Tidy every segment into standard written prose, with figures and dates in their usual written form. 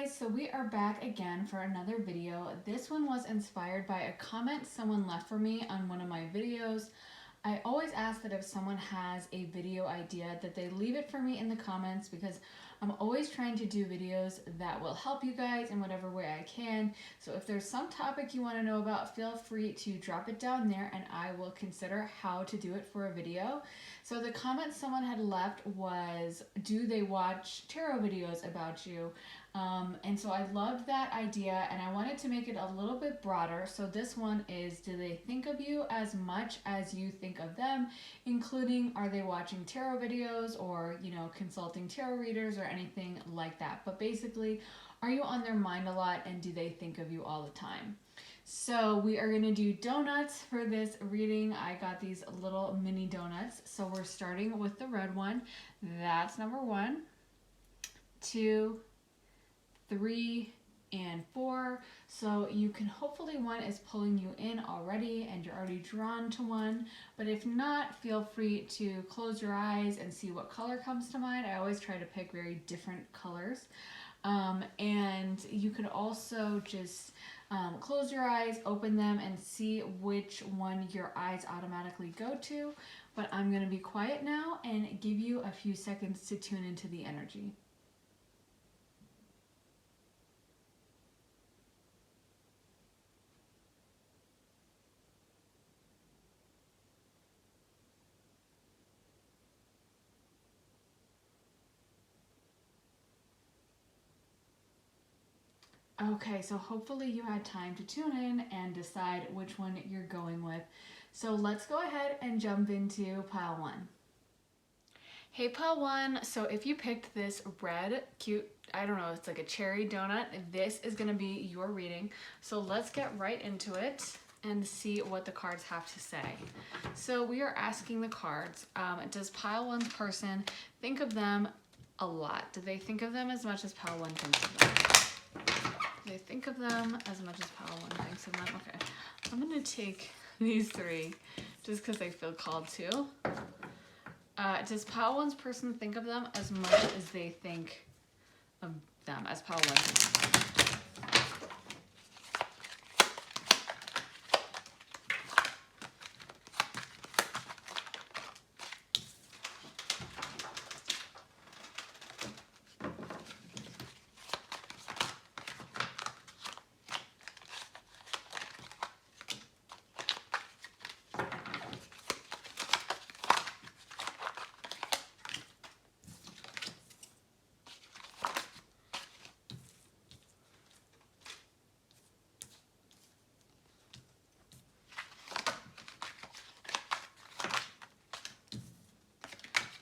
guys, so we are back again for another video. This one was inspired by a comment someone left for me on one of my videos. I always ask that if someone has a video idea that they leave it for me in the comments, because I'm always trying to do videos that will help you guys in whatever way I can. So if there's some topic you want to know about, feel free to drop it down there and I will consider how to do it for a video. So the comment someone had left was, do they watch tarot videos about you? And so I loved that idea and I wanted to make it a little bit broader. So this one is, do they think of you as much as you think of them, including are they watching tarot videos or, consulting tarot readers or anything like that. But basically, are you on their mind a lot and do they think of you all the time? So we are going to do donuts for this reading. I got these little mini donuts. So we're starting with the red one. That's number 1, 2, 3, and 4. So you can hopefully one is pulling you in already and you're already drawn to one. But if not, feel free to close your eyes and see what color comes to mind. I always try to pick very different colors. And you could also just close your eyes, open them, and see which one your eyes automatically go to. But I'm going to be quiet now and give you a few seconds to tune into the energy. Okay, so hopefully you had time to tune in and decide which one you're going with. So let's go ahead and jump into pile 1. Hey pile 1, so if you picked this red, cute, I don't know, it's like a cherry donut, this is going to be your reading. So let's get right into it and see what the cards have to say. So we are asking the cards, does pile 1's person think of them a lot? Do they think of them as much as pile 1 thinks of them? They think of them as much as pile 1 thinks of them. Okay, I'm gonna take these 3 just because I feel called to. Does pile 1's person think of them as much as they think of them, as pile 1 thinks of them?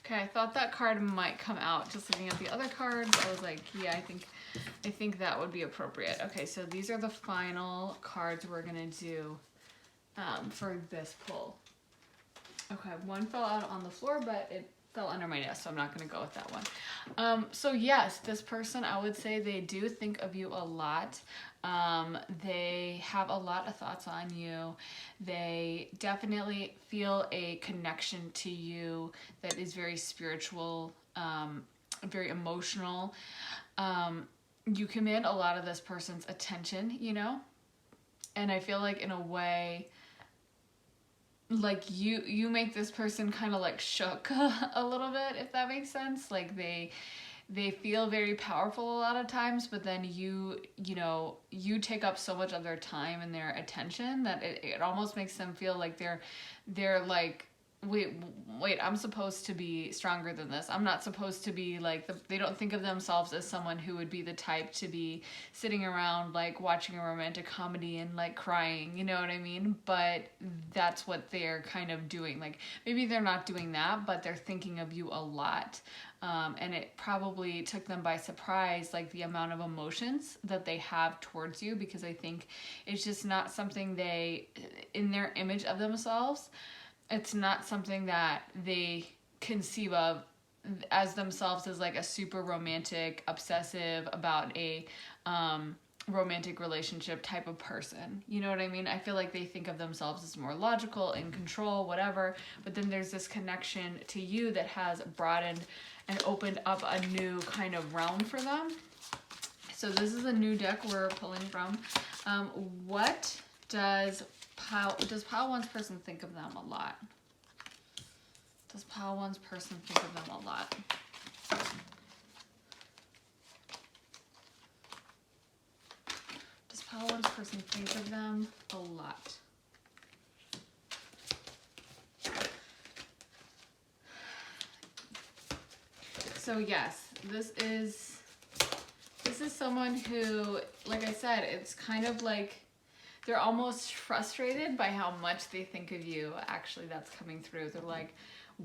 Okay, I thought that card might come out. Just looking at the other cards, I was like, yeah, I think that would be appropriate. Okay, so these are the final cards we're gonna do for this pull. Okay, one fell out on the floor, but it fell under my desk, so I'm not gonna go with that one. So yes, this person, I would say they do think of you a lot. They have a lot of thoughts on you. They definitely feel a connection to you that is very spiritual, very emotional. You command a lot of this person's attention, and I feel like in a way, like you make this person kind of like shook a little bit, if that makes sense. Like they feel very powerful a lot of times, but then you take up so much of their time and their attention that it almost makes them feel like they're like, wait, I'm supposed to be stronger than this. I'm not supposed to be like, they don't think of themselves as someone who would be the type to be sitting around like watching a romantic comedy and like crying, you know what I mean? But that's what they're kind of doing. Like maybe they're not doing that, but they're thinking of you a lot. And it probably took them by surprise, like the amount of emotions that they have towards you, because I think it's just not something they, in their image of themselves, it's not something that they conceive of as themselves as like a super romantic, obsessive about a romantic relationship type of person. You know what I mean? I feel like they think of themselves as more logical, in control, whatever. But then there's this connection to you that has broadened and opened up a new kind of realm for them. So this is a new deck we're pulling from. What does pile 1's person think of them a lot? Does pile 1's person think of them a lot? Does pile 1's person think of them a lot? So yes, this is someone who, like I said, it's kind of like they're almost frustrated by how much they think of you. Actually, that's coming through. They're like,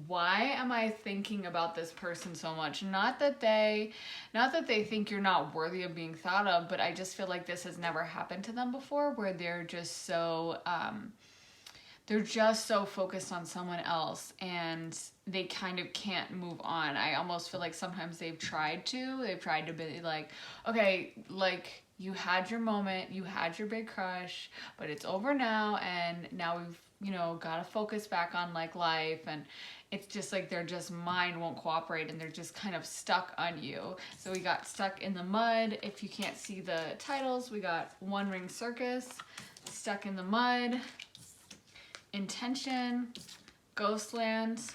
why am I thinking about this person so much? Not that they think you're not worthy of being thought of, but I just feel like this has never happened to them before, where they're just so focused on someone else and they kind of can't move on. I almost feel like sometimes they've tried to be like, okay, like you had your moment, you had your big crush, but it's over now, and now we've, got to focus back on like life, and it's just like their just mind won't cooperate and they're just kind of stuck on you. So we got Stuck in the Mud. If you can't see the titles, we got One Ring Circus, Stuck in the Mud, Intention, Ghostlands,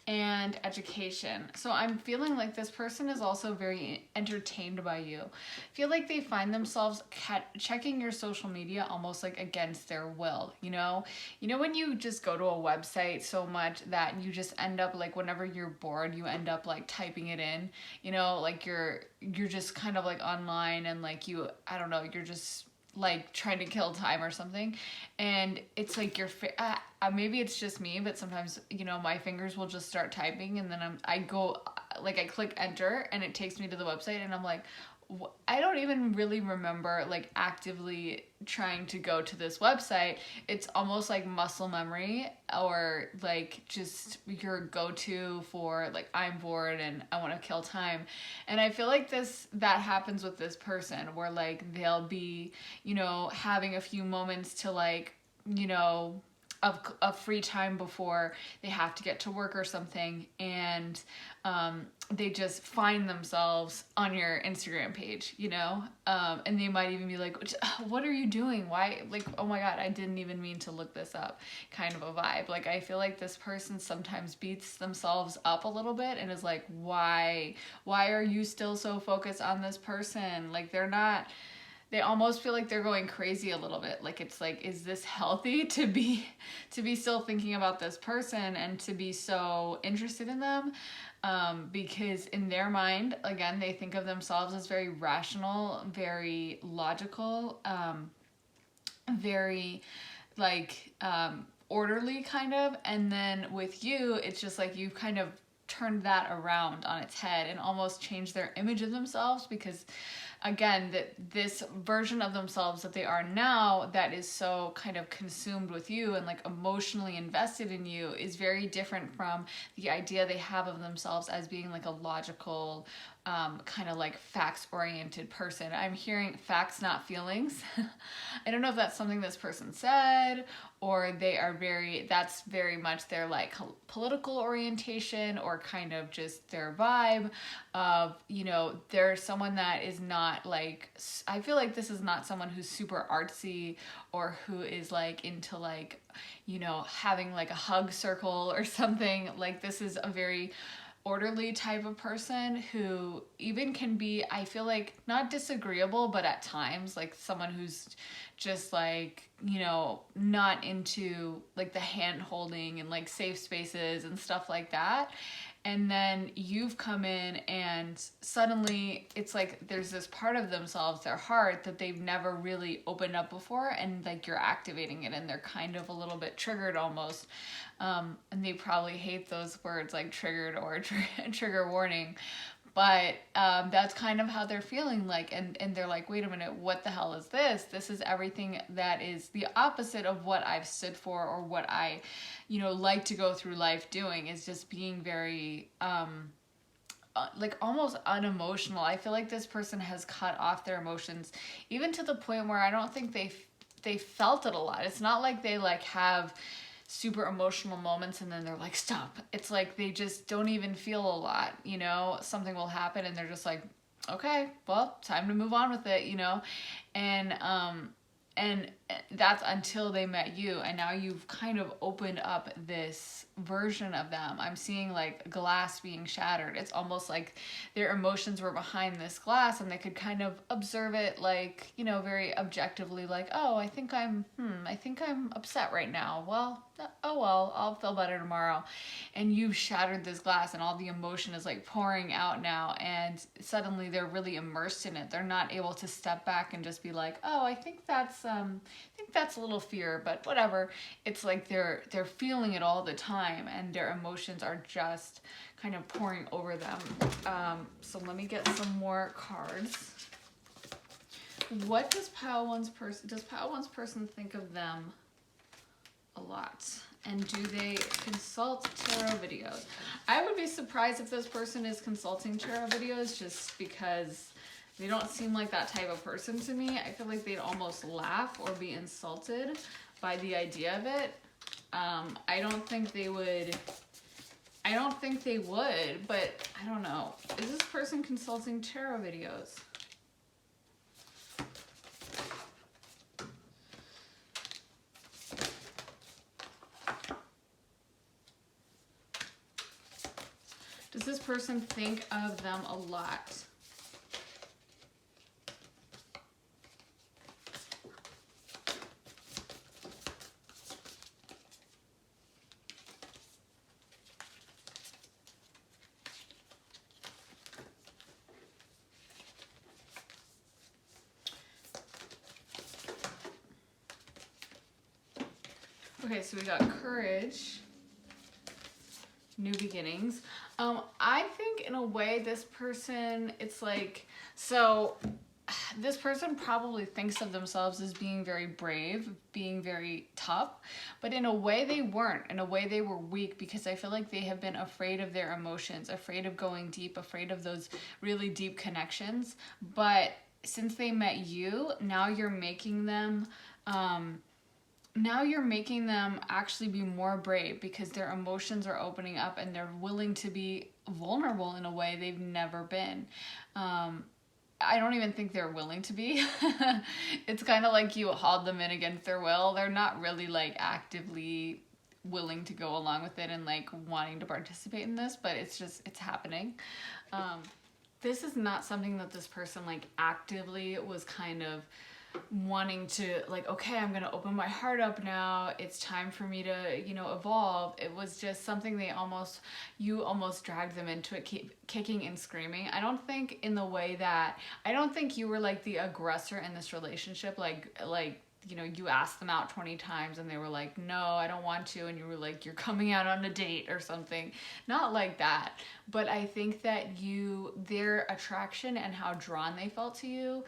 and Education. So I'm feeling like this person is also very entertained by you. I feel like they find themselves checking your social media almost like against their will, when you just go to a website so much that you just end up like, whenever you're bored, you end up like typing it in, like you're just kind of like online, and like you're just like trying to kill time or something, and it's like maybe it's just me, but sometimes my fingers will just start typing, and then I click enter and it takes me to the website, and I'm like, I don't even really remember like actively trying to go to this website. It's almost like muscle memory, or like just your go-to for like, I'm bored and I want to kill time. And I feel like that happens with this person, where like they'll be, having a few moments to like, of free time before they have to get to work or something, and they just find themselves on your Instagram page, and they might even be like, what are you doing? Why? Like, oh my God, I didn't even mean to look this up, kind of a vibe. Like, I feel like this person sometimes beats themselves up a little bit and is like, why are you still so focused on this person? Like, they almost feel like they're going crazy a little bit. Like, it's like, is this healthy to be still thinking about this person and to be so interested in them? Because in their mind, again, they think of themselves as very rational, very logical, very like orderly kind of. And then with you, it's just like you've kind of turned that around on its head and almost changed their image of themselves, because again, that this version of themselves that they are now, that is so kind of consumed with you and like emotionally invested in you, is very different from the idea they have of themselves as being like a logical, kind of like facts-oriented person. I'm hearing facts, not feelings. I don't know if that's something this person said, or that's very much their like political orientation, or kind of just their vibe of, they're someone that is not like, I feel like this is not someone who's super artsy, or who is like into like, having like a hug circle or something. Like, this is a very orderly type of person who even can be, I feel like, not disagreeable, but at times like someone who's just like, not into like the hand holding and like safe spaces and stuff like that. And then you've come in and suddenly it's like there's this part of themselves, their heart, that they've never really opened up before, and like you're activating it, and they're kind of a little bit triggered almost. And they probably hate those words like triggered or trigger warning. But that's kind of how they're feeling like, and they're like, wait a minute, what the hell is this? This is everything that is the opposite of what I've stood for, or what I, like to go through life doing, is just being very, like almost unemotional. I feel like this person has cut off their emotions, even to the point where I don't think they felt it a lot. It's not like they like have super emotional moments and then they're like, stop. It's like they just don't even feel a lot, something will happen and they're just like, okay, well, time to move on with it, you know? And that's until they met you, and now you've kind of opened up this version of them. I'm seeing like glass being shattered. It's almost like their emotions were behind this glass, and they could kind of observe it, like, you know, very objectively, like, oh, I think I'm upset right now. Well, oh well, I'll feel better tomorrow. And you've shattered this glass, and all the emotion is like pouring out now, and suddenly they're really immersed in it. They're not able to step back and just be like, oh, I think that's a little fear, but whatever. It's like they're feeling it all the time, and their emotions are just kind of pouring over them. So let me get some more cards. What does Pile One's person think of them a lot? And do they consult tarot videos? I would be surprised if this person is consulting tarot videos, just because they don't seem like that type of person to me. I feel like they'd almost laugh or be insulted by the idea of it. I don't think they would, but I don't know. Is this person consulting tarot videos? Does this person think of them a lot? Okay, so we got courage, new beginnings. I think in a way this person, it's like, so this person probably thinks of themselves as being very brave, being very tough, but in a way they weren't. In a way they were weak, because I feel like they have been afraid of their emotions, afraid of going deep, afraid of those really deep connections. But since they met you, now you're making them actually be more brave, because their emotions are opening up and they're willing to be vulnerable in a way they've never been. I don't even think they're willing to be. It's kind of like you hauled them in against their will. They're not really like actively willing to go along with it and like wanting to participate in this, but it's happening. This is not something that this person like actively was kind of wanting to, like, okay, I'm gonna open my heart up now, it's time for me to, you know, evolve. It was just something you almost dragged them into it, kicking and screaming. I don't think you were like the aggressor in this relationship, like you know, you asked them out 20 times and they were like, no, I don't want to, and you were like, you're coming out on a date or something. Not like that. But I think that their attraction and how drawn they felt to you,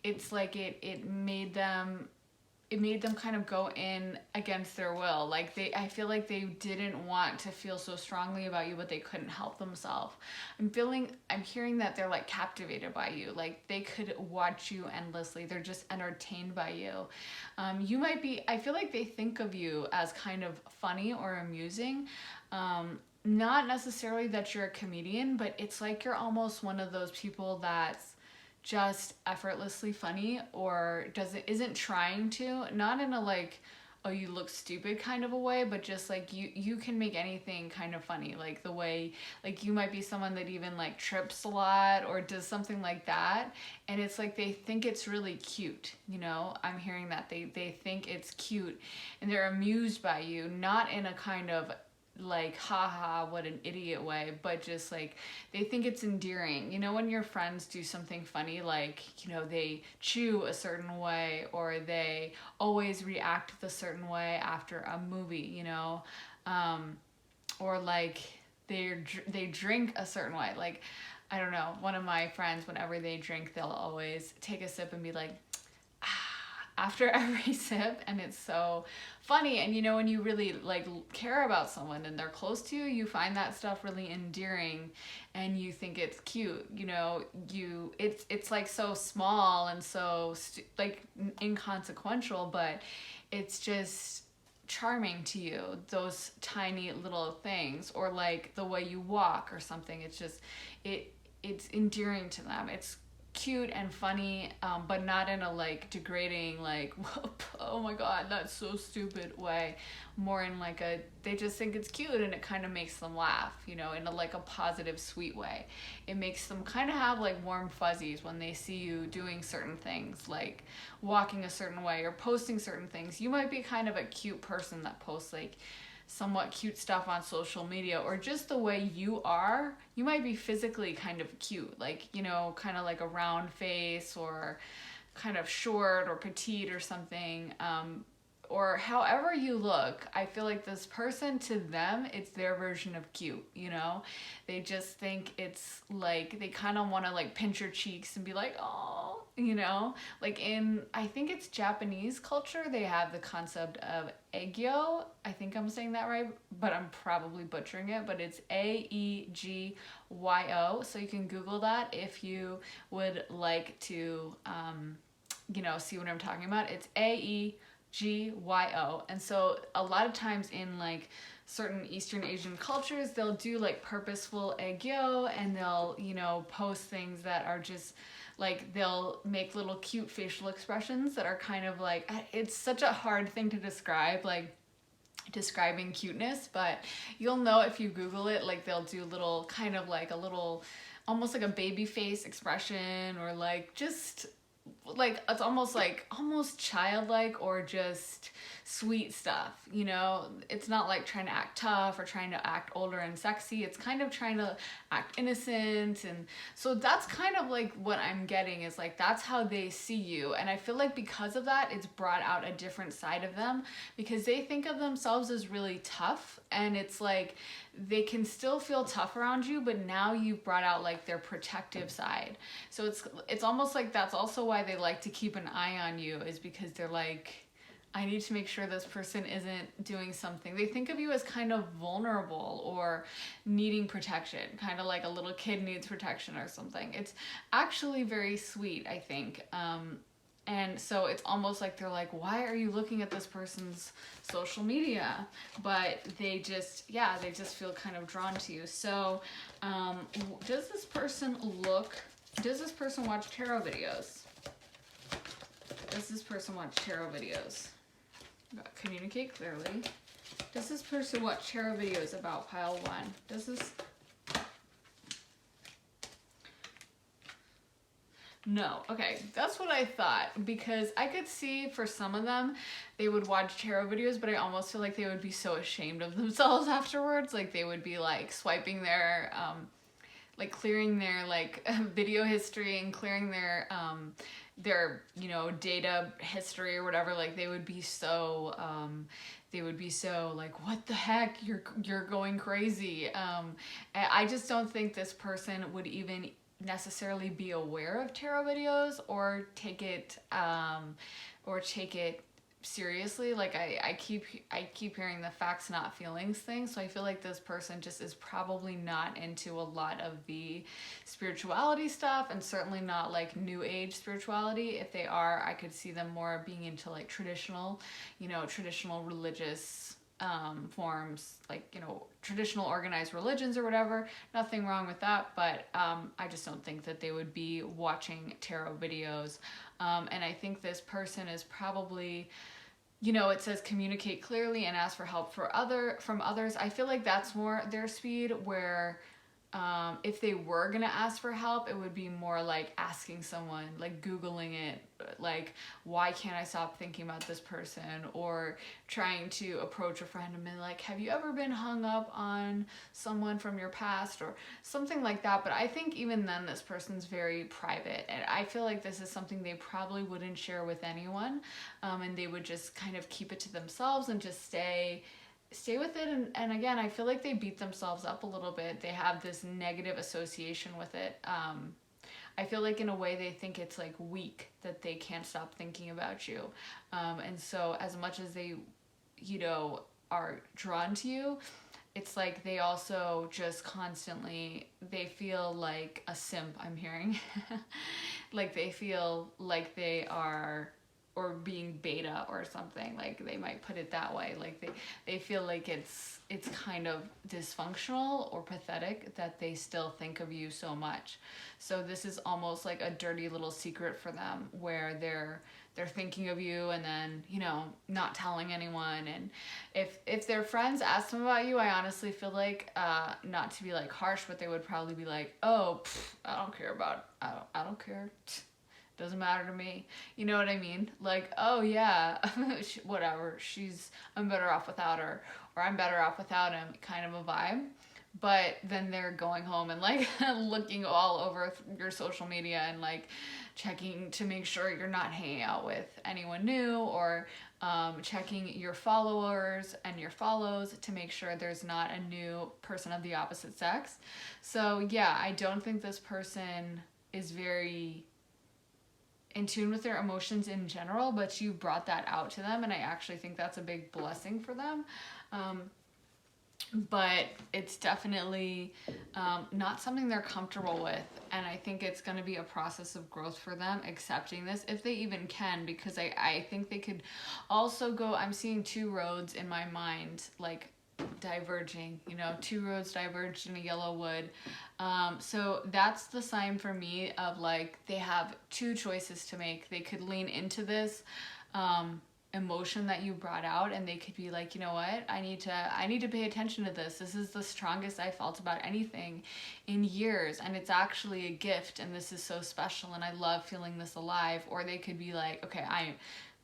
it's like it made them kind of go in against their will. Like I feel like they didn't want to feel so strongly about you, but they couldn't help themselves. I'm hearing that they're like captivated by you. Like they could watch you endlessly. They're just entertained by you. I feel like they think of you as kind of funny or amusing. Not necessarily that you're a comedian, but it's like you're almost one of those people that's just effortlessly funny, or isn't trying to, not in a like, oh, you look stupid kind of a way, but just like you can make anything kind of funny. Like the way, like you might be someone that even like trips a lot or does something like that, and it's like they think it's really cute, you know? I'm hearing that they think it's cute, and they're amused by you, not in a kind of like, haha, what an idiot way, but just like they think it's endearing. You know, when your friends do something funny, like, you know, they chew a certain way, or they always react a certain way after a movie, you know, or like they drink a certain way. Like, I don't know, one of my friends, whenever they drink, they'll always take a sip and be like, after every sip, and it's so funny. And you know, when you really like care about someone and they're close to you, you find that stuff really endearing, and you think it's cute. You know, it's like so small and so like inconsequential, but it's just charming to you, those tiny little things, or like the way you walk or something. It's just it's endearing to them. It's cute and funny, but not in a like degrading, like, oh my god, that's so stupid way. More in like they just think it's cute and it kind of makes them laugh, in a like a positive, sweet way. It makes them kind of have like warm fuzzies when they see you doing certain things, like walking a certain way or posting certain things. You might be kind of a cute person that posts like somewhat cute stuff on social media, or just the way you are, you might be physically kind of cute, like, kind of like a round face or kind of short or petite or something, or however you look. I feel like this person, to them, it's their version of cute, They just think it's like, they kind of want to like pinch your cheeks and be like, oh, like I think it's Japanese culture, they have the concept of aegyo. I think I'm saying that right, but I'm probably butchering it, but it's Aegyo. So you can Google that if you would like to, see what I'm talking about. It's Aegyo. And so a lot of times in like certain Eastern Asian cultures, they'll do like purposeful aegyo, and they'll, post things that are just like, they'll make little cute facial expressions that are kind of like, it's such a hard thing to describe, like describing cuteness, but you'll know if you Google it. Like they'll do little kind of like a little, almost like a baby face expression, or like just like, it's almost childlike or just sweet stuff, It's not like trying to act tough or trying to act older and sexy. It's kind of trying to act innocent. And so that's kind of like what I'm getting, is like, that's how they see you. And I feel like because of that, it's brought out a different side of them, because they think of themselves as really tough, and it's like they can still feel tough around you, but now you've brought out like their protective side. So it's almost like that's also why they like to keep an eye on you, is because they're like, I need to make sure this person isn't doing something. They think of you as kind of vulnerable or needing protection, kind of like a little kid needs protection or something. It's actually very sweet, I think. And so it's almost like they're like, why are you looking at this person's social media? But they just feel kind of drawn to you. So does this person watch tarot videos? Does this person watch tarot videos? Communicate clearly. Does this person watch tarot videos about pile 1? Does this... No. Okay, that's what I thought, because I could see for some of them they would watch tarot videos, but I almost feel like they would be so ashamed of themselves afterwards. Like they would be like swiping their like clearing their like video history and clearing their data history or whatever. Like they would be so like, what the heck, you're going crazy. I just don't think this person would even necessarily be aware of tarot videos or take it seriously. Like I keep hearing the facts not feelings thing, so I feel like this person just is probably not into a lot of the spirituality stuff, and certainly not like new age spirituality. If they are, I could see them more being into like traditional religious forms, like traditional organized religions or whatever. Nothing wrong with that, but I just don't think that they would be watching tarot videos. And I think this person is probably, it says communicate clearly and ask for help from others. I feel like that's more their speed, where if they were gonna ask for help, it would be more like asking someone, like Googling it, like, why can't I stop thinking about this person? Or trying to approach a friend and be like, have you ever been hung up on someone from your past, or something like that. But I think even then this person's very private, and I feel like this is something they probably wouldn't share with anyone, and they would just kind of keep it to themselves and just stay with it. And again, I feel like they beat themselves up a little bit. They have this negative association with it. I feel like in a way they think it's like weak that they can't stop thinking about you. And so as much as they, are drawn to you, it's like they also just constantly, they feel like a simp, I'm hearing. Like they feel like they are or being beta or something. Like they might put it that way. Like they feel like it's kind of dysfunctional or pathetic that they still think of you so much. So this is almost like a dirty little secret for them where they're thinking of you and then, you know, not telling anyone. And if their friends ask them about you, I honestly feel like, not to be like harsh, but they would probably be like, oh, I don't care about, I don't care. Doesn't matter to me. You know what I mean? Like, oh yeah, whatever. I'm better off without her, or I'm better off without him, kind of a vibe. But then they're going home and like looking all over your social media and like checking to make sure you're not hanging out with anyone new, or checking your followers and your follows to make sure there's not a new person of the opposite sex. So yeah, I don't think this person is very in tune with their emotions in general, but you brought that out to them, and I actually think that's a big blessing for them. But it's definitely not something they're comfortable with, and I think it's going to be a process of growth for them accepting this, if they even can, because I think they could also go, I'm seeing two roads in my mind, like diverging, you know, two roads diverged in a yellow wood. So that's the sign for me of like they have two choices to make. They could lean into this emotion that you brought out, and they could be like, you know what, I need to pay attention to this. This is the strongest I felt about anything in years, and it's actually a gift, and this is so special, and I love feeling this alive. Or they could be like, okay,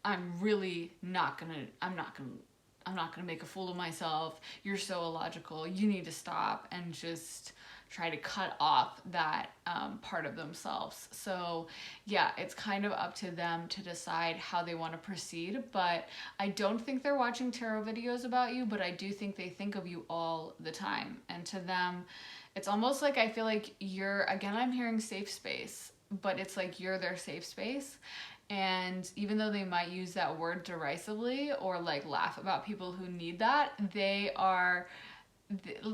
I'm really not gonna, I'm not gonna make a fool of myself. You're so illogical. You need to stop, and just try to cut off that part of themselves. So yeah, it's kind of up to them to decide how they want to proceed. But I don't think they're watching tarot videos about you, but I do think they think of you all the time. And to them, it's almost like I feel like you're, again, I'm hearing safe space, but it's like you're their safe space. And even though they might use that word derisively or like laugh about people who need that,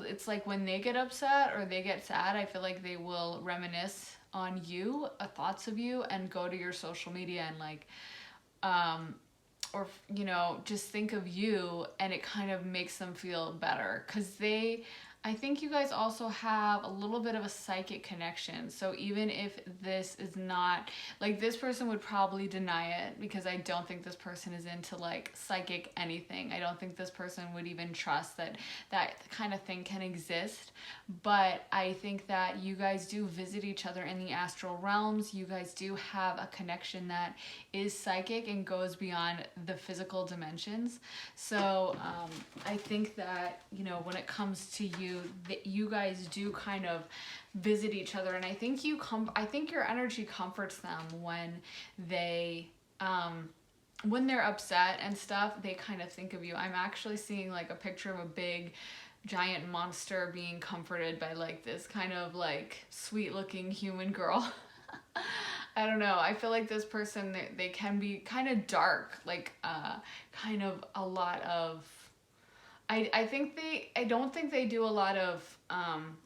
it's like when they get upset or they get sad, I feel like they will reminisce on you, thoughts of you, and go to your social media and like, or, you know, just think of you, and it kind of makes them feel better. 'Cause I think you guys also have a little bit of a psychic connection. So even if this is not, like, this person would probably deny it, because I don't think this person is into like psychic anything. I don't think this person would even trust that kind of thing can exist. But I think that you guys do visit each other in the astral realms. You guys do have a connection that is psychic and goes beyond the physical dimensions. So I think that, you know, when it comes to you, that you guys do kind of visit each other, and I think your energy comforts them when they're upset and stuff. They kind of think of you. I'm actually seeing like a picture of a big giant monster being comforted by like this kind of like sweet looking human girl. I don't know. I feel like this person, they can be kind of dark, like kind of a lot of, I don't think they do a lot of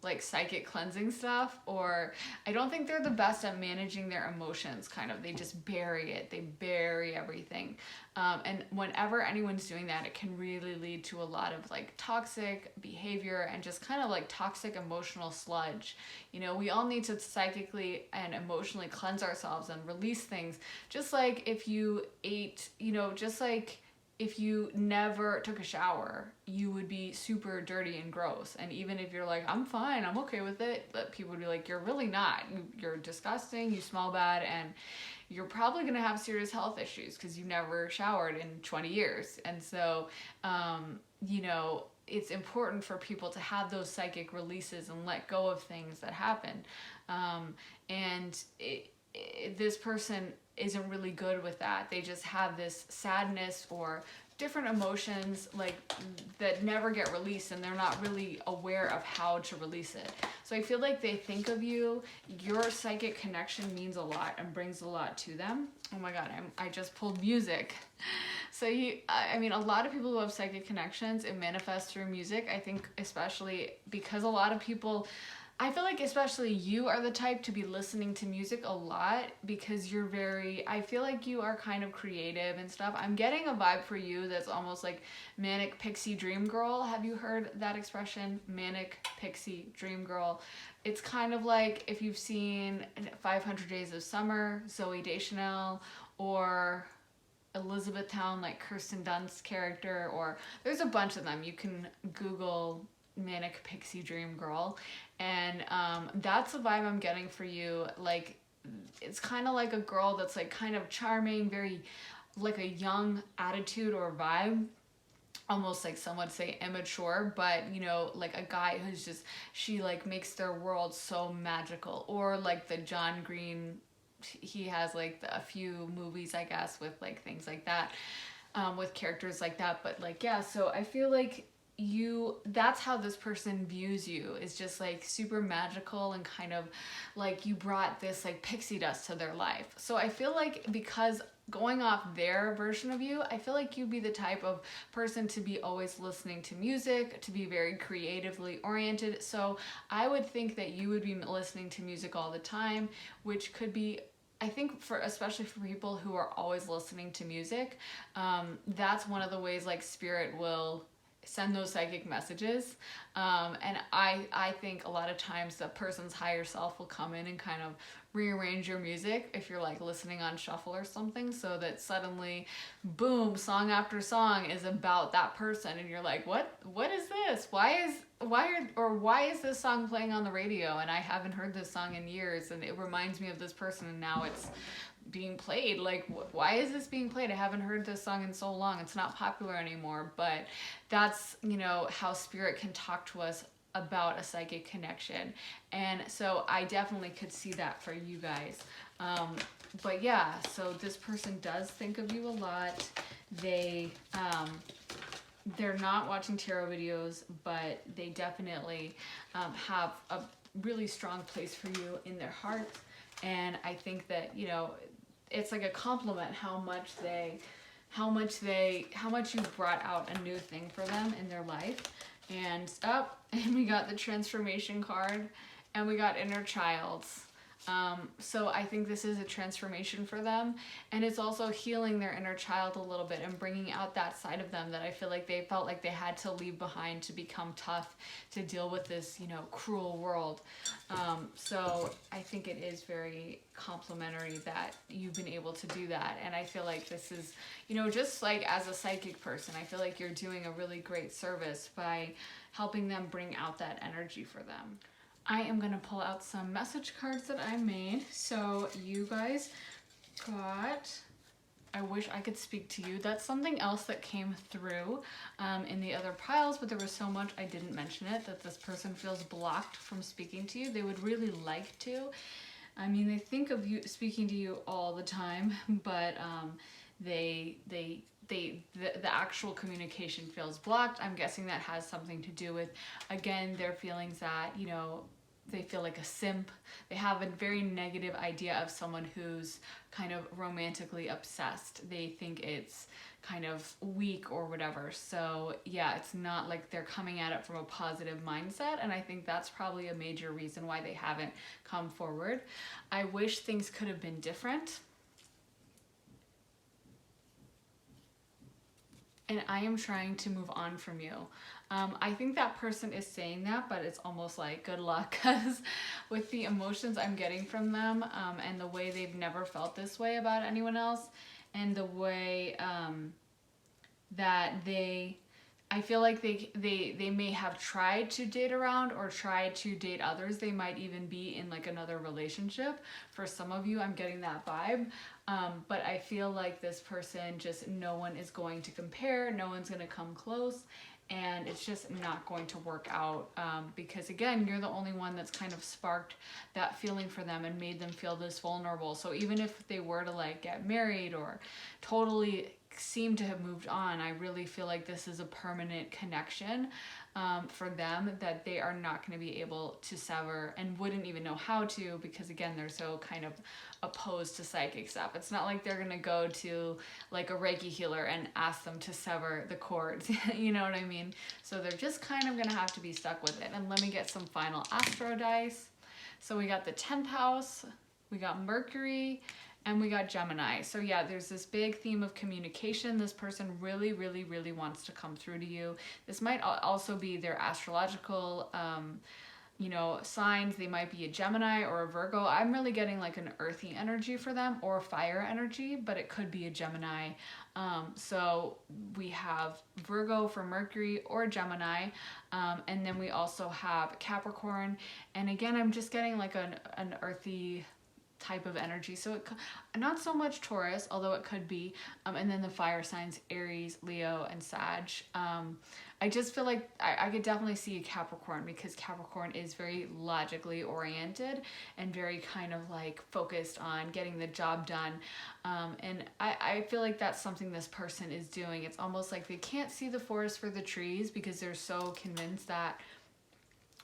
like psychic cleansing stuff, or I don't think they're the best at managing their emotions. Kind of, they just bury it. They bury everything. And whenever anyone's doing that, it can really lead to a lot of like toxic behavior and just kind of like toxic emotional sludge. You know, we all need to psychically and emotionally cleanse ourselves and release things. Just like if you ate, you know, just like if you never took a shower, you would be super dirty and gross. And even if you're like, I'm fine, I'm okay with it, but people would be like, you're really not. You're disgusting, you smell bad, and you're probably gonna have serious health issues because you never showered in 20 years. And so, you know, it's important for people to have those psychic releases and let go of things that happen. This person isn't really good with that. They just have this sadness or different emotions like that never get released, and they're not really aware of how to release it. So I feel like they think of you. Your psychic connection means a lot and brings a lot to them. Oh my God, I just pulled music. So I mean, a lot of people who have psychic connections, it manifests through music. I think especially because a lot of people I feel like especially you are the type to be listening to music a lot because you're very, I feel like you are kind of creative and stuff. I'm getting a vibe for you that's almost like manic pixie dream girl. Have you heard that expression? Manic pixie dream girl. It's kind of like if you've seen 500 Days of Summer, Zooey Deschanel, or Elizabethtown, like Kirsten Dunst's character, or there's a bunch of them. You can Google manic pixie dream girl, and that's the vibe I'm getting for you. Like, it's kind of like a girl that's like kind of charming, very like a young attitude or vibe, almost like some would say immature, but you know, like a guy who's just, she like makes their world so magical. Or like the John Green, he has like a few movies, I guess, with like things like that, with characters like that. But like, yeah, so I feel like that's how this person views you, is just like super magical, and kind of like you brought this like pixie dust to their life. So I feel like, because going off their version of you, I feel like you'd be the type of person to be always listening to music, to be very creatively oriented. So I would think that you would be listening to music all the time, which could be, I think, for especially for people who are always listening to music, that's one of the ways like spirit will send those psychic messages. And I think a lot of times the person's higher self will come in and kind of rearrange your music if you're like listening on shuffle or something, so that suddenly, boom, song after song is about that person, and you're like, what is this? Why is this song playing on the radio, and I haven't heard this song in years, and it reminds me of this person, and now it's being played. Like, why is this being played? I haven't heard this song in so long. It's not popular anymore. But that's, you know, how spirit can talk to us about a psychic connection. And so I definitely could see that for you guys. But yeah, so this person does think of you a lot. They're not watching tarot videos, but they definitely have a really strong place for you in their heart. And I think that, you know, it's like a compliment how much you brought out a new thing for them in their life. And and we got the transformation card, and we got inner childs. So I think this is a transformation for them, and it's also healing their inner child a little bit and bringing out that side of them that I feel like they felt like they had to leave behind to become tough to deal with this, you know, cruel world. So I think it is very complimentary that you've been able to do that, and I feel like this is, you know, just like as a psychic person, I feel like you're doing a really great service by helping them bring out that energy for them. I am going to pull out some message cards that I made. So you guys got, I wish I could speak to you. That's something else that came through in the other piles, but there was so much I didn't mention it, that this person feels blocked from speaking to you. They would really like to. I mean, they think of you, speaking to you all the time, but the actual communication feels blocked. I'm guessing that has something to do with, again, their feelings that, you know, they feel like a simp. They have a very negative idea of someone who's kind of romantically obsessed. They think it's kind of weak or whatever. So yeah, it's not like they're coming at it from a positive mindset, and I think that's probably a major reason why they haven't come forward. I wish things could have been different. And I am trying to move on from you. I think that person is saying that, but it's almost like good luck, because with the emotions I'm getting from them, and the way they've never felt this way about anyone else, and the way that I feel like they may have tried to date around or tried to date others. They might even be in like another relationship. For some of you, I'm getting that vibe. But I feel like this person, just no one is going to compare, no one's going to come close, and it's just not going to work out, because again, you're the only one that's kind of sparked that feeling for them and made them feel this vulnerable. So even if they were to like get married or totally seem to have moved on. I really feel like this is a permanent connection for them that they are not going to be able to sever and wouldn't even know how to, because again, they're so kind of opposed to psychic stuff. It's not like they're going to go to like a Reiki healer and ask them to sever the cords. You know what I mean? So they're just kind of going to have to be stuck with it. And let me get some final astro dice. So we got the 10th house, we got Mercury, and we got Gemini. So yeah, there's this big theme of communication. This person really, really, really wants to come through to you. This might also be their astrological, you know, signs. They might be a Gemini or a Virgo. I'm really getting like an earthy energy for them, or fire energy, but it could be a Gemini. So we have Virgo for Mercury or Gemini. And then we also have Capricorn. And again, I'm just getting like an earthy type of energy. So it, not so much Taurus, although it could be. And then the fire signs, Aries, Leo, and Sag. I just feel like I could definitely see a Capricorn, because Capricorn is very logically oriented and very kind of like focused on getting the job done. And I feel like that's something this person is doing. It's almost like they can't see the forest for the trees, because they're so convinced that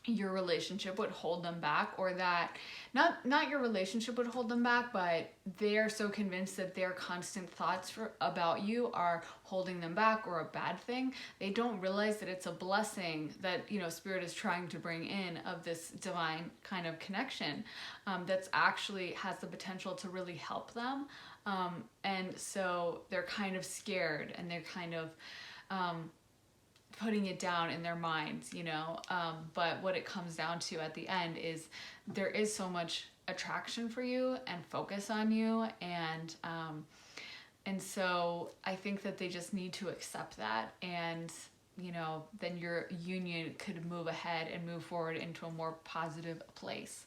your relationship would hold them back, or that not your relationship would hold them back, but they're so convinced that their constant thoughts about you are holding them back, or a bad thing. They don't realize that it's a blessing that, you know, Spirit is trying to bring in, of this divine kind of connection that's actually has the potential to really help them. And so they're kind of scared, and they're kind of putting it down in their minds, you know, but what it comes down to at the end is there is so much attraction for you and focus on you, and so I think that they just need to accept that, and you know, then your union could move ahead and move forward into a more positive place.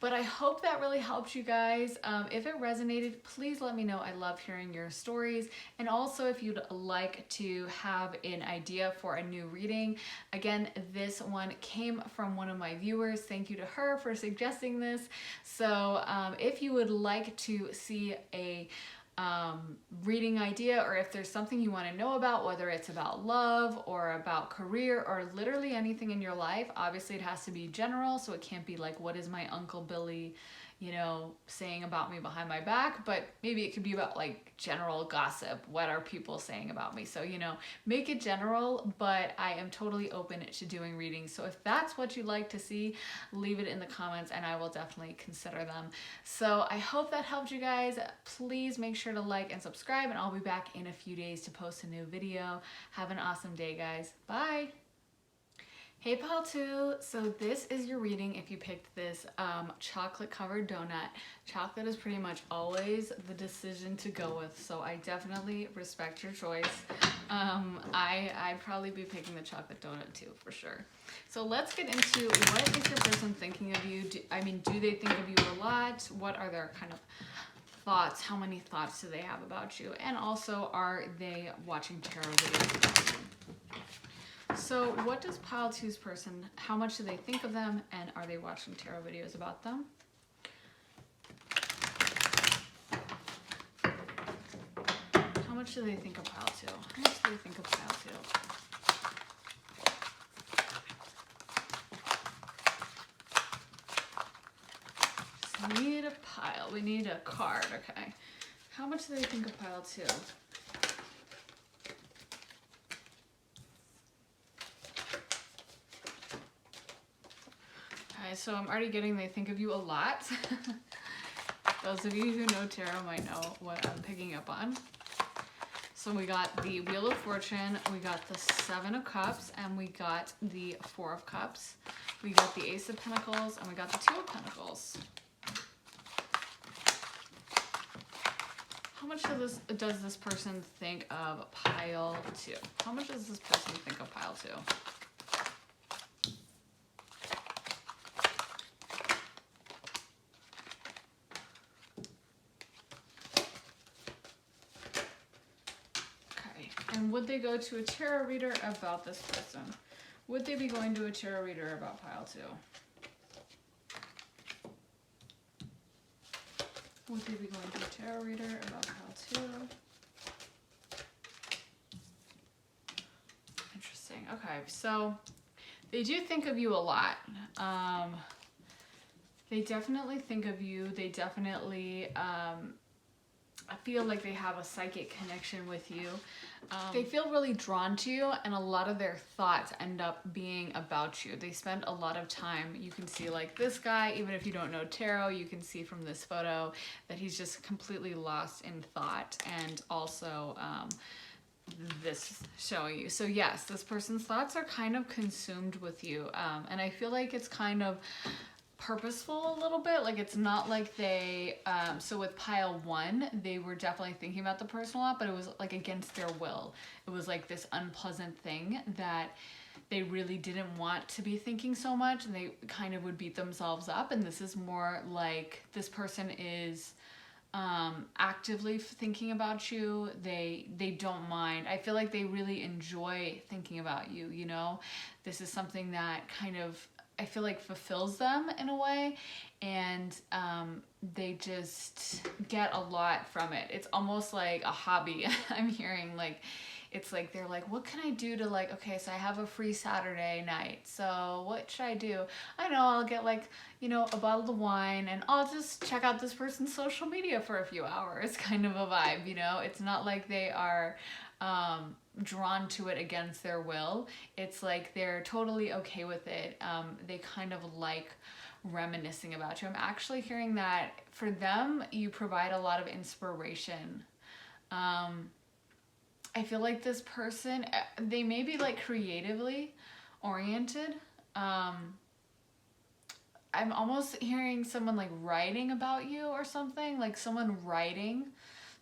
But I hope that really helped you guys. If it resonated, please let me know. I love hearing your stories. And also, if you'd like to have an idea for a new reading, again, this one came from one of my viewers. Thank you to her for suggesting this. So if you would like to see a reading idea, or if there's something you want to know about, whether it's about love or about career or literally anything in your life, obviously it has to be general, so it can't be like, what is my Uncle Billy, you know, saying about me behind my back, but maybe it could be about like general gossip. What are people saying about me? So, you know, make it general, but I am totally open to doing readings. So if that's what you'd like to see, leave it in the comments and I will definitely consider them. So I hope that helped you guys. Please make sure to like and subscribe, and I'll be back in a few days to post a new video. Have an awesome day, guys. Bye. Hey Pal 2, so this is your reading if you picked this chocolate covered donut. Chocolate is pretty much always the decision to go with, so I definitely respect your choice. I'd probably be picking the chocolate donut too, for sure. So let's get into, what is your person thinking of you? Do they think of you a lot? What are their kind of thoughts? How many thoughts do they have about you? And also, are they watching tarot videos about you? So what does Pile 2's person, how much do they think of them, and are they watching tarot videos about them? How much do they think of Pile 2? How much do they think of Pile 2? So we need a pile. We need a card, okay. How much do they think of Pile 2? So I'm already getting they think of you a lot. Those of you who know tarot might know what I'm picking up on. So we got the Wheel of Fortune, we got the 7 of Cups, and we got the 4 of Cups. We got the Ace of Pentacles, and we got the 2 of Pentacles. How much does this person think of Pile 2? How much does this person think of Pile 2? And would they go to a tarot reader about this person? Would they be going to a tarot reader about Pile 2? Would they be going to a tarot reader about Pile 2? Okay, so they do think of you a lot. They definitely think of you. They definitely, I feel like they have a psychic connection with you. They feel really drawn to you, and a lot of their thoughts end up being about you. They spend a lot of time. You can see like this guy, even if you don't know tarot, you can see from this photo that he's just completely lost in thought, and also this showing you. So yes, this person's thoughts are kind of consumed with you, and I feel like it's kind of purposeful a little bit. Like it's not like they so with pile 1 they were definitely thinking about the person a lot, but it was like against their will. It was like this unpleasant thing that they really didn't want to be thinking so much, and they kind of would beat themselves up. And this is more like this person is actively thinking about you. They don't mind. I feel like they really enjoy thinking about you, you know. This is something that kind of, I feel like, fulfills them in a way, and they just get a lot from it. It's almost like a hobby. I'm hearing like, it's like they're like, what can I do to like, okay, so I have a free Saturday night, so what should I do? I know, I'll get like, you know, a bottle of wine and I'll just check out this person's social media for a few hours, kind of a vibe, you know. It's not like they are drawn to it against their will. It's like they're totally okay with it. They kind of like reminiscing about you. I'm actually hearing that for them, you provide a lot of inspiration. I feel like this person, they may be like creatively oriented. I'm almost hearing someone like writing about you or something, like someone writing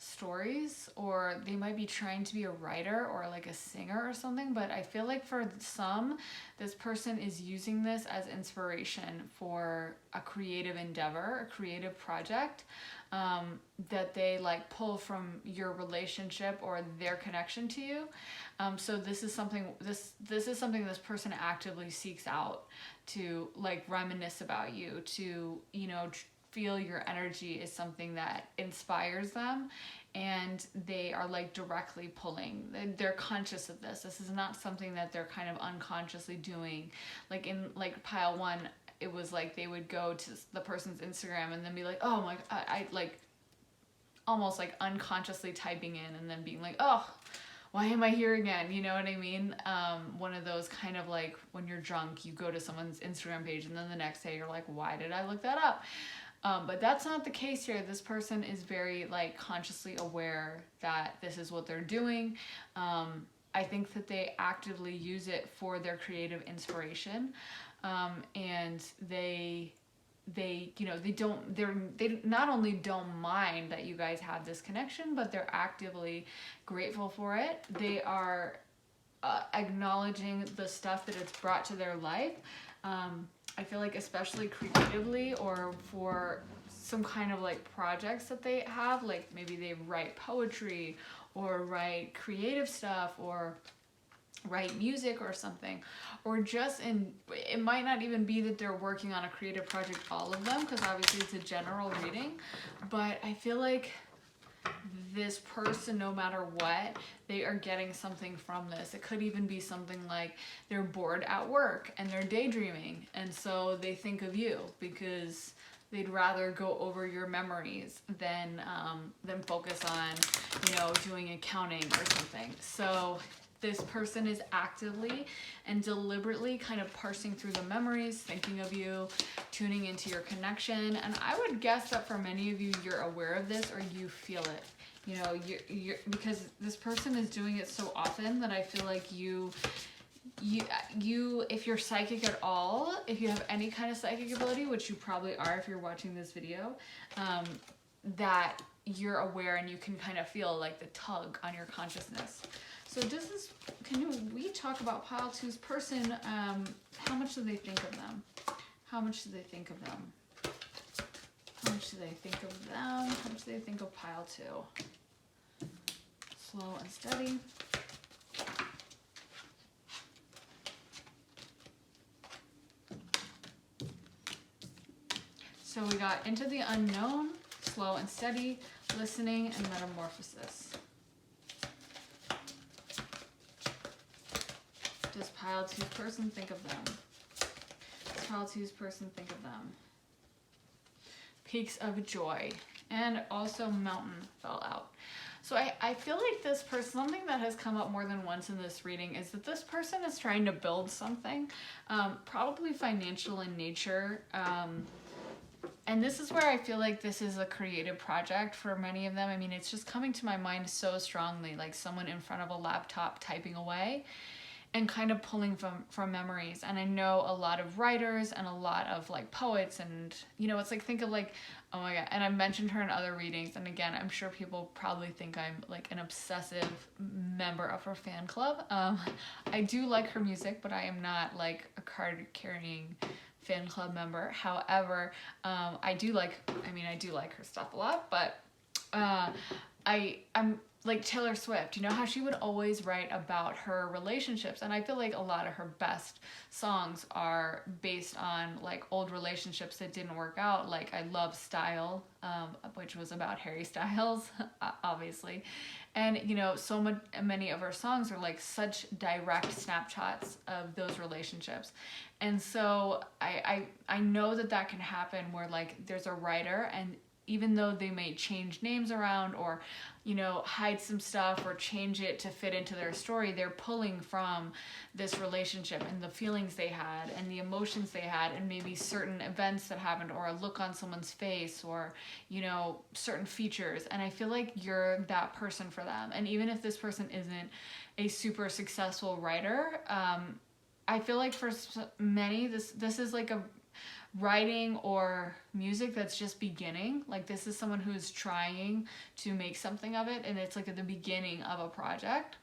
stories, or they might be trying to be a writer or like a singer or something. But I feel like for some, this person is using this as inspiration for a creative endeavor, a creative project, that they like pull from your relationship or their connection to you. So this is something this person actively seeks out, to like reminisce about you, to, you know, feel your energy is something that inspires them, and they are like directly pulling. They're conscious of this. This is not something that they're kind of unconsciously doing. Like in like pile 1, it was like they would go to the person's Instagram and then be like, oh my, I like almost like unconsciously typing in and then being like, oh, why am I here again? You know what I mean? One of those kind of like when you're drunk, you go to someone's Instagram page and then the next day you're like, why did I look that up? But that's not the case here. This person is very like consciously aware that this is what they're doing. I think that they actively use it for their creative inspiration. And they you know, they not only don't mind that you guys have this connection, but they're actively grateful for it. They are acknowledging the stuff that it's brought to their life. I feel like especially creatively, or for some kind of like projects that they have, like maybe they write poetry or write creative stuff or write music or something, or just it might not even be that they're working on a creative project, all of them, because obviously it's a general reading, but I feel like this person, no matter what, they are getting something from this. It could even be something like they're bored at work and they're daydreaming, and so they think of you because they'd rather go over your memories than focus on, you know, doing accounting or something. So this person is actively and deliberately kind of parsing through the memories, thinking of you, tuning into your connection. And I would guess that for many of you, you're aware of this or you feel it. You know, you're because this person is doing it so often that I feel like you, if you're psychic at all, if you have any kind of psychic ability, which you probably are if you're watching this video, that you're aware and you can kind of feel like the tug on your consciousness. So we talk about pile 2's person, how much do they think of them? How much do they think of them? How much do they think of them? How much do they think of pile 2? Slow and steady. So we got into the unknown, slow and steady, listening, and metamorphosis. does pile two's person think of them? Does pile two's person think of them? Peaks of joy. And also mountain fell out. So I feel like this person, something that has come up more than once in this reading is that this person is trying to build something, probably financial in nature. And this is where I feel like this is a creative project for many of them. I mean, it's just coming to my mind so strongly, like someone in front of a laptop typing away and kind of pulling from memories. And I know a lot of writers and a lot of like poets, and you know, it's like, think of like, oh my god, and I mentioned her in other readings, and again, I'm sure people probably think I'm like an obsessive member of her fan club. I do like her music, but I am not like a card carrying fan club member. However, I do like her stuff a lot, but I'm like Taylor Swift, you know how she would always write about her relationships, and I feel like a lot of her best songs are based on like old relationships that didn't work out. Like I love Style, which was about Harry Styles, obviously, and you know, many of her songs are like such direct snapshots of those relationships. And so I know that can happen where like there's a writer, and even though they may change names around or, you know, hide some stuff or change it to fit into their story, they're pulling from this relationship and the feelings they had and the emotions they had and maybe certain events that happened or a look on someone's face or, you know, certain features. And I feel like you're that person for them. And even if this person isn't a super successful writer, I feel like for many, this is like a writing or music that's just beginning. Like this is someone who's trying to make something of it, and it's like at the beginning of a project.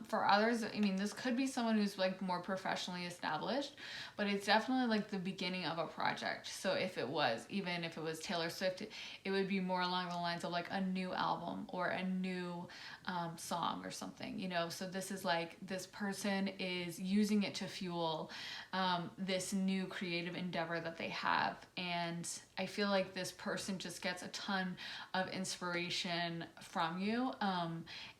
For others, I mean, this could be someone who's like more professionally established, but it's definitely like the beginning of a project. So even if it was Taylor Swift, it would be more along the lines of like a new album or a new song or something, you know? So this is like, this person is using it to fuel this new creative endeavor that they have. And I feel like this person just gets a ton of inspiration from you.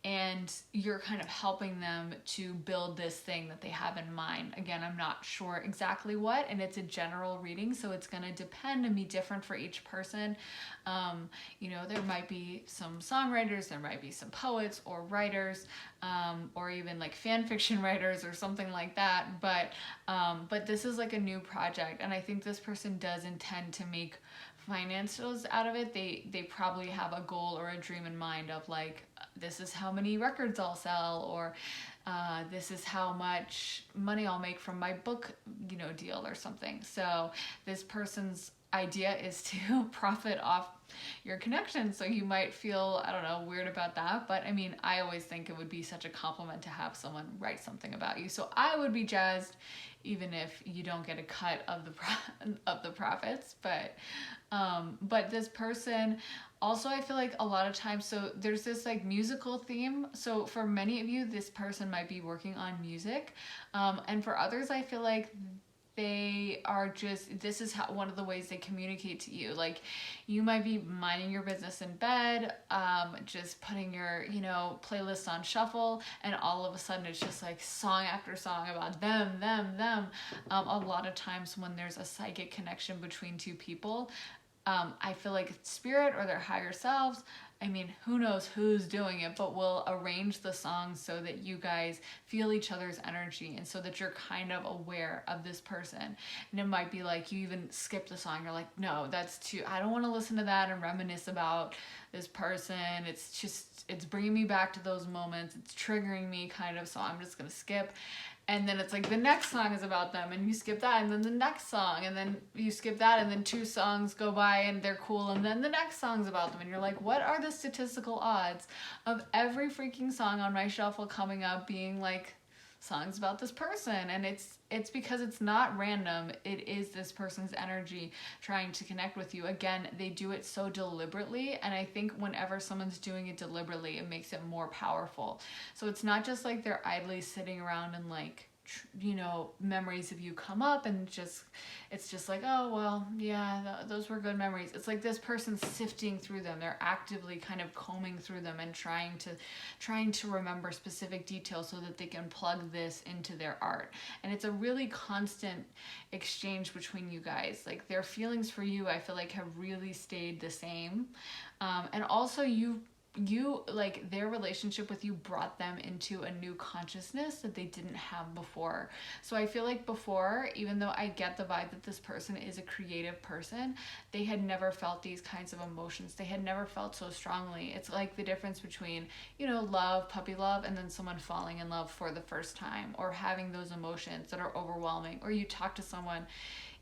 And you're kind of helping them to build this thing that they have in mind. Again, I'm not sure exactly what, and it's a general reading, so it's going to depend and be different for each person. You know, there might be some songwriters, there might be some poets or writers, or even like fan fiction writers or something like that. But this is like a new project, and I think this person does intend to make financials out of it. They probably have a goal or a dream in mind of like, this is how many records I'll sell, or this is how much money I'll make from my book, you know, deal or something. So this person's idea is to profit off your connection. So you might feel, I don't know, weird about that. But I mean, I always think it would be such a compliment to have someone write something about you. So I would be jazzed even if you don't get a cut of the profits. But this person also, I feel like a lot of times, so there's this like musical theme. So for many of you, this person might be working on music. And for others, I feel like they are just, this is how, one of the ways they communicate to you. Like you might be minding your business in bed, just putting your, you know, playlist on shuffle, and all of a sudden it's just like song after song about them. A lot of times when there's a psychic connection between two people, I feel like spirit or their higher selves, I mean, who knows who's doing it, but we'll arrange the songs so that you guys feel each other's energy and so that you're kind of aware of this person. And it might be like you even skip the song. You're like, no, that's too, I don't want to listen to that and reminisce about this person. It's bringing me back to those moments. It's triggering me kind of, so I'm just going to skip. And then it's like the next song is about them, and you skip that, and then the next song, and then you skip that, and then 2 songs go by and they're cool, and then the next song's about them, and you're like, what are the statistical odds of every freaking song on my shuffle coming up being like songs about this person? And it's because it's not random. It is this person's energy trying to connect with you. Again, they do it so deliberately, and I think whenever someone's doing it deliberately, it makes it more powerful. So it's not just like they're idly sitting around and like you know, memories of you come up, and it's just like, oh, well, yeah, those were good memories. It's like this person's sifting through them. They're actively kind of combing through them and trying to remember specific details so that they can plug this into their art. And it's a really constant exchange between you guys. Like, their feelings for you, I feel like, have really stayed the same. And also you like, their relationship with you brought them into a new consciousness that they didn't have before. So I feel like before, even though I get the vibe that this person is a creative person, they had never felt these kinds of emotions. They had never felt so strongly. It's like the difference between, you know, love, puppy love, and then someone falling in love for the first time, or having those emotions that are overwhelming. Or you talk to someone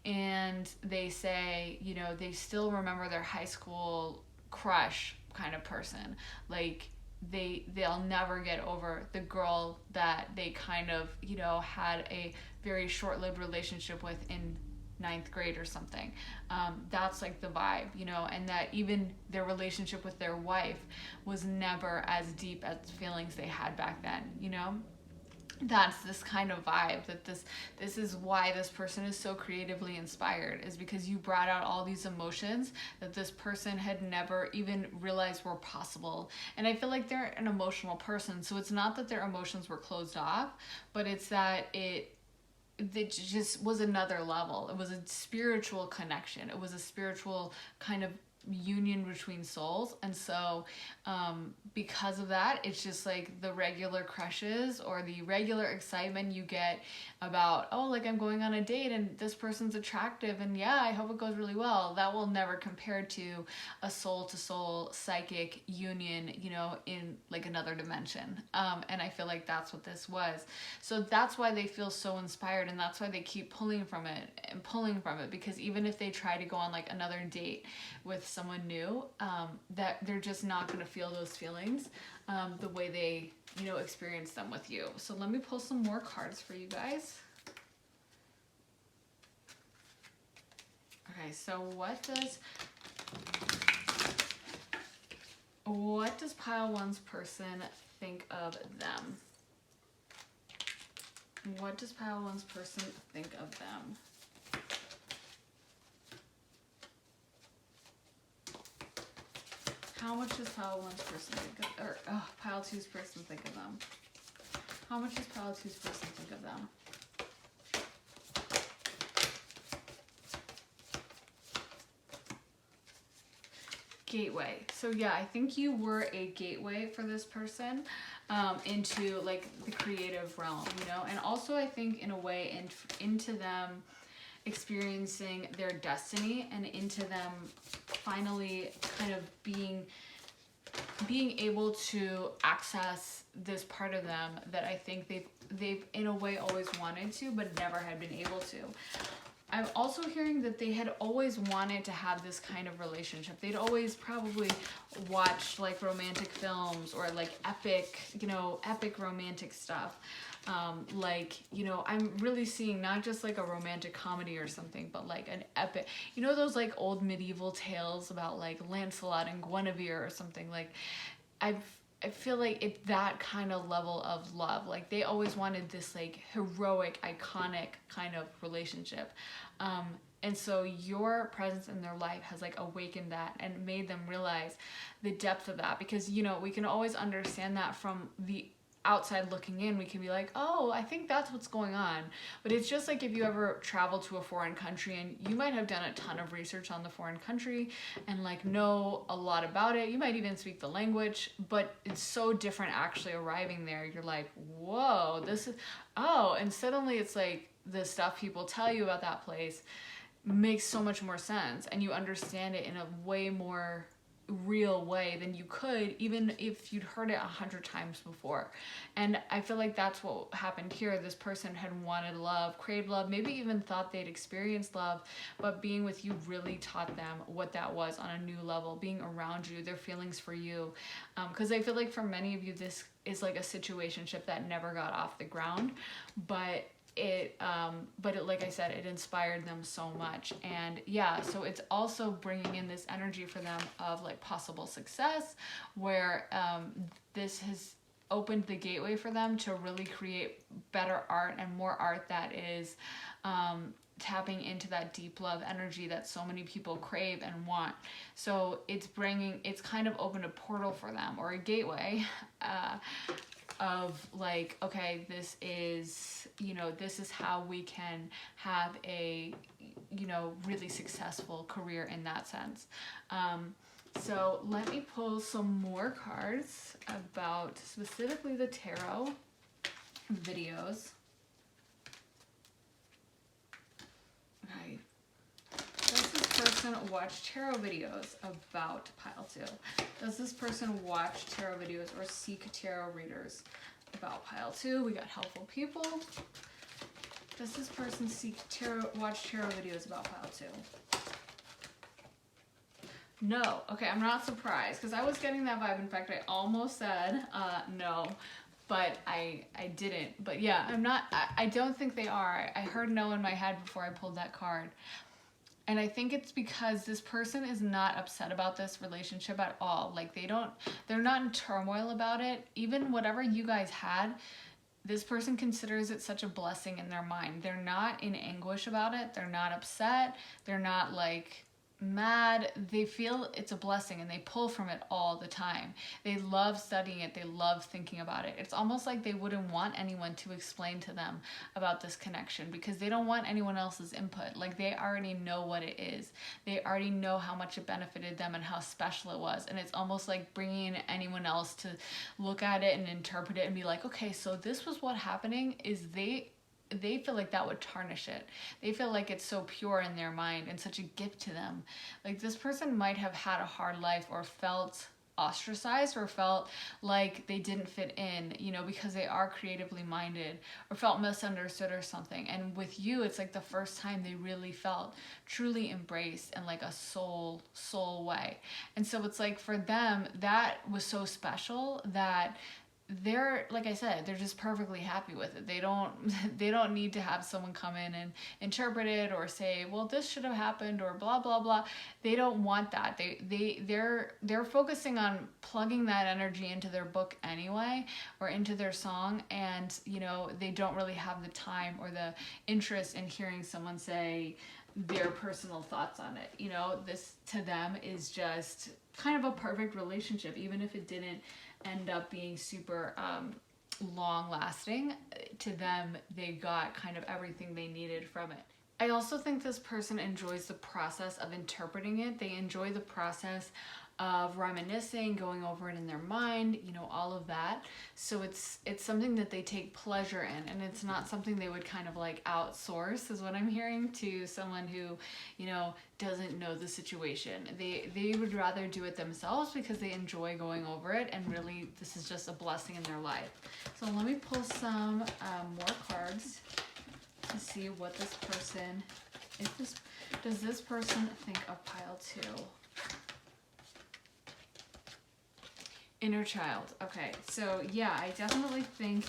and they say, you know, they still remember their high school crush kind of person. Like, they'll never get over the girl that they kind of, you know, had a very short-lived relationship with in 9th grade or something. That's like the vibe, you know, and that even their relationship with their wife was never as deep as feelings they had back then, you know. That's this kind of vibe, that this is why this person is so creatively inspired, is because you brought out all these emotions that this person had never even realized were possible. And I feel like they're an emotional person, so it's not that their emotions were closed off, but it's that it just was another level. It was a spiritual connection. It was a spiritual kind of union between souls. And so because of that, it's just like the regular crushes or the regular excitement you get about, oh, like, I'm going on a date and this person's attractive and yeah, I hope it goes really well. That will never compare to a soul to soul psychic union, you know, in like another dimension. And I feel like that's what this was. So that's why they feel so inspired, and that's why they keep pulling from it, because even if they try to go on like another date with someone new, that they're just not going to feel those feelings the way they, you know, experience them with you. So let me pull some more cards for you guys. Okay, so what does pile one's person think of them? What does pile one's person think of them? How much does pile one's person think of, or pile two's person think of them? How much does pile two's person think of them? Gateway. So yeah, I think you were a gateway for this person into like the creative realm, you know, and also I think in a way into them experiencing their destiny, and into them finally kind of being able to access this part of them that I think they've in a way always wanted to, but never had been able to. I'm also hearing that they had always wanted to have this kind of relationship. They'd always probably watched like romantic films or like epic romantic stuff. Like, you know, I'm really seeing not just like a romantic comedy or something, but like an epic, you know, those like old medieval tales about like Lancelot and Guinevere or something. Like, I feel like it's that kind of level of love. Like, they always wanted this like heroic, iconic kind of relationship. And so your presence in their life has like awakened that and made them realize the depth of that. Because, you know, we can always understand that from the outside looking in. We can be like, oh, I think that's what's going on. But it's just like if you ever travel to a foreign country and you might have done a ton of research on the foreign country and like know a lot about it. You might even speak the language, but it's so different actually arriving there. You're like, whoa, and suddenly it's like the stuff people tell you about that place makes so much more sense, and you understand it in a way more real way than you could even if you'd heard it 100 times before. And I feel like that's what happened here. This person had wanted love, craved love, maybe even thought they'd experienced love, but being with you really taught them what that was on a new level. Being around you, their feelings for you, because I feel like for many of you this is like a situationship that never got off the ground, but it like I said, it inspired them so much. And yeah, so it's also bringing in this energy for them of like possible success, where this has opened the gateway for them to really create better art and more art that is tapping into that deep love energy that so many people crave and want. So it's kind of opened a portal for them, or a gateway, of like, okay, this is how we can have a, really successful career in that sense. So let me pull some more cards about specifically the tarot videos. Okay. Does this person watch tarot videos about pile 2? Does this person watch tarot videos or seek tarot readers about pile 2? We got helpful people. Does this person watch tarot videos about pile 2? No. Okay, I'm not surprised, because I was getting that vibe. In fact, I almost said no, but I didn't. But yeah, I don't think they are. I heard no in my head before I pulled that card. And I think it's because this person is not upset about this relationship at all. Like, they're not in turmoil about it. Even whatever you guys had, this person considers it such a blessing in their mind. They're not in anguish about it. They're not upset. They're not like mad. They feel it's a blessing and they pull from it all the time. They love studying it. They love thinking about it. It's almost like they wouldn't want anyone to explain to them about this connection, because they don't want anyone else's input. Like, they already know what it is. They already know how much it benefited them and how special it was. And it's almost like bringing in anyone else to look at it and interpret it and be like, okay, so this was what happening, is they feel like that would tarnish it. They feel like it's so pure in their mind and such a gift to them. Like, this person might have had a hard life, or felt ostracized, or felt like they didn't fit in, because they are creatively minded, or felt misunderstood or something. And with you, it's like the first time they really felt truly embraced in like a soul way. And so it's like, for them, that was so special that they're, like I said, they're just perfectly happy with it. They don't need to have someone come in and interpret it, or say, well, this should have happened, or blah blah blah. They don't want that. They're focusing on plugging that energy into their book anyway, or into their song, and they don't really have the time or the interest in hearing someone say their personal thoughts on it. This to them is just kind of a perfect relationship, even if it didn't end up being super long lasting. To them, they got kind of everything they needed from it. I also think this person enjoys the process of interpreting it. They enjoy the process of reminiscing, going over it in their mind, all of that. So it's something that they take pleasure in, and it's not something they would kind of like outsource, is what I'm hearing, to someone who, doesn't know the situation. They would rather do it themselves, because they enjoy going over it, and really this is just a blessing in their life. So let me pull some more cards to see what this person, does this person think of pile 2? Inner child. Okay, so yeah, I definitely think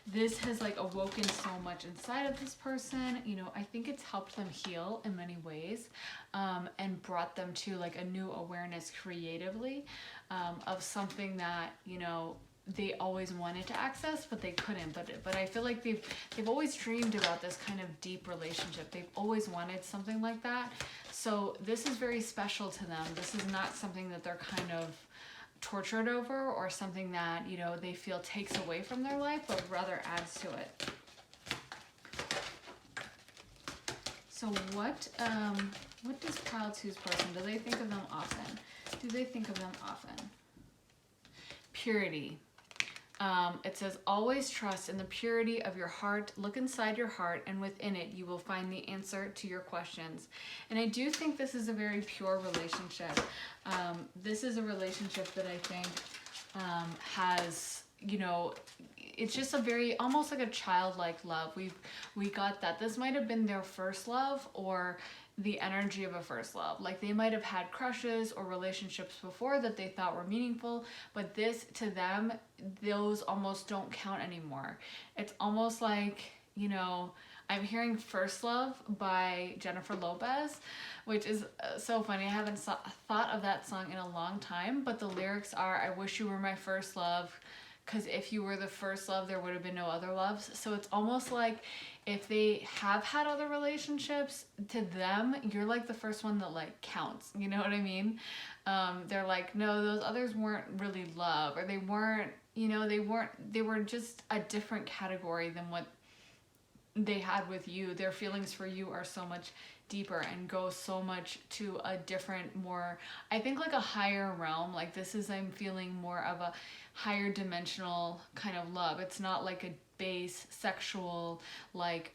this has like awoken so much inside of this person. I think it's helped them heal in many ways, and brought them to like a new awareness creatively, of something that they always wanted to access, but they couldn't. But I feel like they've always dreamed about this kind of deep relationship. They've always wanted something like that. So this is very special to them. This is not something that they're kind of tortured over, or something that they feel takes away from their life, but rather adds to it. So what does pile 2's person, do they think of them often? Purity. It says, always trust in the purity of your heart. Look inside your heart, and within it you will find the answer to your questions. And I do think this is a very pure relationship. This is a relationship that I think has, it's just a very, almost like a childlike love. We got that. This might have been their first love, or the energy of a first love. Like, they might have had crushes or relationships before that they thought were meaningful, but this, to them, those almost don't count anymore. It's almost like, I'm hearing First Love by Jennifer Lopez, which is so funny. I haven't thought of that song in a long time, but the lyrics are, I wish you were my first love, because if you were the first love, there would have been no other loves. So it's almost like if they have had other relationships, to them, you're like the first one that like counts. You know what I mean? They're like, no, those others weren't really love, or they weren't, you know, they were just a different category than what they had with you. Their feelings for you are so much deeper and go so much to a different, more, I think like a higher realm. Like this is, I'm feeling more of a higher dimensional kind of love. It's not like a base sexual, like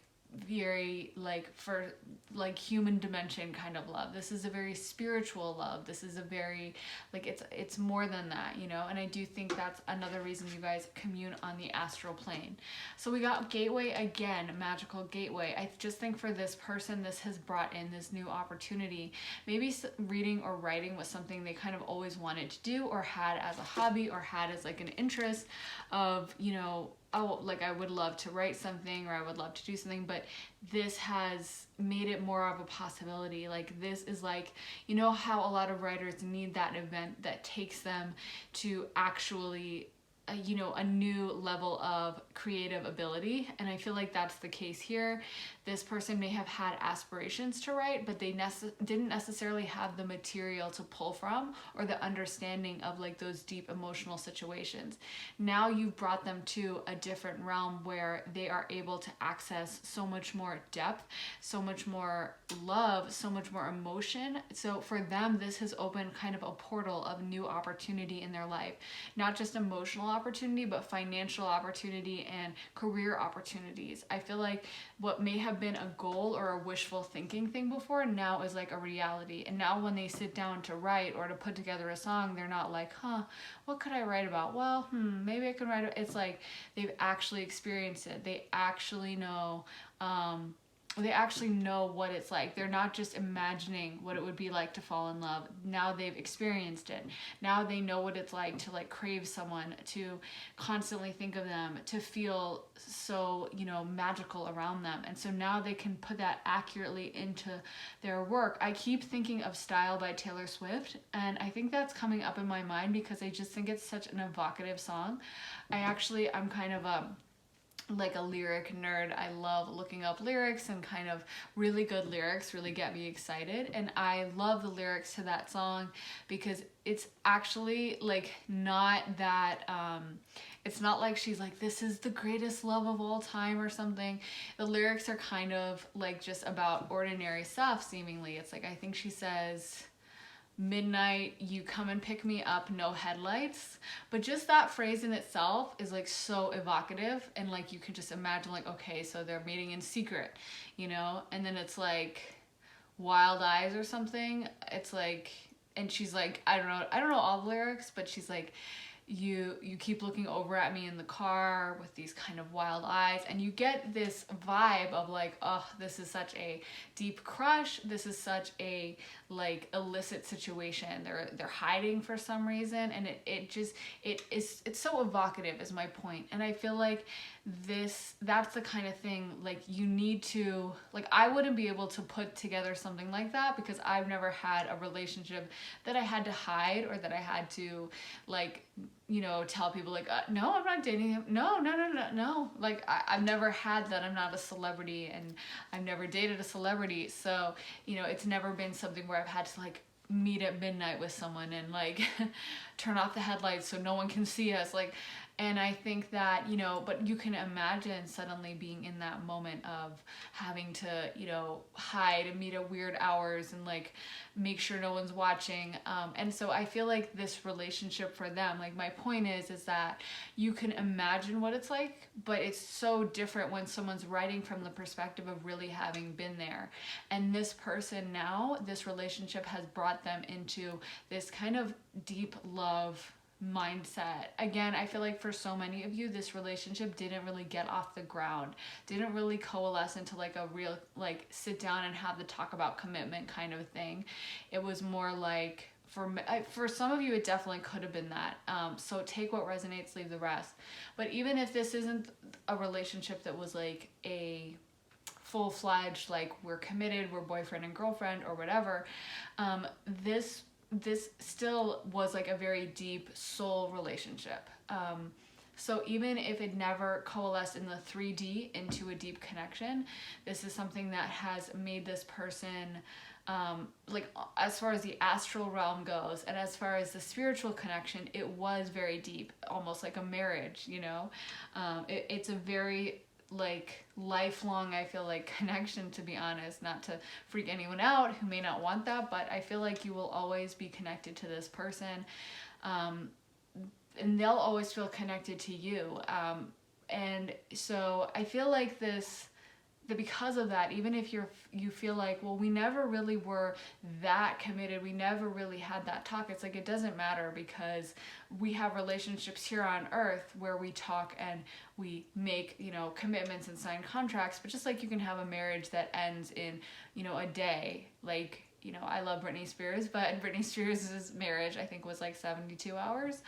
very like for like human dimension kind of love. This is a very spiritual love. This is a very like it's more than that, you know. And I do think that's another reason you guys commune on the astral plane. So we got gateway again, magical gateway. I just think for this person, this has brought in this new opportunity. Maybe reading or writing was something they kind of always wanted to do, or had as a hobby, or had as like an interest of, you know, oh, like I would love to write something, or I would love to do something, but this has made it more of a possibility. Like this is like, you know how a lot of writers need that event that takes them to actually you know, a new level of creative ability. And I feel like that's the case here. This person may have had aspirations to write, but they didn't necessarily have the material to pull from, or the understanding of like those deep emotional situations. Now you've brought them to a different realm where they are able to access so much more depth, so much more love, so much more emotion. So for them, this has opened kind of a portal of new opportunity in their life. Not just emotional opportunity, but financial opportunity and career opportunities. I feel like what may have been a goal or a wishful thinking thing before now is like a reality. And now when they sit down to write or to put together a song, they're not like, what could I write about? Well, maybe I could write it. It's like they've actually experienced it. They actually know what it's like. They're not just imagining what it would be like to fall in love. Now they've experienced it. Now they know what it's like to like crave someone, to constantly think of them, to feel so, you know, magical around them. And so now they can put that accurately into their work. I keep thinking of Style by Taylor Swift, and I think that's coming up in my mind because I just think it's such an evocative song. I'm kind of like a lyric nerd. I love looking up lyrics, and kind of really good lyrics really get me excited. And I love the lyrics to that song because it's actually like not that it's not like she's like, this is the greatest love of all time or something. The lyrics are kind of like just about ordinary stuff, seemingly. It's like, I think she says, midnight, you come and pick me up, no headlights. But just that phrase in itself is like so evocative, and like you can just imagine like, okay, so they're meeting in secret, you know. And then it's like wild eyes or something. It's like, and she's like, I don't know all the lyrics, but she's like, you keep looking over at me in the car with these kind of wild eyes, and you get this vibe of like, oh, this is such a deep crush, this is such a like illicit situation, they're hiding for some reason. And it's so evocative is my point. And I feel like that's the kind of thing, like you need to, like I wouldn't be able to put together something like that because I've never had a relationship that I had to hide, or that I had to like, you know, tell people like, no, I'm not dating him. No. Like I've never had that. I'm not a celebrity, and I've never dated a celebrity. So, you know, it's never been something where I've had to like meet at midnight with someone and like turn off the headlights so no one can see us. Like, and I think that, you know, but you can imagine suddenly being in that moment of having to, you know, hide and meet at weird hours and like make sure no one's watching. And so I feel like this relationship for them, like my point is that you can imagine what it's like, but it's so different when someone's writing from the perspective of really having been there. And this person now, this relationship has brought them into this kind of deep love mindset. Again, I feel like for so many of you, this relationship didn't really get off the ground, didn't really coalesce into like a real like sit down and have the talk about commitment kind of thing. It was more like, for some of you, it definitely could have been that. So take what resonates, leave the rest. But even if this isn't a relationship that was like a full-fledged, like we're committed, we're boyfriend and girlfriend or whatever, this still was like a very deep soul relationship. So even if it never coalesced in the 3D into a deep connection, this is something that has made this person, like as far as the astral realm goes and as far as the spiritual connection, it was very deep, almost like a marriage, you know. It's a very like lifelong, I feel like, connection, to be honest, not to freak anyone out who may not want that, but I feel like you will always be connected to this person. And they'll always feel connected to you. And so I feel like that because of that, even if you feel like, well, we never really were that committed, we never really had that talk, it's like, it doesn't matter, because we have relationships here on earth where we talk and we make, you know, commitments and sign contracts. But just like you can have a marriage that ends in, you know, a day, like, you know, I love Britney Spears, but Britney Spears' marriage, I think, was like 72 hours.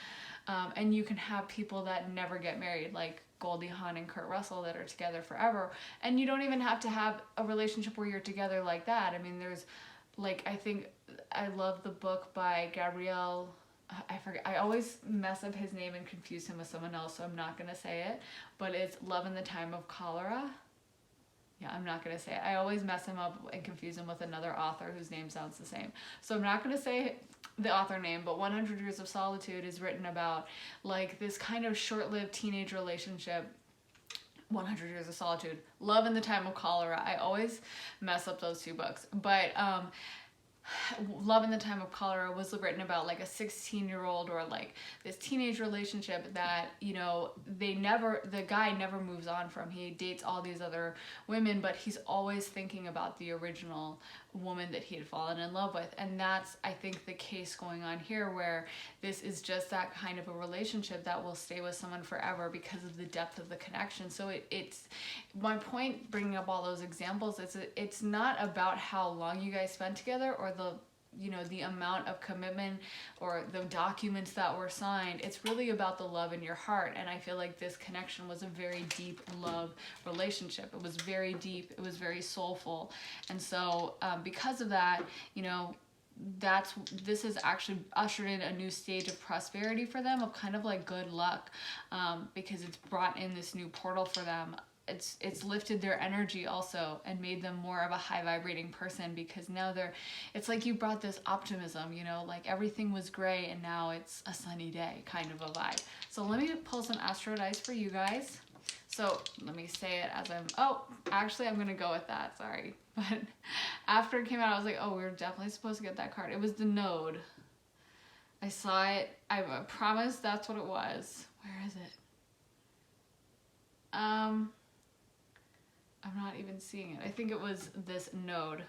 And you can have people that never get married, like Goldie Hawn and Kurt Russell, that are together forever. And you don't even have to have a relationship where you're together like that. I mean, there's, like, I think, I love the book by Gabriel, I forget, I always mess up his name and confuse him with someone else, so I'm not going to say it. But it's Love in the Time of Cholera. Yeah, I'm not going to say it. I always mess him up and confuse him with another author whose name sounds the same. So I'm not going to say the author name, but 100 Years of Solitude is written about, like, this kind of short-lived teenage relationship. 100 Years of Solitude. Love in the Time of Cholera. I always mess up those two books. But Love in the Time of Cholera was written about, like, a 16-year-old or like this teenage relationship that, you know, the guy never moves on from. He dates all these other women, but he's always thinking about the original woman that he had fallen in love with. And that's, I think, the case going on here, where this is just that kind of a relationship that will stay with someone forever because of the depth of the connection. So it's my point bringing up all those examples. It's not about how long you guys spent together or the amount of commitment or the documents that were signed. It's really about the love in your heart. And I feel like this connection was a very deep love relationship. It was very deep. It was very soulful. And so because of that, you know, this has actually ushered in a new stage of prosperity for them, of kind of like good luck, because it's brought in this new portal for them. It's lifted their energy also and made them more of a high vibrating person, because now it's like you brought this optimism, you know, like everything was gray and now it's a sunny day kind of a vibe. So let me pull some astro dice for you guys. So let me say it as I'm going to go with that, sorry. But after it came out, I was like, oh, we were definitely supposed to get that card. It was the Node. I saw it. I promise that's what it was. Where is it? I'm not even seeing it. I think it was this Node.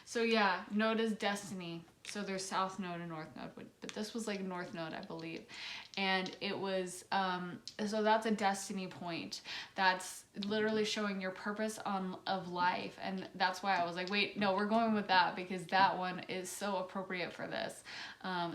So yeah, Node is destiny. So there's South Node and North Node, but this was like North Node, I believe. And it was, so that's a destiny point. That's literally showing your purpose of life. And that's why I was like, wait, no, we're going with that, because that one is so appropriate for this.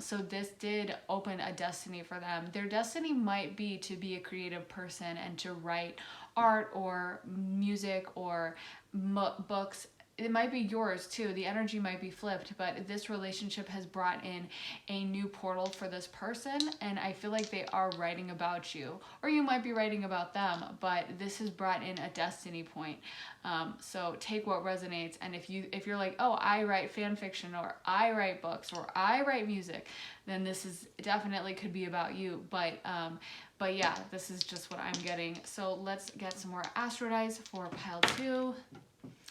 So this did open a destiny for them. Their destiny might be to be a creative person and to write art or music or books. It might be yours too. The energy might be flipped, but this relationship has brought in a new portal for this person, and I feel like they are writing about you, or you might be writing about them, but this has brought in a destiny point. So take what resonates, and if you're like, oh, I write fan fiction, or I write books, or I write music, then this is definitely could be about you. But yeah, this is just what I'm getting. So let's get some more astro dice for pile 2.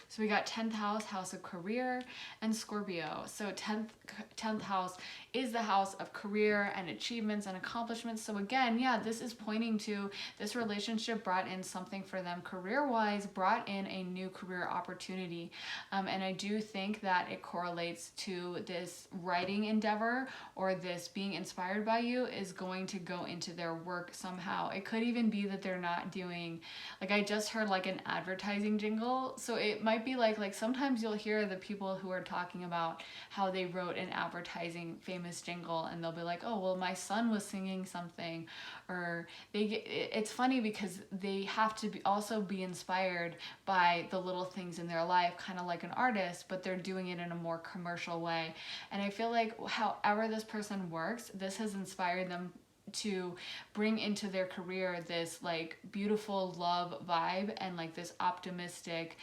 So we got 10th house, house of career, and Scorpio. So 10th house is the house of career and achievements and accomplishments. So again, yeah, this is pointing to this relationship brought in something for them career-wise, brought in a new career opportunity. And I do think that it correlates to this writing endeavor, or this being inspired by you is going to go into their work somehow. It could even be that they're not doing, like I just heard like an advertising jingle. So it might be like sometimes you'll hear the people who are talking about how they wrote an advertising famous jingle, and they'll be like, oh, well, my son was singing something, or it's funny because they have to also be inspired by the little things in their life, kind of like an artist, but they're doing it in a more commercial way. And I feel like however this person works, this has inspired them to bring into their career this like beautiful love vibe and like this optimistic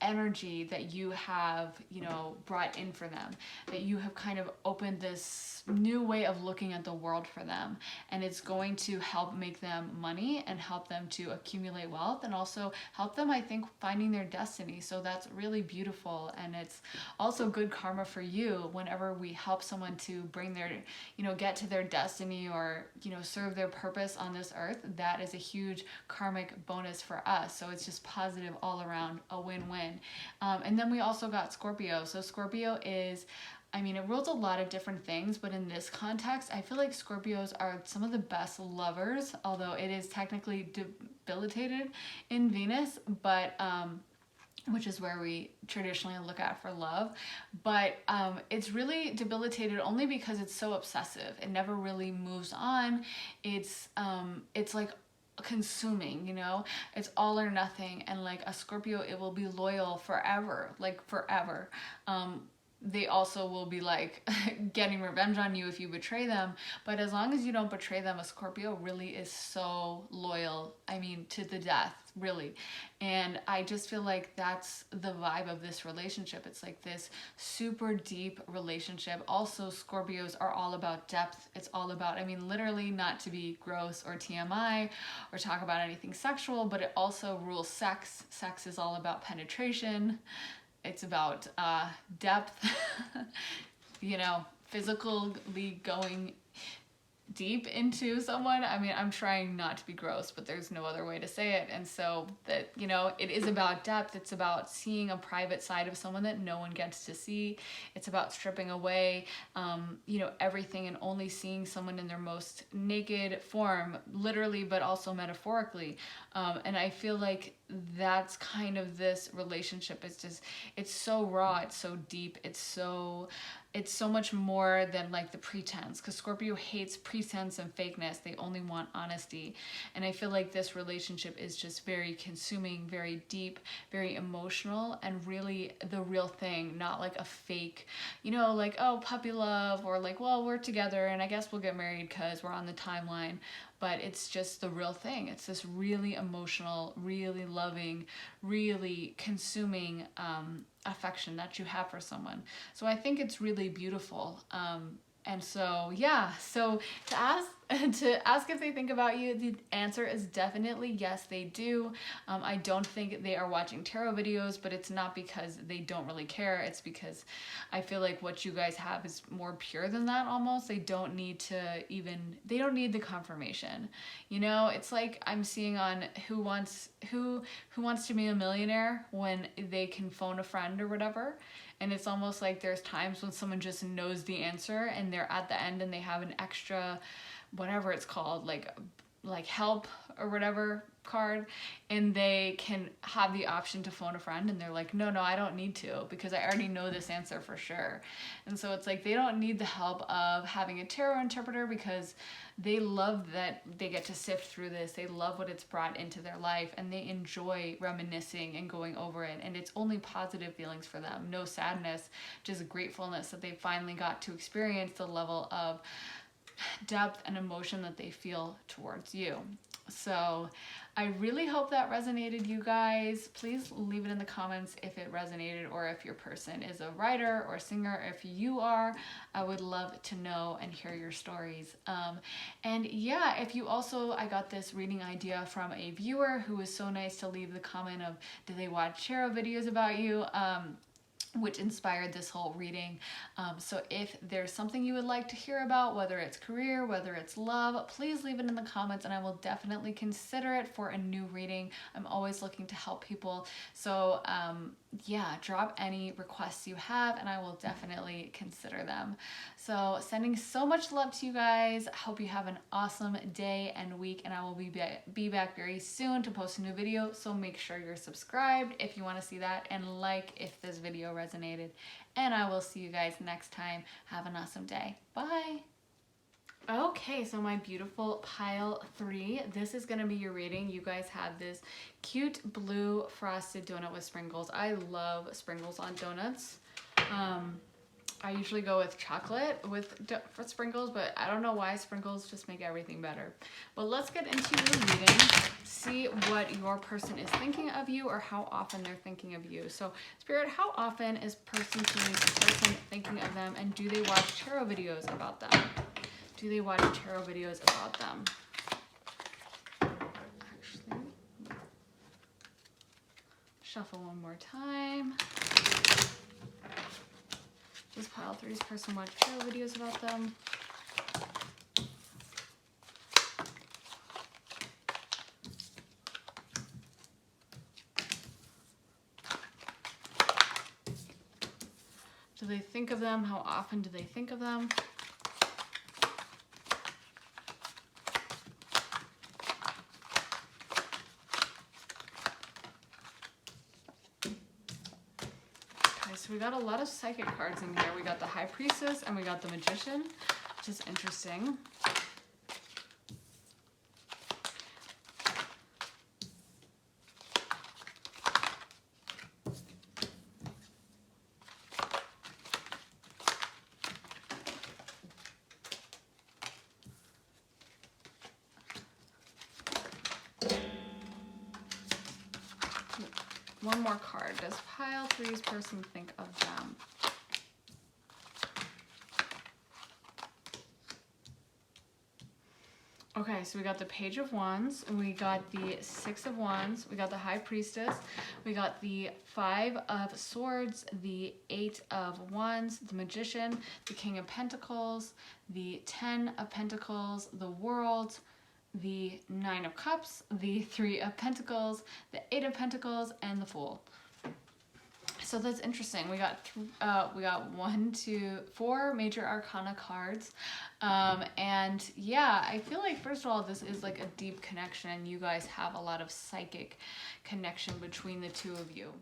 energy that you have, you know, brought in for them, that you have kind of opened this new way of looking at the world for them. And it's going to help make them money and help them to accumulate wealth and also help them, I think, finding their destiny. So that's really beautiful. And it's also good karma for you whenever we help someone to bring their, you know, get to their destiny or, you know, serve their purpose on this earth. That is a huge karmic bonus for us. So it's just positive all around, a win-win. And then we also got Scorpio. So Scorpio is, I mean, it rules a lot of different things, but in this context, I feel like Scorpios are some of the best lovers, although it is technically debilitated in Venus, but which is where we traditionally look at for love. But it's really debilitated only because it's so obsessive. It never really moves on. It's like consuming, you know, it's all or nothing. And like a Scorpio, it will be loyal forever, like forever. They also will be like getting revenge on you if you betray them. But as long as you don't betray them, a Scorpio really is so loyal. I mean, to the death, really. And I just feel like that's the vibe of this relationship. It's like this super deep relationship. Also, Scorpios are all about depth. It's all about, I mean, literally, not to be gross or TMI or talk about anything sexual, but it also rules sex. Sex is all about penetration. It's about depth, you know, physically going deep into someone. I mean, I'm trying not to be gross, but there's no other way to say it. And so that, you know, it is about depth. It's about seeing a private side of someone that no one gets to see. It's about stripping away, you know, everything and only seeing someone in their most naked form, literally, but also metaphorically. And I feel like that's kind of this relationship. It's just, it's so raw. It's so deep. It's so much more than like the pretense, because Scorpio hates pretense and fakeness. They only want honesty. And I feel like this relationship is just very consuming, very deep, very emotional, and really the real thing, not like a fake, you know, like, oh, puppy love, or like, well, we're together and I guess we'll get married because we're on the timeline. But it's just the real thing. It's this really emotional, really loving, really consuming affection that you have for someone. So I think it's really beautiful. And so, yeah, so to ask if they think about you, the answer is definitely yes, they do. I don't think they are watching tarot videos, but it's not because they don't really care. It's because I feel like what you guys have is more pure than that almost. They don't need the confirmation. You know, it's like I'm seeing on Who Wants to Be a Millionaire when they can phone a friend or whatever. And it's almost like there's times when someone just knows the answer and they're at the end and they have an extra, whatever it's called, like help or whatever card, and they can have the option to phone a friend and they're like, no, I don't need to because I already know this answer for sure. And so it's like they don't need the help of having a tarot interpreter because they love that they get to sift through this. They love what it's brought into their life and they enjoy reminiscing and going over it. And it's only positive feelings for them. No sadness, just gratefulness that they finally got to experience the level of depth and emotion that they feel towards you. So I really hope that resonated, you guys. Please leave it in the comments if it resonated, or if your person is a writer or singer. If you are, I would love to know and hear your stories. And yeah, if you also, I got this reading idea from a viewer who was so nice to leave the comment of, do they watch tarot videos about you? Which inspired this whole reading. So if there's something you would like to hear about, whether it's career, whether it's love, please leave it in the comments and I will definitely consider it for a new reading. I'm always looking to help people. So yeah, drop any requests you have and I will definitely consider them. So sending so much love to you guys. I hope you have an awesome day and week, and I will be back very soon to post a new video. So make sure you're subscribed if you want to see that, and like if this video resonated. And I will see you guys next time. Have an awesome day. Bye. Okay, so my beautiful pile 3, this is going to be your reading. You guys have this cute blue frosted donut with sprinkles. I love sprinkles on donuts. I usually go with chocolate for sprinkles, but I don't know why sprinkles just make everything better. But let's get into your reading, see what your person is thinking of you or how often they're thinking of you. So Spirit, how often is person thinking of them, and do they watch tarot videos about them? Do they watch tarot videos about them? Actually, shuffle one more time. Does pile 3's person watch tarot videos about them? Do they think of them? How often do they think of them? So we got a lot of psychic cards in here. We got the High Priestess and we got the Magician, which is interesting. One more card. Does pile 3's person think of them? Okay, so we got the Page of Wands, and we got the 6 of Wands, we got the High Priestess, we got the 5 of Swords, the 8 of Wands, the Magician, the King of Pentacles, the 10 of Pentacles, the World, the 9 of Cups, the 3 of Pentacles, the 8 of Pentacles, and the Fool. So that's interesting. We got 4 major arcana cards. And yeah, I feel like, first of all, this is like a deep connection. You guys have a lot of psychic connection between the two of you.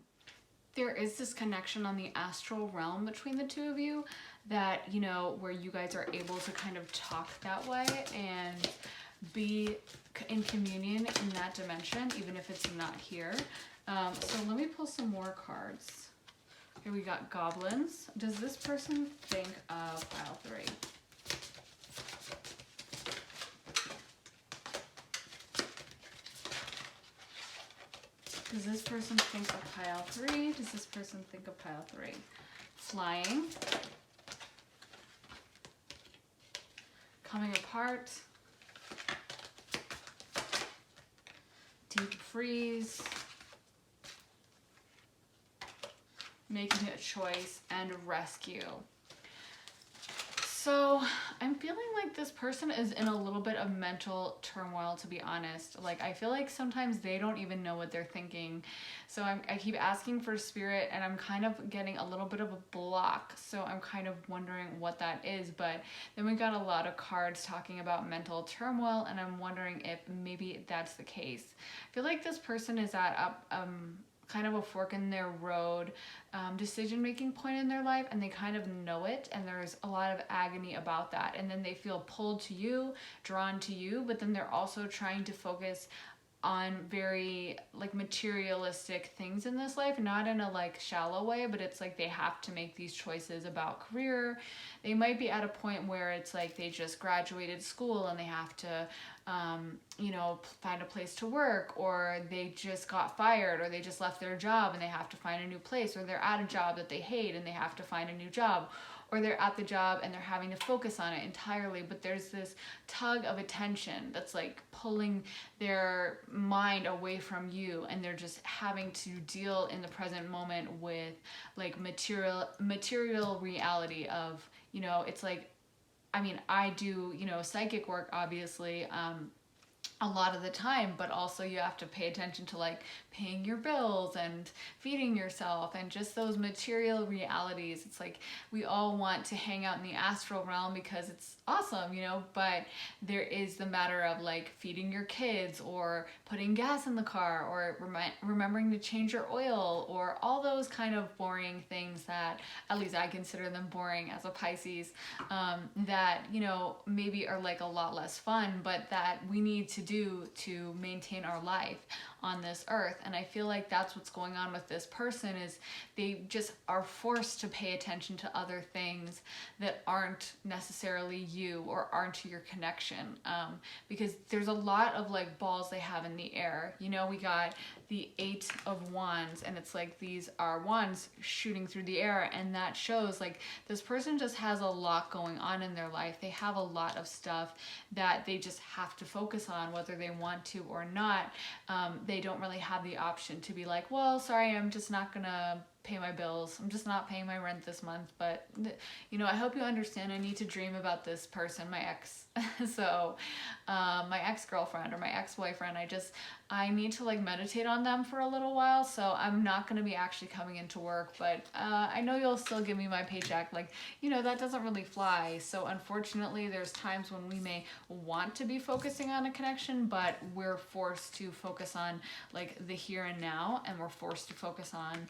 There is this connection on the astral realm between the two of you that, you know, where you guys are able to kind of talk that way and be in communion in that dimension, even if it's not here. So let me pull some more cards. Here we got Goblins. Does this person think of pile 3? Does this person think of pile 3? Does this person think of pile 3? Flying. Coming apart. Deep freeze. Making a choice, and rescue. So I'm feeling like this person is in a little bit of mental turmoil, to be honest. Like, I feel like sometimes they don't even know what they're thinking. So I keep asking for Spirit, and I'm kind of getting a little bit of a block. So I'm kind of wondering what that is. But then we got a lot of cards talking about mental turmoil, and I'm wondering if maybe that's the case. I feel like this person is at kind of a fork in their road decision-making point in their life, and they kind of know it, and there's a lot of agony about that, and then they feel pulled to you, drawn to you, but then they're also trying to focus on very like materialistic things in this life, not in a like shallow way, but it's like they have to make these choices about career. They might be at a point where it's like they just graduated school and they have to you know, find a place to work, or they just got fired, or they just left their job and they have to find a new place, or they're at a job that they hate and they have to find a new job, or they're at the job and they're having to focus on it entirely, but there's this tug of attention that's like pulling their mind away from you, and they're just having to deal in the present moment with like material reality of, you know, it's like, I mean, I do, you know, psychic work, obviously, a lot of the time, but also you have to pay attention to like paying your bills and feeding yourself and just those material realities. It's like we all want to hang out in the astral realm because it's awesome, you know, but there is the matter of like feeding your kids, or putting gas in the car, or remembering to change your oil, or all those kind of boring things that, at least I consider them boring as a Pisces, that, you know, maybe are like a lot less fun, but that we need to do to maintain our life on this earth. And I feel like that's what's going on with this person, is they just are forced to pay attention to other things that aren't necessarily you or aren't your connection, because there's a lot of like balls they have in the air. You know, we got the 8 of Wands, and it's like these are wands shooting through the air, and that shows like this person just has a lot going on in their life. They have a lot of stuff that they just have to focus on, whether they want to or not. They don't really have the option to be like, well, sorry, I'm just not gonna pay my bills. I'm just not paying my rent this month. But, you know, I hope you understand, I need to dream about this person, my ex. So my ex-girlfriend or my ex-boyfriend, I need to like meditate on them for a little while. So I'm not going to be actually coming into work, but I know you'll still give me my paycheck. Like, you know, that doesn't really fly. So unfortunately, there's times when we may want to be focusing on a connection, but we're forced to focus on like the here and now, and we're forced to focus on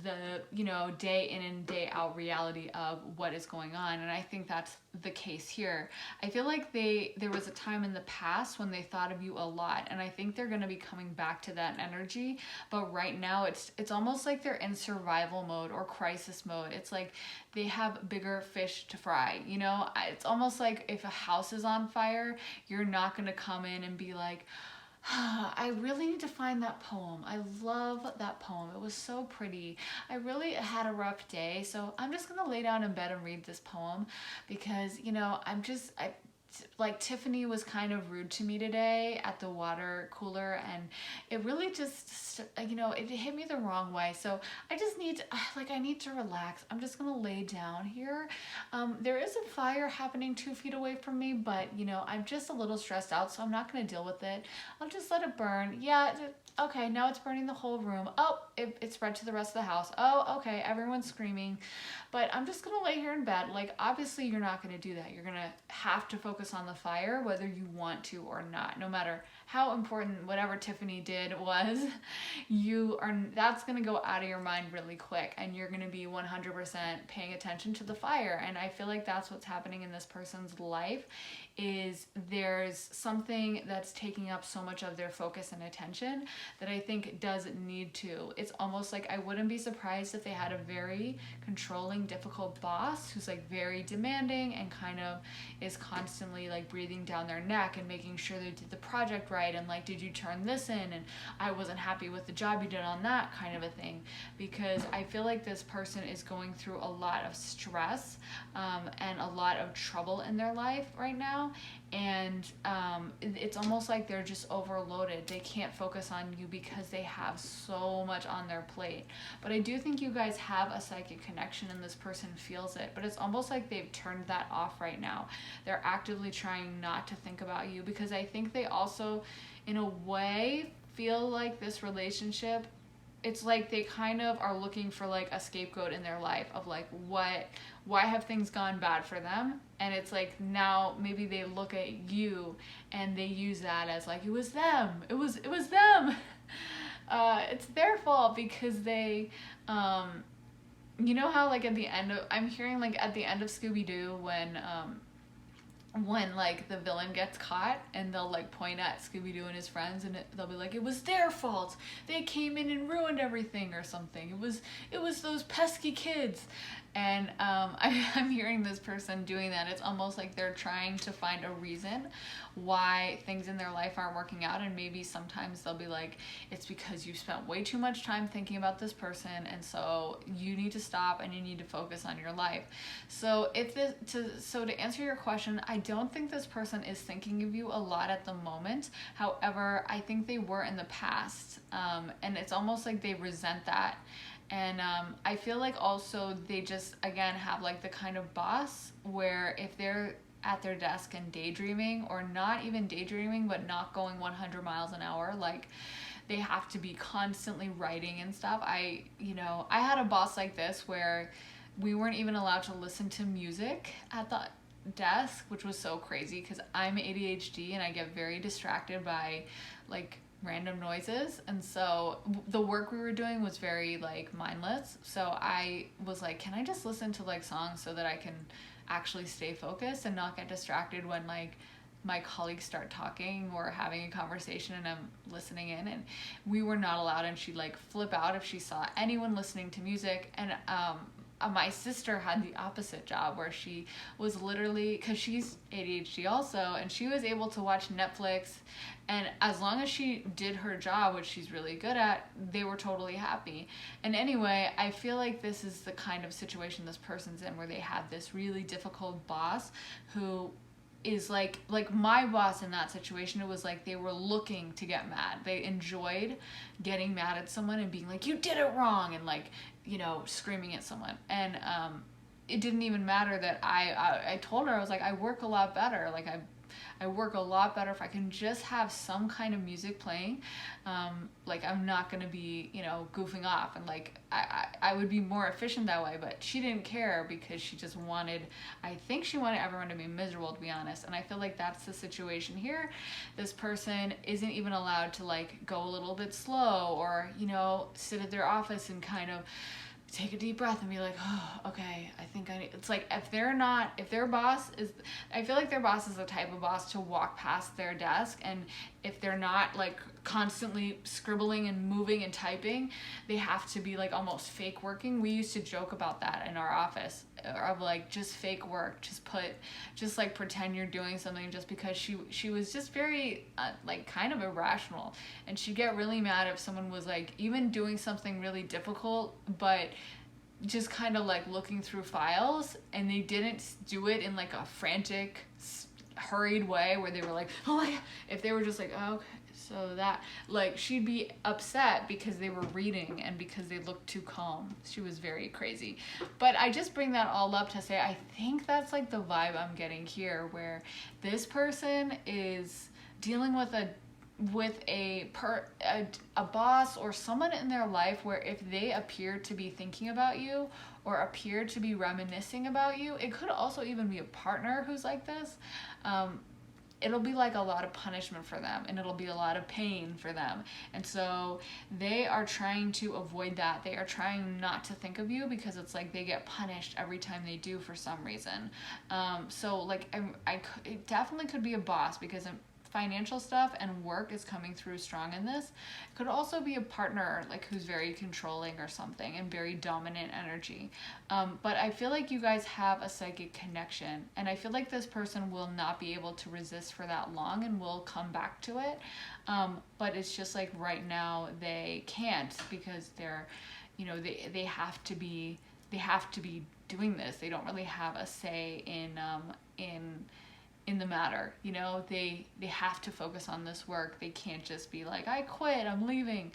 the, you know, day in and day out reality of what is going on. And I think that's the case here. I feel like there was a time in the past when they thought of you a lot, and I think they're going to be coming back to that energy. But right now it's almost like they're in survival mode or crisis mode. It's like they have bigger fish to fry, you know? It's almost like if a house is on fire, you're not going to come in and be like, I really need to find that poem. I love that poem. It was so pretty. I really had a rough day, so I'm just gonna lay down in bed and read this poem because, you know, like Tiffany was kind of rude to me today at the water cooler, and it really just, you know, it hit me the wrong way. So I just need I need to relax. I'm just gonna lay down here. There is a fire happening 2 feet away from me, but you know, I'm just a little stressed out, so I'm not gonna deal with it. I'll just let it burn. Yeah, okay, now it's burning the whole room. Oh, it spread to the rest of the house. Oh, okay, everyone's screaming. But I'm just gonna lay here in bed. Like, obviously you're not gonna do that. You're gonna have to focus on the fire, whether you want to or not. No matter how important whatever Tiffany did was, that's gonna go out of your mind really quick, and you're gonna be 100% paying attention to the fire. And I feel like that's what's happening in this person's life, is there's something that's taking up so much of their focus and attention that I think doesn't need to. It's almost like I wouldn't be surprised if they had a very controlling, difficult boss who's like very demanding and kind of is constantly like breathing down their neck and making sure they did the project right, and like, did you turn this in, and I wasn't happy with the job you did on that, kind of a thing. Because I feel like this person is going through a lot of stress and a lot of trouble in their life right now. And it's almost like they're just overloaded. They can't focus on you because they have so much on their plate. But I do think you guys have a psychic connection, and this person feels it. But it's almost like they've turned that off right now. They're actively trying not to think about you, because I think they also, in a way, feel like this relationship, it's like they kind of are looking for like a scapegoat in their life of like, why have things gone bad for them? And it's like, now maybe they look at you and they use that as like, it was them. It was them. It's their fault because they, you know how like at the end of, I'm hearing like at the end of Scooby-Doo when like the villain gets caught and they'll like point at Scooby-Doo and his friends, and they'll be like, it was their fault, they came in and ruined everything or something, it was those pesky kids. And I'm hearing this person doing that. It's almost like they're trying to find a reason why things in their life aren't working out, and maybe sometimes they'll be like, it's because you spent way too much time thinking about this person, and so you need to stop and you need to focus on your life. So to answer your question, I don't think this person is thinking of you a lot at the moment. However, I think they were in the past, and it's almost like they resent that. And I feel like also they just, again, have like the kind of boss where if they're at their desk and daydreaming, or not even daydreaming, but not going 100 miles an hour, like they have to be constantly writing and stuff. I had a boss like this where we weren't even allowed to listen to music at the desk, which was so crazy because I'm ADHD and I get very distracted by like random noises, and so the work we were doing was very like mindless. So I was like, can I just listen to like songs so that I can actually stay focused and not get distracted when like my colleagues start talking or having a conversation and I'm listening in, and we were not allowed, and she'd like flip out if she saw anyone listening to music. And my sister had the opposite job where she was literally, because she's ADHD also, and she was able to watch Netflix, and as long as she did her job, which she's really good at, they were totally happy. And anyway, I feel like this is the kind of situation this person's in, where they have this really difficult boss who is like my boss in that situation. It was like they were looking to get mad. They enjoyed getting mad at someone and being like, you did it wrong, and like, you know, screaming at someone. And it didn't even matter that I told her, I was like, I work a lot better. Like I work a lot better if I can just have some kind of music playing. Like I'm not gonna be, you know, goofing off, and like I would be more efficient that way. But she didn't care because she just wanted, I think she wanted everyone to be miserable, to be honest. And I feel like that's the situation here. This person isn't even allowed to like go a little bit slow, or, you know, sit at their office and kind of take a deep breath and be like, oh, okay, I think I need, it's like, if their boss is, I feel like their boss is the type of boss to walk past their desk, and if they're not like constantly scribbling and moving and typing, they have to be like almost fake working. We used to joke about that in our office, of like, just fake work, just like pretend you're doing something, just because she was just very like kind of irrational, and she'd get really mad if someone was like even doing something really difficult, but just kind of like looking through files, and they didn't do it in like a frantic, hurried way where they were like, oh my God. If they were just like, oh, okay, so that, like, she'd be upset because they were reading and because they looked too calm. She was very crazy. But I just bring that all up to say, I think that's like the vibe I'm getting here, where this person is dealing with a boss or someone in their life where if they appear to be thinking about you or appear to be reminiscing about you, it could also even be a partner who's like this. It'll be like a lot of punishment for them, and it'll be a lot of pain for them. And so they are trying to avoid that. They are trying not to think of you because it's like they get punished every time they do for some reason. So like it definitely could be a boss, because financial stuff and work is coming through strong in this. It could also be a partner, like, who's very controlling or something and very dominant energy. But I feel like you guys have a psychic connection, and I feel like this person will not be able to resist for that long and will come back to it. But it's just like right now they can't, because they're, you know, they have to be doing this. They don't really have a say in the matter, you know. They have to focus on this work. They can't just be like, I quit, I'm leaving,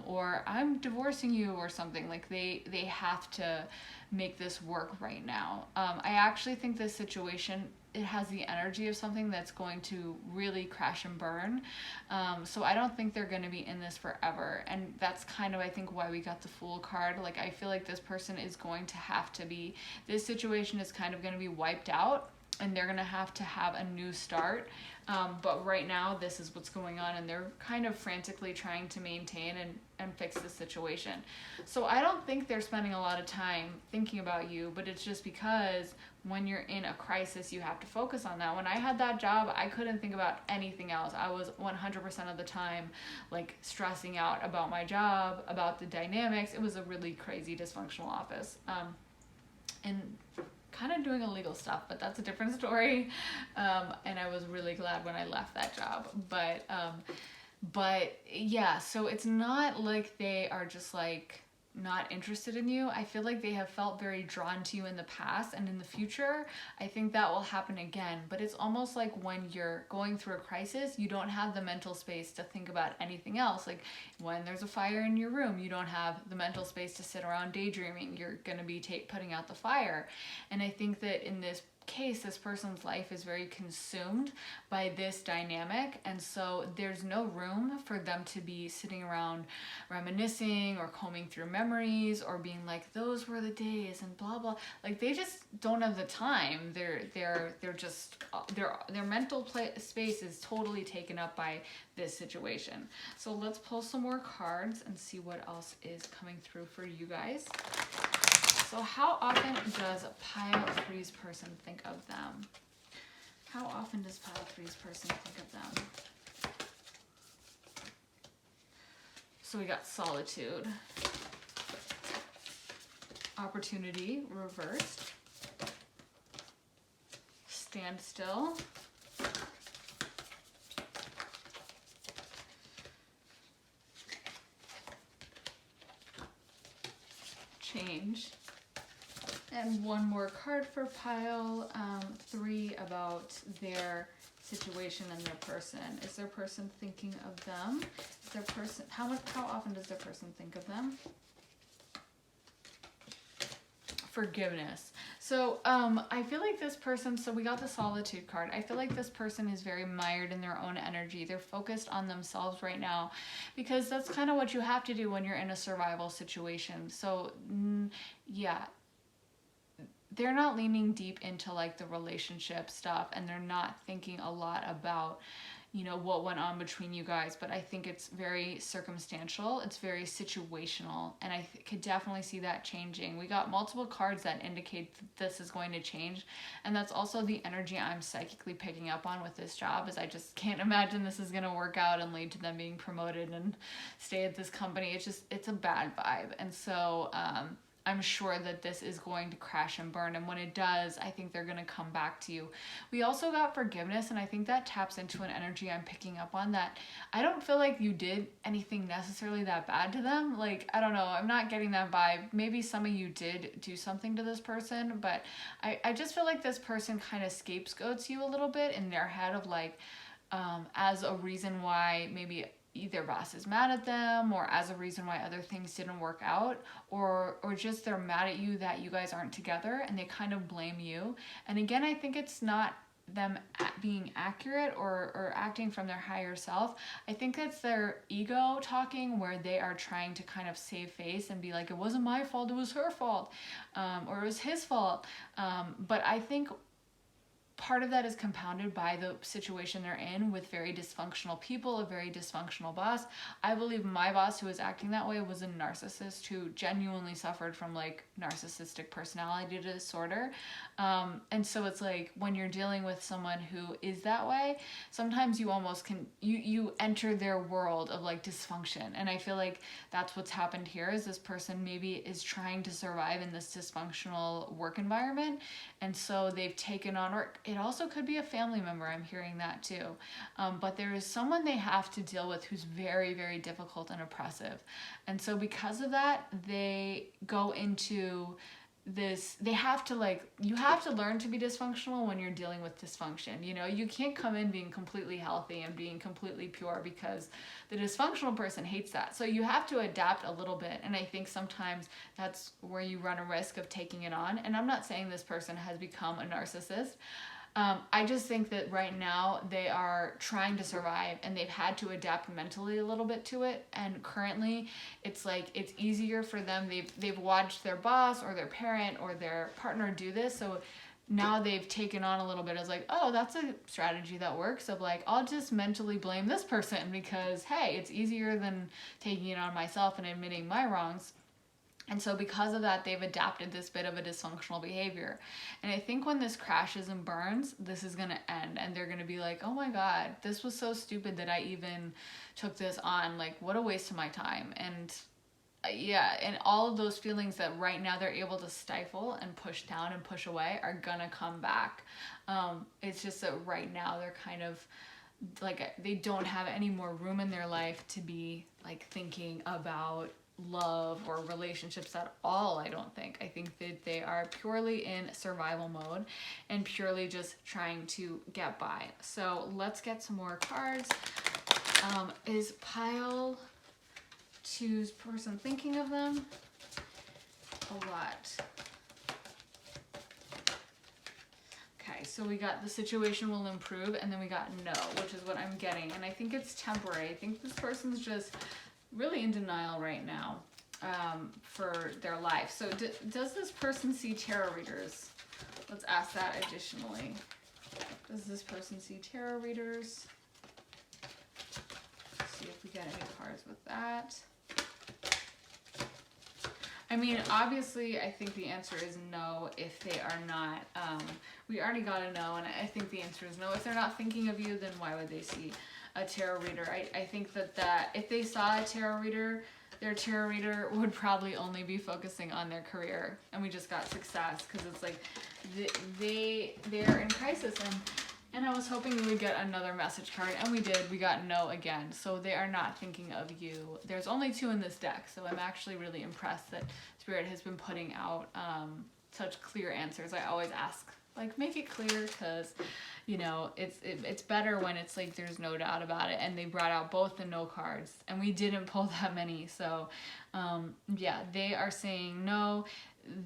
or I'm divorcing you or something. Like they have to make this work right now. I actually think this situation, it has the energy of something that's going to really crash and burn. So I don't think they're going to be in this forever. And that's kind of, I think, why we got the Fool card. Like, I feel like this person is going to have to be, this situation is kind of going to be wiped out, and they're going to have a new start. But right now, this is what's going on, and they're kind of frantically trying to maintain and fix the situation. So I don't think they're spending a lot of time thinking about you, but it's just because when you're in a crisis, you have to focus on that. When I had that job, I couldn't think about anything else. I was 100% of the time, like, stressing out about my job, about the dynamics. It was a really crazy, dysfunctional office. And kind of doing illegal stuff, but that's a different story. And I was really glad when I left that job. But yeah, so it's not like they are just like not interested in you. I feel like they have felt very drawn to you in the past, and in the future, I think that will happen again. But it's almost like when you're going through a crisis, you don't have the mental space to think about anything else. Like when there's a fire in your room, you don't have the mental space to sit around daydreaming. You're going to be putting out the fire. And I think that in this case, this person's life is very consumed by this dynamic, and so there's no room for them to be sitting around reminiscing or combing through memories or being like, those were the days and blah blah. Like, they just don't have the time. They're just their mental space is totally taken up by this situation. So let's pull some more cards and see what else is coming through for you guys. So how often does Pile 3's person think of them? How often does pile 3's person think of them? So we got solitude, opportunity reversed, stand still, change, and one more card for pile 3 about their situation and their person. Is their person thinking of them? Is their person, how often does their person think of them? Forgiveness. So I feel like this person, so we got the solitude card. I feel like this person is very mired in their own energy. They're focused on themselves right now because that's kind of what you have to do when you're in a survival situation. So yeah, they're not leaning deep into like the relationship stuff, and they're not thinking a lot about, you know, what went on between you guys, but I think it's very circumstantial, it's very situational, and I could definitely see that changing. We got multiple cards that indicate that this is going to change, and that's also the energy I'm psychically picking up on with this job, is I just can't imagine this is going to work out and lead to them being promoted and stay at this company. It's a bad vibe, and so I'm sure that this is going to crash and burn, and when it does, I think they're going to come back to you. We also got forgiveness, and I think that taps into an energy I'm picking up on, that I don't feel like you did anything necessarily that bad to them. Like, I don't know, I'm not getting that vibe. Maybe some of you did do something to this person, but I just feel like this person kind of scapegoats you a little bit in their head of like, as a reason why maybe either boss is mad at them, or as a reason why other things didn't work out, or just they're mad at you that you guys aren't together, and they kind of blame you. And again, I think it's not them being accurate or acting from their higher self. I think it's their ego talking, where they are trying to kind of save face and be like, it wasn't my fault, it was her fault, or it was his fault. But I think part of that is compounded by the situation they're in with very dysfunctional people, a very dysfunctional boss. I believe my boss, who was acting that way, was a narcissist who genuinely suffered from like narcissistic personality disorder. And so it's like, when you're dealing with someone who is that way, sometimes you almost can, you enter their world of like dysfunction. And I feel like that's what's happened here, is this person maybe is trying to survive in this dysfunctional work environment. And so they've taken on, or it also could be a family member, I'm hearing that too. But there is someone they have to deal with who's very, very difficult and oppressive. And so because of that, they go into this, they have to like, you have to learn to be dysfunctional when you're dealing with dysfunction. You know, you can't come in being completely healthy and being completely pure, because the dysfunctional person hates that. So you have to adapt a little bit, and I think sometimes that's where you run a risk of taking it on. And I'm not saying this person has become a narcissist. I just think that right now they are trying to survive, and they've had to adapt mentally a little bit to it. And currently it's like, it's easier for them. They've watched their boss or their parent or their partner do this. So now they've taken on a little bit as like, oh, that's a strategy that works, of like, I'll just mentally blame this person because, hey, it's easier than taking it on myself and admitting my wrongs. And so because of that, they've adapted this bit of a dysfunctional behavior. And I think when this crashes and burns, this is going to end. And they're going to be like, oh my God, this was so stupid that I even took this on. Like, what a waste of my time. And yeah, and all of those feelings that right now they're able to stifle and push down and push away are going to come back. It's just that right now they're kind of like, they don't have any more room in their life to be like thinking about love or relationships at all. I don't think. I think that they are purely in survival mode and purely just trying to get by. So let's get some more cards. Is pile 2's person thinking of them? A lot. Okay, so we got the situation will improve, and then we got no, which is what I'm getting. And I think it's temporary. I think this person's just really in denial right now for their life. So does this person see tarot readers? Let's ask that additionally. Does this person see tarot readers? Let's see if we get any cards with that. I mean, obviously, I think the answer is no if they are not. We already got a no, and I think the answer is no. If they're not thinking of you, then why would they see a tarot reader? I think that if they saw a tarot reader, their tarot reader would probably only be focusing on their career, and we just got success, because it's like they're in crisis, and I was hoping we would get another message card, and we did. We got no again. So they are not thinking of you. There's only 2 in this deck, so I'm actually really impressed that Spirit has been putting out such clear answers. I always ask, like, make it clear, because, you know, it's better when it's like there's no doubt about it. And they brought out both the no cards, and we didn't pull that many. So, yeah, they are saying no.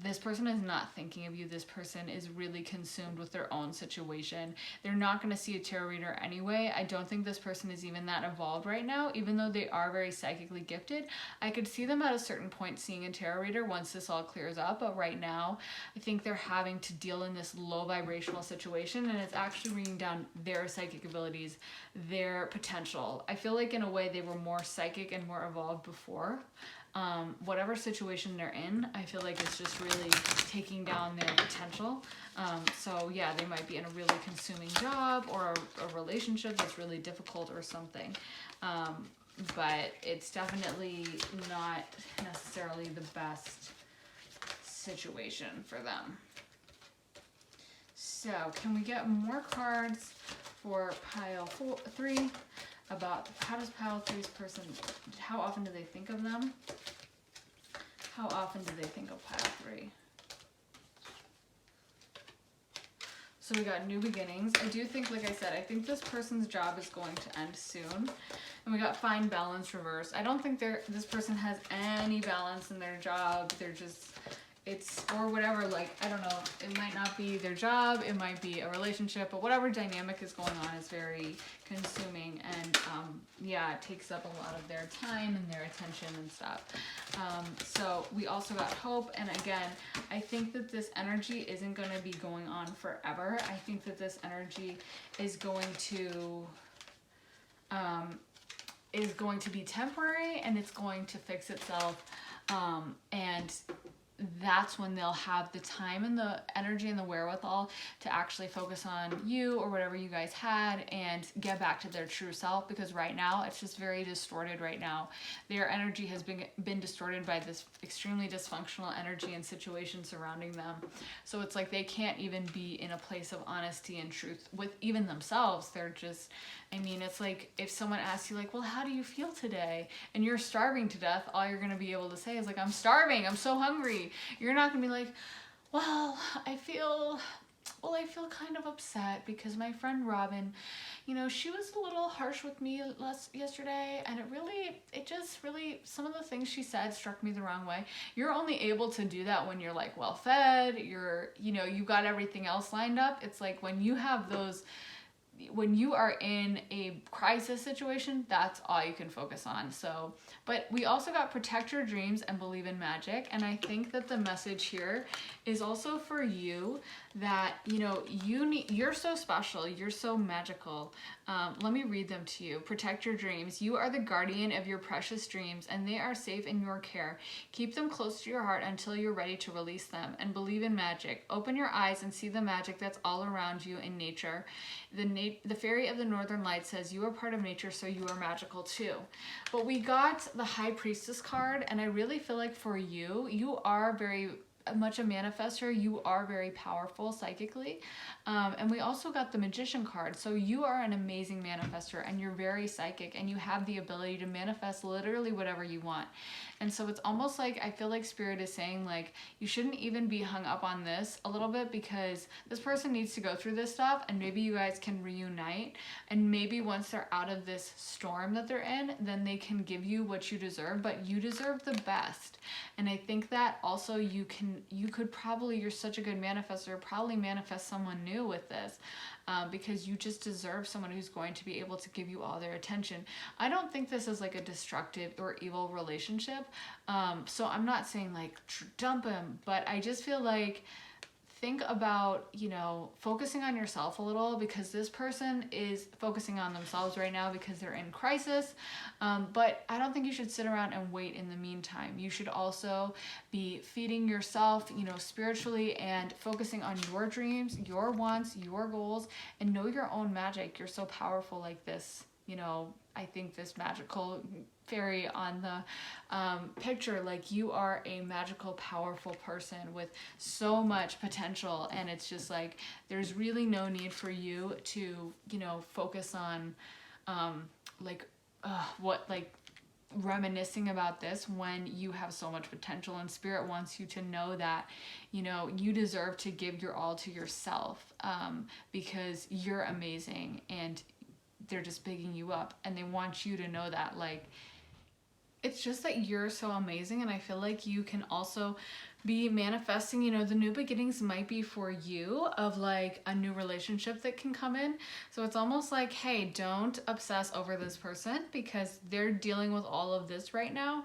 This person is not thinking of you. This person is really consumed with their own situation. They're not going to see a tarot reader anyway. I don't think this person is even that evolved right now, even though they are very psychically gifted. I could see them at a certain point seeing a tarot reader once this all clears up, but right now I think they're having to deal in this low vibrational situation, and it's actually bringing down their psychic abilities, their potential. I feel like in a way they were more psychic and more evolved before. Whatever situation they're in, I feel like it's just really taking down their potential. So yeah, they might be in a really consuming job or a relationship that's really difficult or something. But it's definitely not necessarily the best situation for them. So can we get more cards for pile 3? About how does pile 3's person, how often do they think of them? How often do they think of pile 3? So we got new beginnings. I do think, like I said, I think this person's job is going to end soon. And we got find balance reverse. I don't think this person has any balance in their job. They're just, it's, or whatever, like, I don't know, it might not be their job, it might be a relationship, but whatever dynamic is going on is very consuming, and yeah, it takes up a lot of their time and their attention and stuff. So we also got hope, and again, I think that this energy isn't going to be going on forever. I think that this energy is going to be temporary, and it's going to fix itself, and that's when they'll have the time and the energy and the wherewithal to actually focus on you or whatever you guys had and get back to their true self, because right now it's just very distorted right now. Their energy has been distorted by this extremely dysfunctional energy and situation surrounding them. So it's like they can't even be in a place of honesty and truth with even themselves. They're just, I mean, it's like if someone asks you, like, well, how do you feel today? And you're starving to death, all you're going to be able to say is, like, I'm starving, I'm so hungry. You're not going to be like, well, I feel kind of upset because my friend Robin, you know, she was a little harsh with me yesterday, and it just really, some of the things she said struck me the wrong way. You're only able to do that when you're, like, well fed, you know, you got everything else lined up. It's like when you have those, when you are in a crisis situation, that's all you can focus on. So, but we also got protect your dreams and believe in magic. And I think that the message here is also for you that, you know, you're so special. You're so magical. Let me read them to you. Protect your dreams. You are the guardian of your precious dreams, and they are safe in your care. Keep them close to your heart until you're ready to release them, and believe in magic. Open your eyes and see the magic that's all around you in nature. The fairy of the northern lights says you are part of nature, so you are magical too. But we got the high priestess card, and I really feel like for you, you are very much a manifester. You are very powerful psychically. And we also got the magician card. So you are an amazing manifester, and you're very psychic, and you have the ability to manifest literally whatever you want. And so it's almost like, I feel like Spirit is saying, like, you shouldn't even be hung up on this a little bit, because this person needs to go through this stuff, and maybe you guys can reunite, and maybe once they're out of this storm that they're in, then they can give you what you deserve, but you deserve the best. And I think that also you could probably, you're such a good manifestor, probably manifest someone new with this. Because you just deserve someone who's going to be able to give you all their attention. I don't think this is like a destructive or evil relationship. So I'm not saying like dump him, but I just feel like think about, you know, focusing on yourself a little, because this person is focusing on themselves right now because they're in crisis. But I don't think you should sit around and wait in the meantime. You should also be feeding yourself, you know, spiritually, and focusing on your dreams, your wants, your goals, and know your own magic. You're so powerful like this. You know, I think this magical fairy on the picture, like, you are a magical, powerful person with so much potential, and it's just like there's really no need for you to, you know, focus on reminiscing about this when you have so much potential, and spirit wants you to know that, you know, you deserve to give your all to yourself, because you're amazing, and they're just bigging you up, and they want you to know that, like, it's just that you're so amazing. And I feel like you can also be manifesting, you know, the new beginnings might be for you, of like a new relationship that can come in. So it's almost like, hey, don't obsess over this person because they're dealing with all of this right now.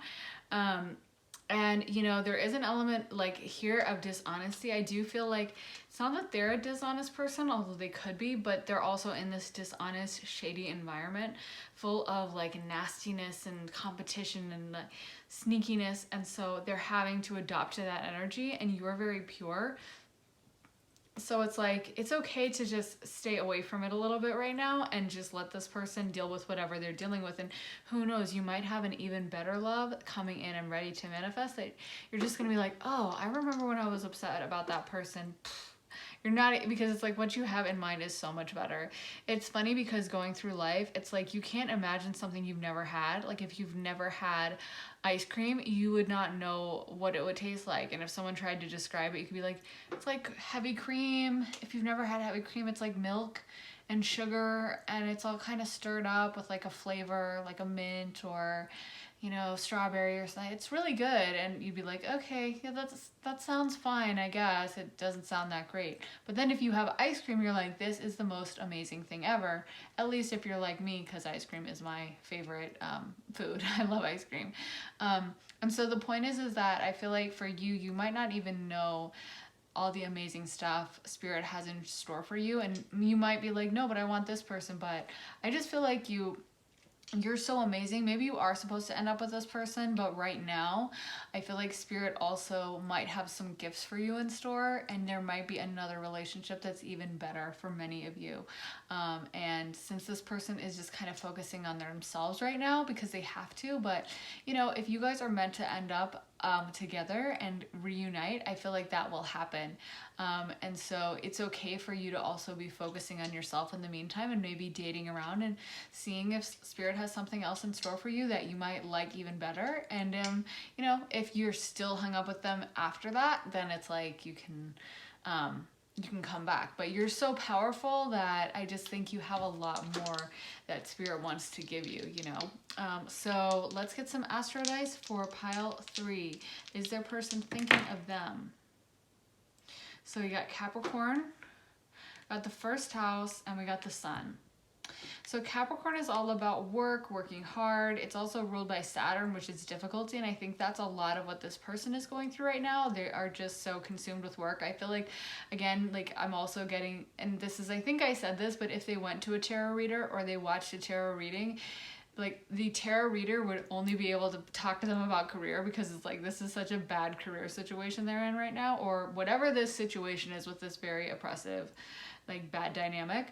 And, you know, there is an element like here of dishonesty. I do feel like it's not that they're a dishonest person, although they could be, but they're also in this dishonest, shady environment full of like nastiness and competition and like sneakiness. And so they're having to adopt to that energy, and you're very pure. So it's like, it's okay to just stay away from it a little bit right now and just let this person deal with whatever they're dealing with. And who knows, you might have an even better love coming in and ready to manifest that you're just going to be like, oh, I remember when I was upset about that person. You're not, because it's like what you have in mind is so much better. It's funny because going through life, it's like you can't imagine something you've never had. Like if you've never had ice cream, you would not know what it would taste like. And if someone tried to describe it, you could be like, it's like heavy cream. If you've never had heavy cream, it's like milk and sugar, and it's all kind of stirred up with like a flavor, like a mint or, you know, strawberry or something. It's really good. And you'd be like, okay, yeah, that sounds fine, I guess. It doesn't sound that great. But then if you have ice cream, you're like, this is the most amazing thing ever. At least if you're like me, because ice cream is my favorite food. I love ice cream. And so the point is that I feel like for you, you might not even know all the amazing stuff spirit has in store for you. And you might be like, no, but I want this person. But I just feel like you're so amazing. Maybe you are supposed to end up with this person, but right now I feel like spirit also might have some gifts for you in store, and there might be another relationship that's even better for many of you. And since this person is just kind of focusing on themselves right now because they have to, but you know, if you guys are meant to end up together and reunite, I feel like that will happen. And so it's okay for you to also be focusing on yourself in the meantime, and maybe dating around and seeing if spirit has something else in store for you that you might like even better. And you know, if you're still hung up with them after that, then it's like you can come back. But you're so powerful that I just think you have a lot more that spirit wants to give you, you know. So let's get some astro dice for pile 3. Is their person thinking of them? So we got Capricorn, got the first house, and we got the sun. So Capricorn is all about work, working hard. It's also ruled by Saturn, which is difficulty, and I think that's a lot of what this person is going through right now. They are just so consumed with work. I feel like, again, like I'm also getting, and this is, I think I said this, but if they went to a tarot reader or they watched a tarot reading, like the tarot reader would only be able to talk to them about career, because it's like, this is such a bad career situation they're in right now, or whatever this situation is with this very oppressive, like bad dynamic.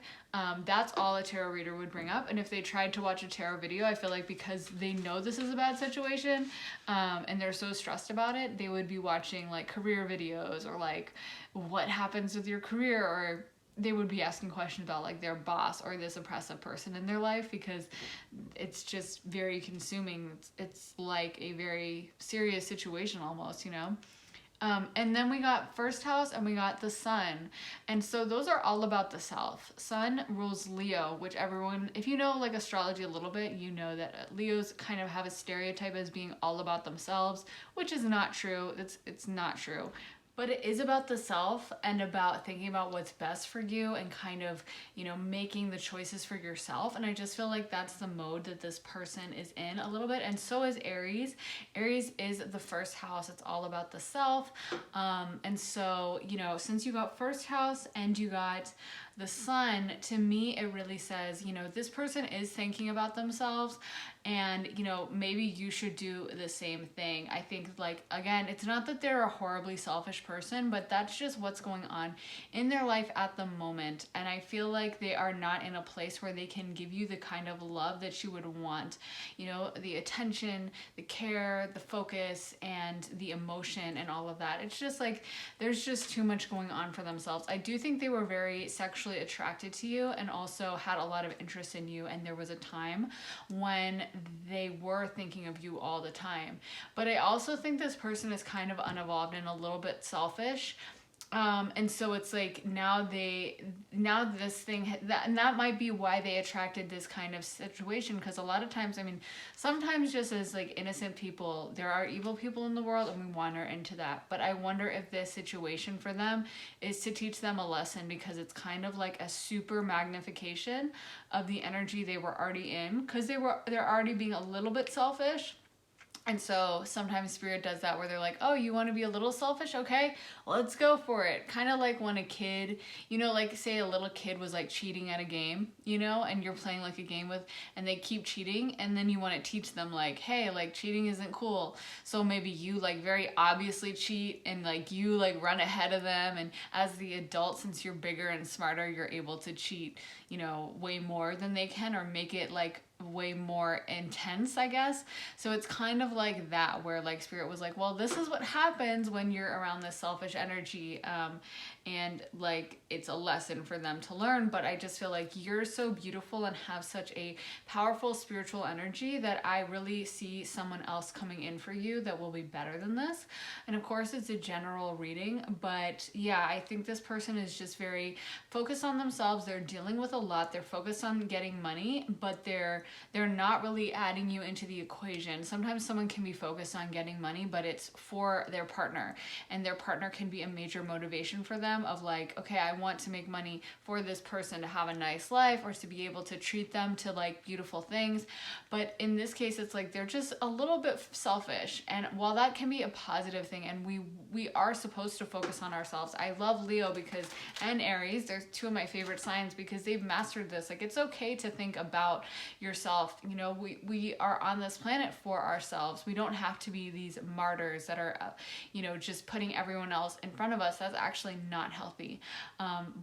That's all a tarot reader would bring up. And if they tried to watch a tarot video, I feel like because they know this is a bad situation, and they're so stressed about it, they would be watching like career videos, or like what happens with your career, or they would be asking questions about like their boss or this oppressive person in their life, because it's just very consuming. It's like a very serious situation almost, you know. And then we got first house and we got the sun. And so those are all about the self. Sun rules Leo, which everyone, if you know like astrology a little bit, you know that Leos kind of have a stereotype as being all about themselves, which is not true. It's not true. But it is about the self and about thinking about what's best for you and kind of, making the choices for yourself. And I just feel like that's the mode that this person is in a little bit. And so is Aries. Aries is the first house. It's all about the self. And so, since you got first house and you got the sun, to me, it really says, this person is thinking about themselves, and, maybe you should do the same thing. I think, like, again, it's not that they're a horribly selfish person, but that's just what's going on in their life at the moment. And I feel like they are not in a place where they can give you the kind of love that you would want, the attention, the care, the focus, and the emotion and all of that. It's just like, there's just too much going on for themselves. I do think they were very sexually attracted to you and also had a lot of interest in you, and there was a time when they were thinking of you all the time. But I also think this person is kind of unevolved and a little bit selfish. And so it's like now this thing, and that might be why they attracted this kind of situation, because a lot of times, sometimes just as like innocent people, there are evil people in the world and we wander into that. But I wonder if this situation for them is to teach them a lesson, because it's kind of like a super magnification of the energy they were already in, because they're already being a little bit selfish. And so sometimes spirit does that where they're like, oh, you want to be a little selfish? Okay, let's go for it. Kind of like when a kid, like say a little kid was like cheating at a game, and you're playing like a game with, and they keep cheating, and then you want to teach them like, hey, like cheating isn't cool. So maybe you like very obviously cheat and like you like run ahead of them. And as the adult, since you're bigger and smarter, you're able to cheat, way more than they can, or make it like way more intense, I guess. So it's kind of like that, where like spirit was like, well, this is what happens when you're around this selfish energy, and like it's a lesson for them to learn. But I just feel like you're so beautiful and have such a powerful spiritual energy that I really see someone else coming in for you that will be better than this. And of course it's a general reading, but yeah, I think this person is just very focused on themselves. They're dealing with a lot. They're focused on getting money, but they're not really adding you into the equation. Sometimes someone can be focused on getting money, but it's for their partner, and their partner can be a major motivation for them of like, okay, I want to make money for this person to have a nice life or to be able to treat them to like beautiful things. But in this case, it's like they're just a little bit selfish. And while that can be a positive thing, and we are supposed to focus on ourselves. I love Leo and Aries, they're two of my favorite signs, because they've mastered this. Like, it's okay to think about yourself. We are on this planet for ourselves. We don't have to be these martyrs that are, just putting everyone else in front of us. That's actually not healthy.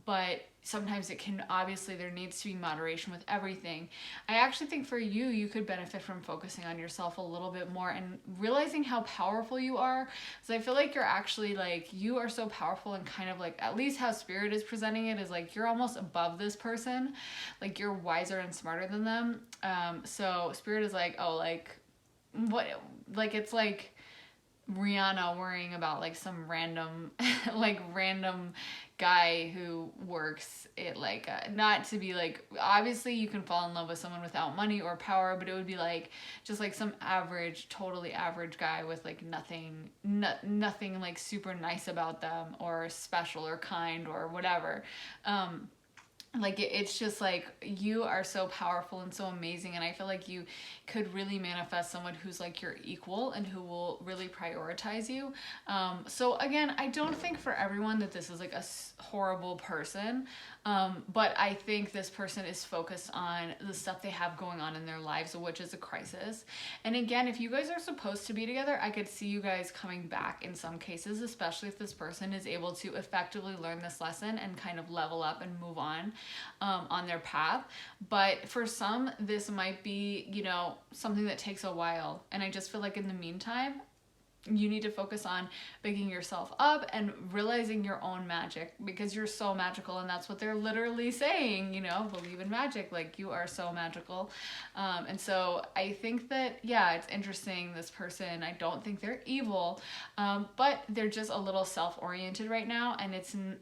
But sometimes there needs to be moderation with everything. I actually think for you could benefit from focusing on yourself a little bit more and realizing how powerful you are. So I feel like you're actually like, you are so powerful, and kind of like, at least how spirit is presenting it is like, you're almost above this person. Like, you're wiser and smarter than them. So spirit is like, oh, like what, like, it's like Rihanna worrying about like some random guy who works it, like not to be like, obviously you can fall in love with someone without money or power, but it would be like just like some totally average guy with like nothing like super nice about them or special or kind or whatever. Like, it's just like, you are so powerful and so amazing, and I feel like you could really manifest someone who's like your equal and who will really prioritize you. So again, I don't think for everyone that this is like a horrible person, but I think this person is focused on the stuff they have going on in their lives, which is a crisis. And again, if you guys are supposed to be together, I could see you guys coming back in some cases, especially if this person is able to effectively learn this lesson and kind of level up and move on their path. But for some, this might be, something that takes a while. And I just feel like in the meantime, you need to focus on picking yourself up and realizing your own magic, because you're so magical, and that's what they're literally saying, believe in magic, like you are so magical. And so I think that, yeah, it's interesting, this person, I don't think they're evil, but they're just a little self-oriented right now. And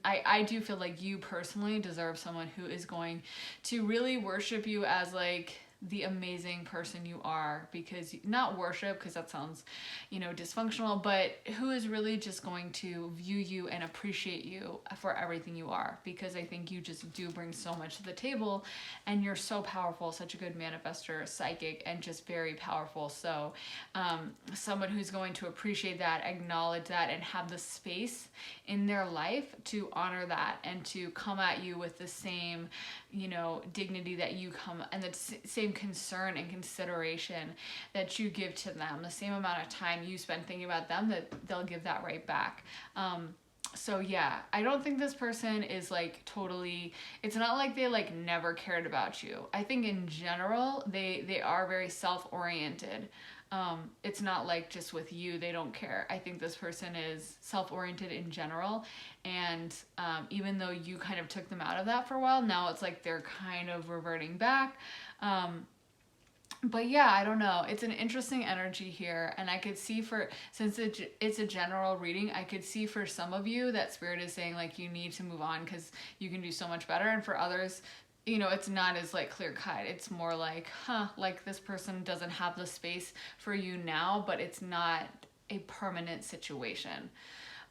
I do feel like you personally deserve someone who is going to really worship you as like the amazing person you are, because not worship, because that sounds, you know, dysfunctional, but who is really just going to view you and appreciate you for everything you are, because I think you just do bring so much to the table, and you're so powerful, such a good manifester, psychic, and just very powerful. So someone who's going to appreciate that, acknowledge that, and have the space in their life to honor that and to come at you with the same, you know, dignity that you come, and the same concern and consideration that you give to them, the same amount of time you spend thinking about them, that they'll give that right back. So yeah, I don't think this person is like totally, it's not like they like never cared about you. I think in general, they are very self-oriented. It's not like just with you, they don't care. I think this person is self-oriented in general. And even though you kind of took them out of that for a while, now it's like they're kind of reverting back. But yeah, I don't know. It's an interesting energy here. And I could see since it's a general reading, I could see for some of you that Spirit is saying like you need to move on because you can do so much better. And for others, you know, it's not as like clear cut. It's more like, like this person doesn't have the space for you now, but it's not a permanent situation.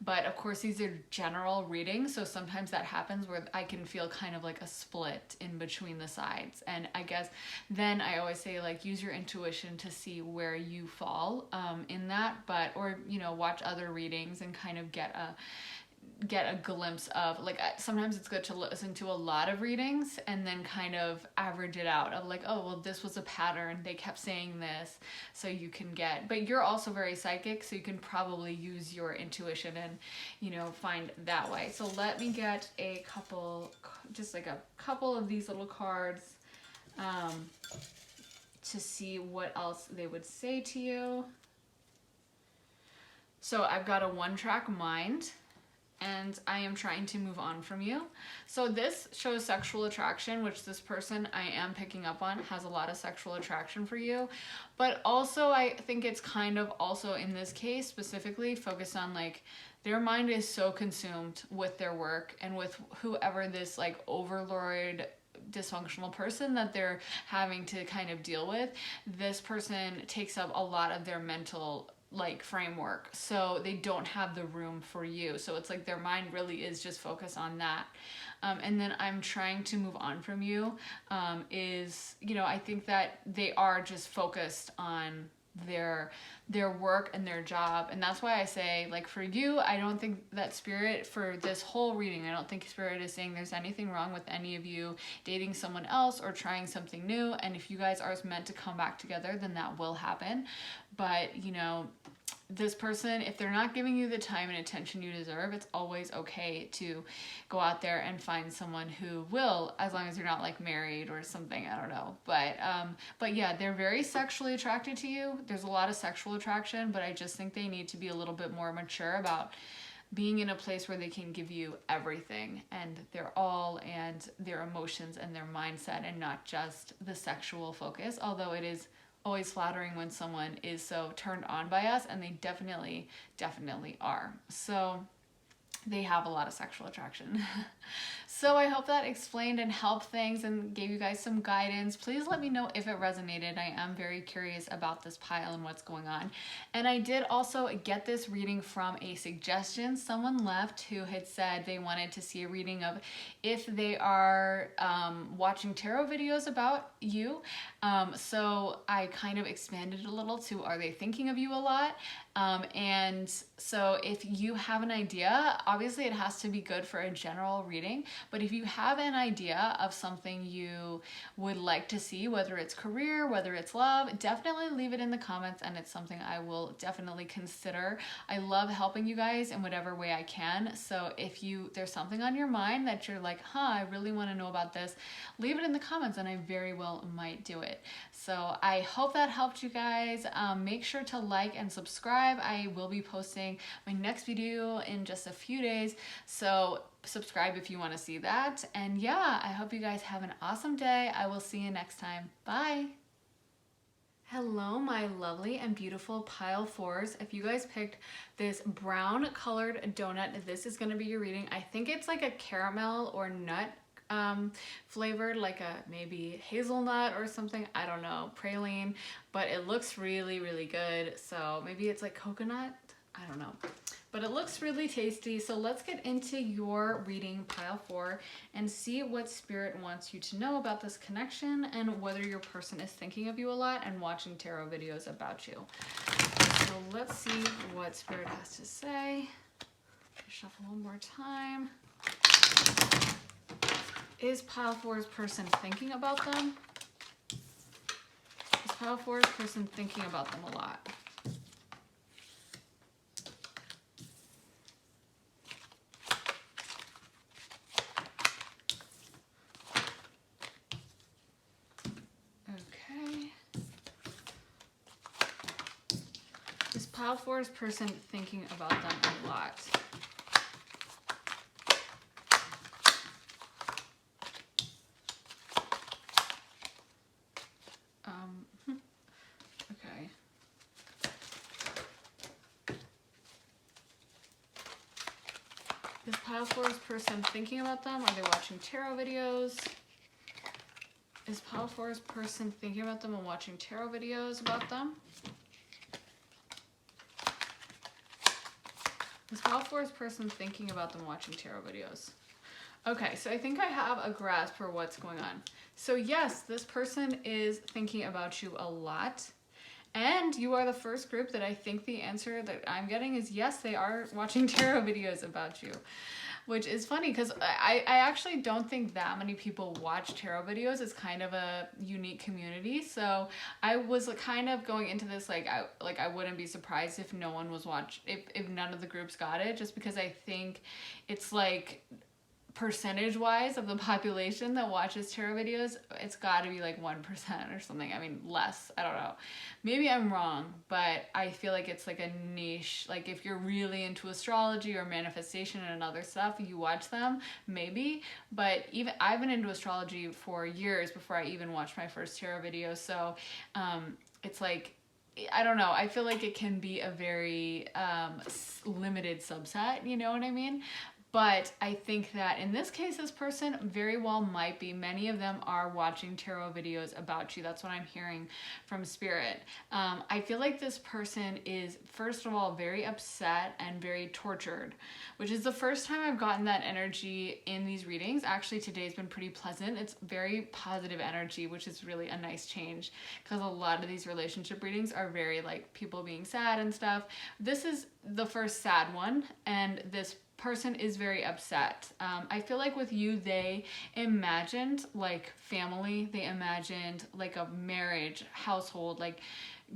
But of course, these are general readings, so sometimes that happens where I can feel kind of like a split in between the sides. And I guess then I always say like use your intuition to see where you fall in that, or you know, watch other readings and kind of get a glimpse of like, sometimes it's good to listen to a lot of readings and then kind of average it out of like, oh well, this was a pattern, they kept saying this, so you can get, but you're also very psychic, so you can probably use your intuition and, you know, find that way. So let me get a couple, just like a couple of these little cards to see what else they would say to you. So I've got a one-track mind, and I am trying to move on from you. So this shows sexual attraction, which this person I am picking up on has a lot of sexual attraction for you. But also I think it's kind of also in this case specifically focused on like their mind is so consumed with their work and with whoever this like overlord dysfunctional person that they're having to kind of deal with. This person takes up a lot of their mental like framework, so they don't have the room for you. So it's like their mind really is just focused on that. And then I'm trying to move on from you is, you know, I think that they are just focused on their work and their job. And that's why I say, like, for you, I don't think that Spirit, for this whole reading, I don't think Spirit is saying there's anything wrong with any of you dating someone else or trying something new. And if you guys are meant to come back together, then that will happen. But, you know, this person, if they're not giving you the time and attention you deserve, it's always okay to go out there and find someone who will, as long as you're not like married or something, I don't know. But yeah, they're very sexually attracted to you. There's a lot of sexual attraction, but I just think they need to be a little bit more mature about being in a place where they can give you everything and their all and their emotions and their mindset, and not just the sexual focus, although it is always flattering when someone is so turned on by us, and they definitely are. So they have a lot of sexual attraction. So I hope that explained and helped things and gave you guys some guidance. Please let me know if it resonated. I am very curious about this pile and what's going on. And I did also get this reading from a suggestion someone left who had said they wanted to see a reading of if they are watching tarot videos about you. So I kind of expanded a little to, are they thinking of you a lot? And so if you have an idea, obviously it has to be good for a general reading, but if you have an idea of something you would like to see, whether it's career, whether it's love, definitely leave it in the comments, and it's something I will definitely consider. I love helping you guys in whatever way I can. So if there's something on your mind that you're like, I really want to know about this, leave it in the comments and I very well might do it. So I hope that helped you guys. Make sure to like and subscribe. I will be posting my next video in just a few days, so subscribe if you want to see that. And yeah, I hope you guys have an awesome day. I will see you next time. Bye. Hello, my lovely and beautiful pile fours. If you guys picked this brown colored donut, this is going to be your reading. I think it's like a caramel or nut flavored, like a maybe hazelnut or something. I don't know, praline, but it looks really, really good. So maybe it's like coconut. I don't know. But it looks really tasty. So let's get into your reading, pile 4, and see what Spirit wants you to know about this connection and whether your person is thinking of you a lot and watching tarot videos about you. So let's see what Spirit has to say. Shuffle one more time. Is pile 4's person thinking about them? Is pile 4's person thinking about them a lot? Is pile 4's person thinking about them a lot? Okay. Is pile 4's person thinking about them? Are they watching tarot videos? Is pile 4's person thinking about them and watching tarot videos about them? Is pile 4's person thinking about them watching tarot videos? Okay, so I think I have a grasp for what's going on. So yes, this person is thinking about you a lot. And you are the first group that I think the answer that I'm getting is yes, they are watching tarot videos about you. Which is funny because I actually don't think that many people watch tarot videos. It's kind of a unique community. So I was kind of going into this I wouldn't be surprised if no one was if none of the groups got it, just because I think it's like percentage-wise of the population that watches tarot videos, it's got to be like 1% or something. I mean, less. I don't know. Maybe I'm wrong, but I feel like it's like a niche. Like if you're really into astrology or manifestation and other stuff, you watch them, maybe. But even I've been into astrology for years before I even watched my first tarot video. So it's like, I don't know. I feel like it can be a very limited subset. You know what I mean? But I think that in this case, this person very well might be. Many of them are watching tarot videos about you. That's what I'm hearing from Spirit. I feel like this person is, first of all, very upset and very tortured, which is the first time I've gotten that energy in these readings. Actually, today's been pretty pleasant. It's very positive energy, which is really a nice change because a lot of these relationship readings are very like people being sad and stuff. This is the first sad one, and this person is very upset. I feel like with you, they imagined like family, they imagined like a marriage, household, like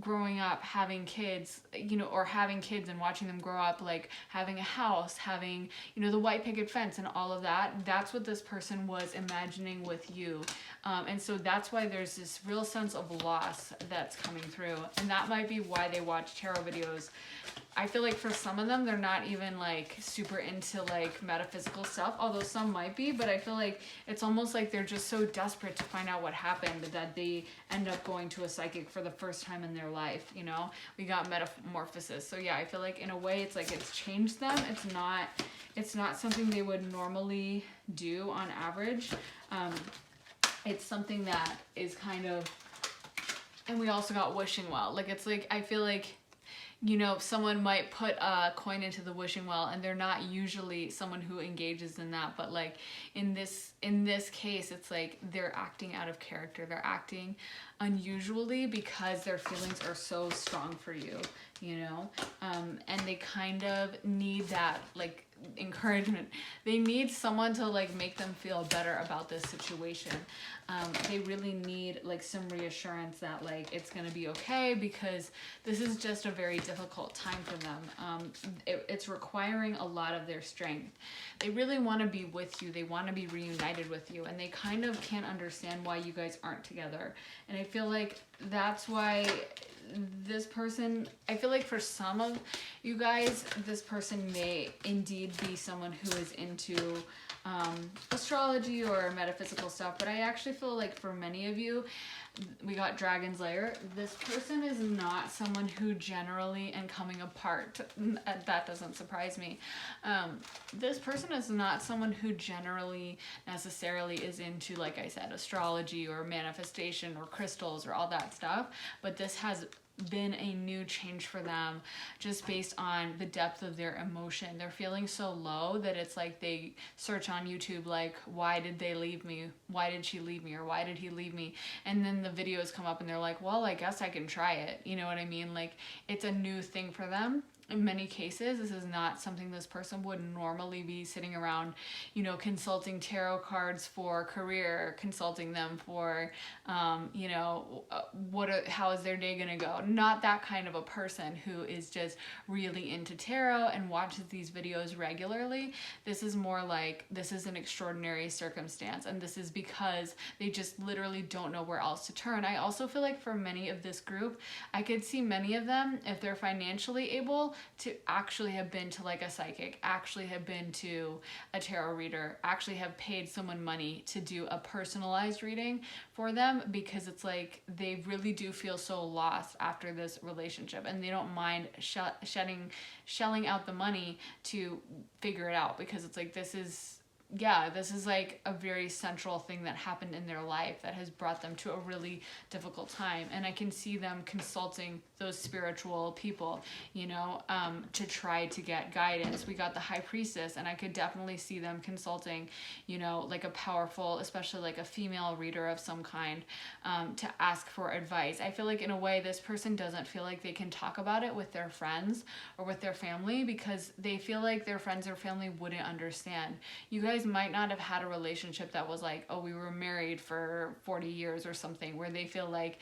growing up, having kids, you know, or having kids and watching them grow up, like having a house, having, you know, the white picket fence and all of that. That's what this person was imagining with you. And so that's why there's this real sense of loss that's coming through. And that might be why they watch tarot videos. I feel like for some of them, they're not even like super into like metaphysical stuff, although some might be, but I feel like it's almost like they're just so desperate to find out what happened that they end up going to a psychic for the first time in their life, you know? We got metamorphosis. So yeah, I feel like in a way it's like it's changed them. It's not something they would normally do on average. It's something that is kind of, and we also got wishing well. Like it's like, I feel like, you know, someone might put a coin into the wishing well and they're not usually someone who engages in that, but like in this case, it's like they're acting out of character. They're acting unusually because their feelings are so strong for you, you know, and they kind of need that like encouragement. They need someone to like make them feel better about this situation. They really need like some reassurance that like it's gonna be okay, because this is just a very difficult time for them. It's requiring a lot of their strength. They really want to be with you. They want to be reunited with you, and they kind of can't understand why you guys aren't together. And I feel like that's why this person, I feel like for some of you guys, this person may indeed be someone who is into astrology or metaphysical stuff, but I actually feel like for many of you, we got Dragon's Lair. This person is not someone who generally, and coming apart, that doesn't surprise me. This person is not someone who generally necessarily is into, like I said, astrology or manifestation or crystals or all that stuff, but this has been a new change for them just based on the depth of their emotion. They're feeling so low that it's like they search on YouTube like, why did they leave me? Why did she leave me? Or why did he leave me? And then the videos come up and they're like, well, I guess I can try it. You know what I mean? Like, it's a new thing for them. In many cases, this is not something this person would normally be sitting around, you know, consulting tarot cards for career, consulting them for, you know, how is their day gonna go? Not that kind of a person who is just really into tarot and watches these videos regularly. This is more like, this is an extraordinary circumstance, and this is because they just literally don't know where else to turn. I also feel like for many of this group, I could see many of them, if they're financially able, to actually have been to like a psychic, actually have been to a tarot reader, actually have paid someone money to do a personalized reading for them, because it's like they really do feel so lost after this relationship, and they don't mind shelling out the money to figure it out, because it's like this is like a very central thing that happened in their life that has brought them to a really difficult time. And I can see them consulting those spiritual people, you know, to try to get guidance. We got the High Priestess, and I could definitely see them consulting, you know, like a powerful, especially like a female reader of some kind, to ask for advice. I feel like in a way this person doesn't feel like they can talk about it with their friends or with their family, because they feel like their friends or family wouldn't understand. You guys might not have had a relationship that was like, oh, we were married for 40 years or something, where they feel like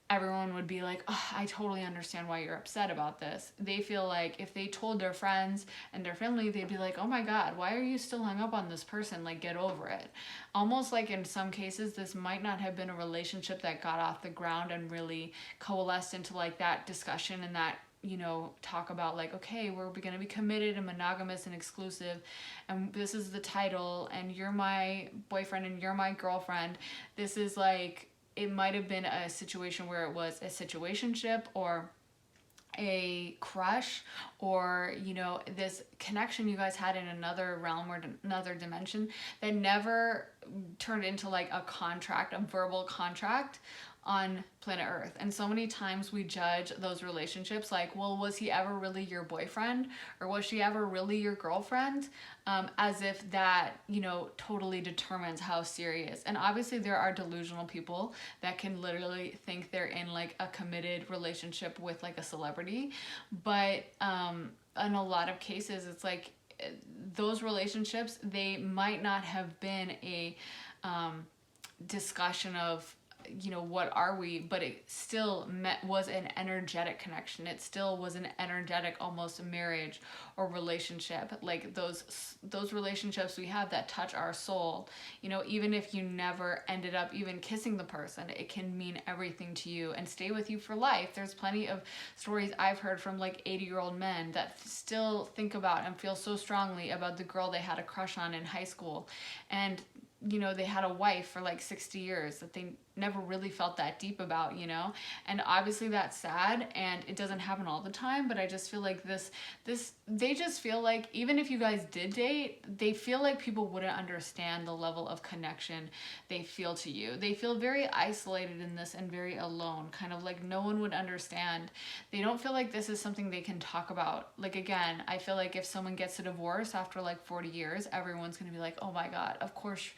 everyone would be like, oh, I totally understand why you're upset about this. They feel like if they told their friends and their family, they'd be like, oh my God, why are you still hung up on this person? Like, get over it. Almost like in some cases, this might not have been a relationship that got off the ground and really coalesced into like that discussion and that, you know, talk about like, okay, we're going to be committed and monogamous and exclusive, and this is the title, and you're my boyfriend and you're my girlfriend. This is like, it might have been a situation where it was a situationship or a crush, or, you know, this connection you guys had in another realm or another dimension that never turned into like a contract, a verbal contract on planet Earth. And so many times we judge those relationships like, well, was he ever really your boyfriend, or was she ever really your girlfriend? As if that, you know, totally determines how serious. And obviously there are delusional people that can literally think they're in like a committed relationship with like a celebrity, but in a lot of cases it's like those relationships, they might not have been a discussion of, you know, what are we, but it still was an energetic connection. It still was an energetic, almost marriage or relationship. Like those relationships we have that touch our soul, you know, even if you never ended up even kissing the person, it can mean everything to you and stay with you for life. There's plenty of stories I've heard from like 80-year-old men that still think about and feel so strongly about the girl they had a crush on in high school, and you know, they had a wife for like 60 years that they never really felt that deep about, you know? And obviously that's sad, and it doesn't happen all the time, but I just feel like they just feel like even if you guys did date, they feel like people wouldn't understand the level of connection they feel to you. They feel very isolated in this and very alone, kind of like no one would understand. They don't feel like this is something they can talk about. Like, again, I feel like if someone gets a divorce after like 40 years, everyone's gonna be like, oh my God, of course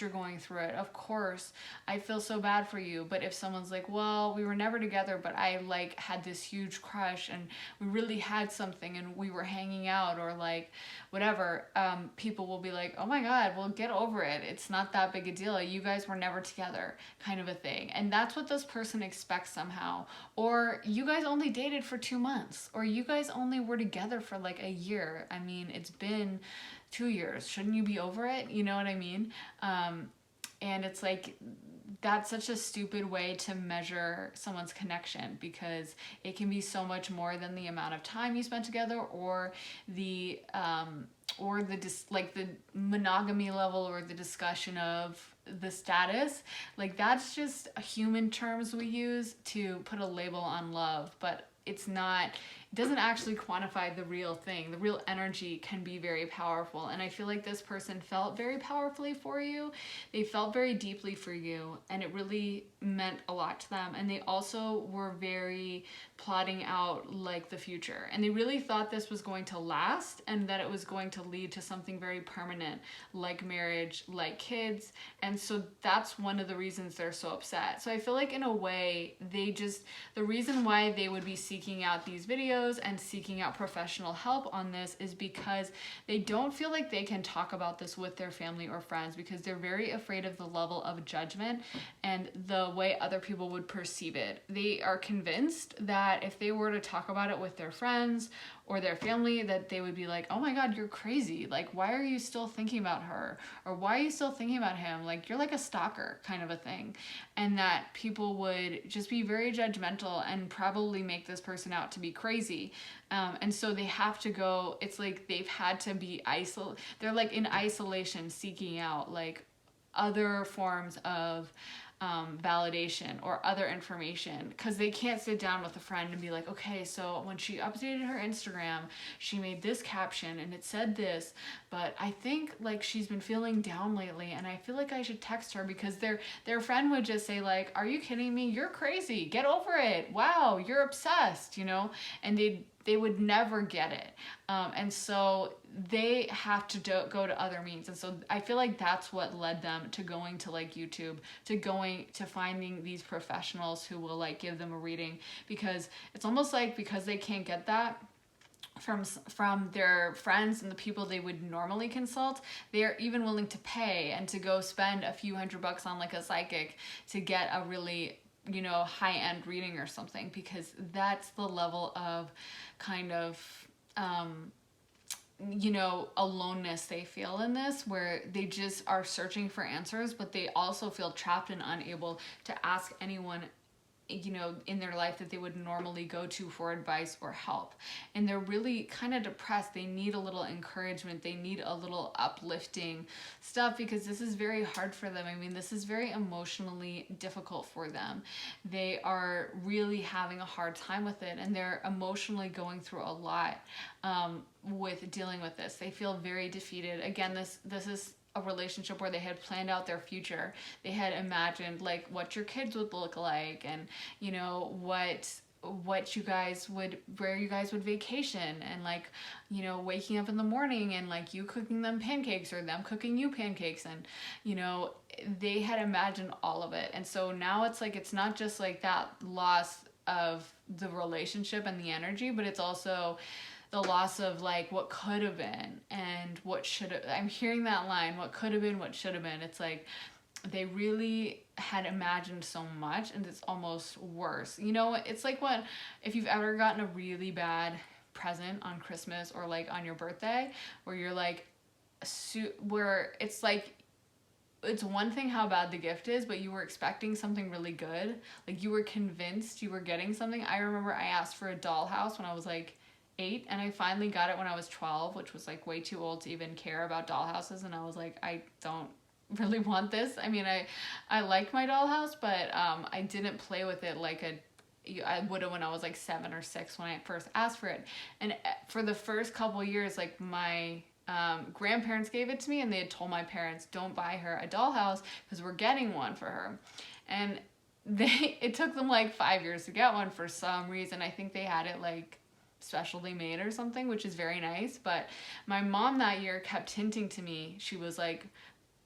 you're going through it. Of course, I feel so bad for you. But if someone's like, well, we were never together, but I like had this huge crush and we really had something and we were hanging out, or like whatever, people will be like, oh my God, well, get over it. It's not that big a deal. You guys were never together, kind of a thing. And that's what this person expects somehow. Or you guys only dated for 2 months, or you guys only were together for like a year. I mean, it's been 2 years. Shouldn't you be over it? You know what I mean? And it's like that's such a stupid way to measure someone's connection, because it can be so much more than the amount of time you spent together, or the like the monogamy level, or the discussion of the status. Like, that's just human terms we use to put a label on love, but it doesn't actually quantify the real thing. The real energy can be very powerful. And I feel like this person felt very powerfully for you. They felt very deeply for you, and it really meant a lot to them. And they also were very plotting out like the future. And they really thought this was going to last, and that it was going to lead to something very permanent, like marriage, like kids. And so that's one of the reasons they're so upset. So I feel like in a way, the reason why they would be seeking out these videos and seeking out professional help on this is because they don't feel like they can talk about this with their family or friends, because they're very afraid of the level of judgment and the way other people would perceive it. They are convinced that if they were to talk about it with their friends or their family, that they would be like, oh my God, you're crazy. Like, why are you still thinking about her? Or why are you still thinking about him? Like, you're like a stalker kind of a thing. And that people would just be very judgmental and probably make this person out to be crazy. And so they have to go, it's like they've had to be they're like in isolation, seeking out like other forms of validation or other information, because they can't sit down with a friend and be like, okay, so when she updated her Instagram, she made this caption and it said this, but I think like she's been feeling down lately and I feel like I should text her, because their friend would just say like, are you kidding me? You're crazy. Get over it. Wow, you're obsessed, and they would never get it. And so they have to go to other means. And so I feel like that's what led them to going to like YouTube, to finding these professionals who will like give them a reading, because it's almost like, because they can't get that from their friends and the people they would normally consult, they're even willing to pay and to go spend a few $100 on like a psychic to get a really high-end reading or something, because that's the level of kind of aloneness they feel in this, where they just are searching for answers, but they also feel trapped and unable to ask anyone in their life that they would normally go to for advice or help. And they're really kind of depressed. They need a little encouragement. They need a little uplifting stuff, because this is very hard for them. I mean, this is very emotionally difficult for them. They are really having a hard time with it, and they're emotionally going through a lot with dealing with this. They feel very defeated. Again, this is a relationship where they had planned out their future. They had imagined like what your kids would look like, and what you guys would, where you guys would vacation, and like waking up in the morning and like you cooking them pancakes or them cooking you pancakes, and they had imagined all of it. And so now it's like, it's not just like that loss of the relationship and the energy, but it's also the loss of like what could have been and what should have. I'm hearing that line, what could have been, what should have been. It's like they really had imagined so much, and it's almost worse. It's like if you've ever gotten a really bad present on Christmas or like on your birthday, where you're like, where it's like, it's one thing how bad the gift is, but you were expecting something really good. Like you were convinced you were getting something. I remember I asked for a dollhouse when I was like 8, and I finally got it when I was 12, which was like way too old to even care about dollhouses. And I was like, I don't really want this. I mean, I like my dollhouse, but I didn't play with it like I would have when I was like 7 or 6 when I first asked for it. And for the first couple years, like my grandparents gave it to me, and they had told my parents, don't buy her a dollhouse because we're getting one for her. And it took them like 5 years to get one for some reason. I think they had it like specially made or something, which is very nice. But my mom that year kept hinting to me, she was like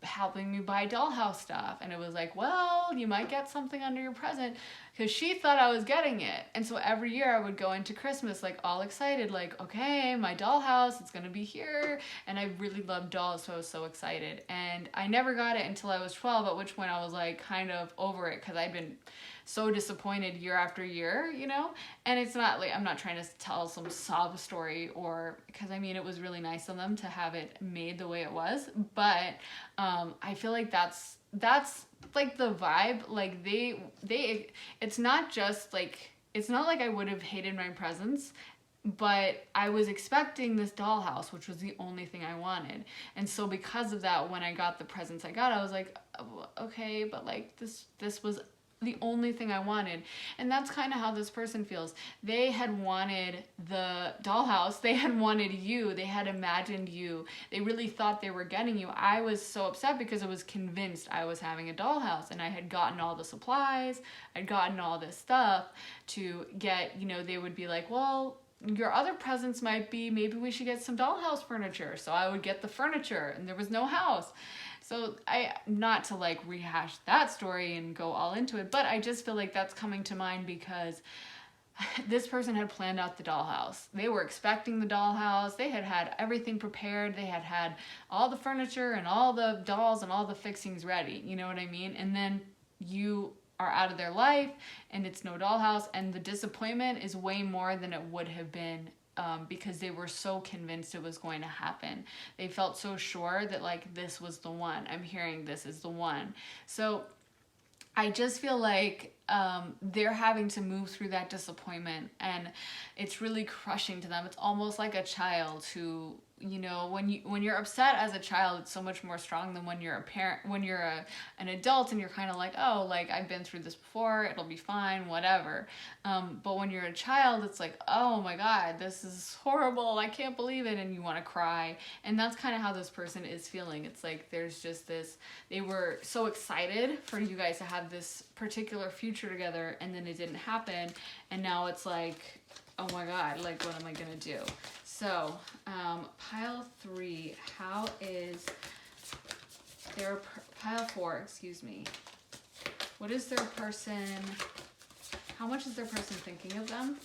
helping me buy dollhouse stuff, and it was like, well, you might get something under your present, because she thought I was getting it. And so every year I would go into Christmas like all excited, like, okay, my dollhouse, it's gonna be here. And I really loved dolls, so I was so excited. And I never got it until I was 12, at which point I was like kind of over it, because I'd been so disappointed year after year, you know? And it's not like, I'm not trying to tell some sob story, or, because I mean, it was really nice of them to have it made the way it was, but I feel like that's like the vibe. Like they it's not just like, it's not like I would have hated my presents, but I was expecting this dollhouse, which was the only thing I wanted. And so because of that, when I got the presents I got, I was like, oh, okay, but like this was the only thing I wanted. And that's kind of how this person feels. They had wanted the dollhouse. They had wanted you. They had imagined you. They really thought they were getting you. I was so upset because I was convinced I was having a dollhouse, and I had gotten all the supplies. I'd gotten all this stuff to get, you know, they would be like, well, your other presents might be, maybe we should get some dollhouse furniture. So I would get the furniture, and there was no house. So not to like rehash that story and go all into it, but I just feel like that's coming to mind because this person had planned out the dollhouse. They were expecting the dollhouse. They had had everything prepared. They had had all the furniture and all the dolls and all the fixings ready. You know what I mean? And then you are out of their life and it's no dollhouse, and the disappointment is way more than it would have been because they were so convinced it was going to happen. They felt so sure that like this was the one. I'm hearing this is the one. So I just feel like they're having to move through that disappointment, and it's really crushing to them. It's almost like a child who, you know, when you're upset as a child, it's so much more strong than when you're a parent, when you're an adult and you're kind of like, oh, like I've been through this before, it'll be fine, whatever. But when you're a child, it's like, oh my God, this is horrible, I can't believe it, and you want to cry. And that's kind of how this person is feeling. It's like there's just this, they were so excited for you guys to have this particular future together, and then it didn't happen, and now it's like, oh my God, like what am I gonna do? So, pile 3, how is their, pile 4, excuse me. What is their person, how much is their person thinking of them?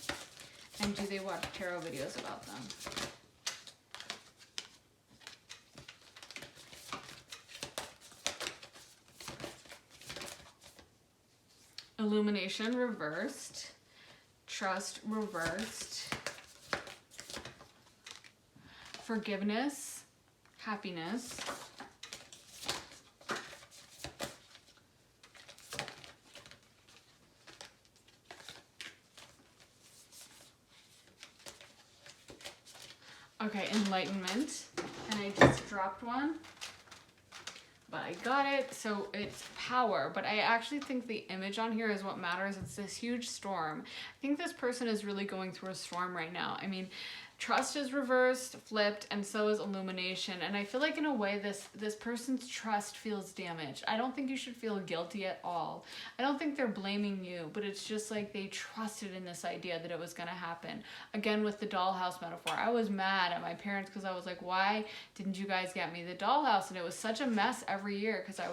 And do they watch tarot videos about them? Illumination reversed, trust reversed, forgiveness, happiness, okay, enlightenment, and I just dropped one, but I got it, so it's power. But I actually think the image on here is what matters. It's this huge storm. I think this person is really going through a storm right now. I mean, trust is reversed, flipped, and so is illumination. And I feel like in a way this person's trust feels damaged. I don't think you should feel guilty at all. I don't think they're blaming you, but it's just like they trusted in this idea that it was going to happen. Again, with the dollhouse metaphor, I was mad at my parents because I was like, why didn't you guys get me the dollhouse? And it was such a mess every year because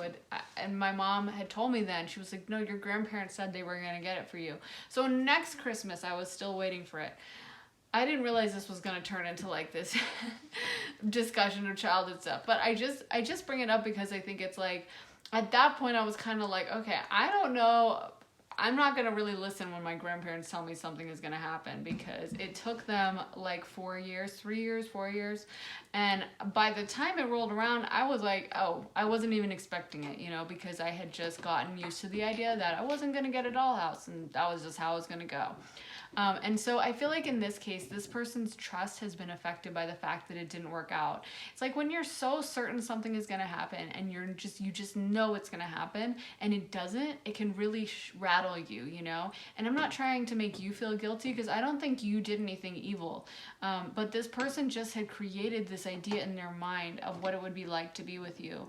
and my mom had told me then, she was like, no, your grandparents said they were going to get it for you. So next Christmas, I was still waiting for it. I didn't realize this was going to turn into like this discussion of childhood stuff, but I just bring it up because I think it's like, at that point I was kind of like, okay, I don't know, I'm not going to really listen when my grandparents tell me something is going to happen, because it took them like 4 years, 4 years, and by the time it rolled around, I was like, oh, I wasn't even expecting it, you know, because I had just gotten used to the idea that I wasn't going to get a dollhouse, and that was just how it was going to go. And so I feel like in this case, this person's trust has been affected by the fact that it didn't work out. It's like when you're so certain something is going to happen and you just know it's going to happen and it doesn't, it can really rattle you, you know? And I'm not trying to make you feel guilty because I don't think you did anything evil. But this person just had created this idea in their mind of what it would be like to be with you.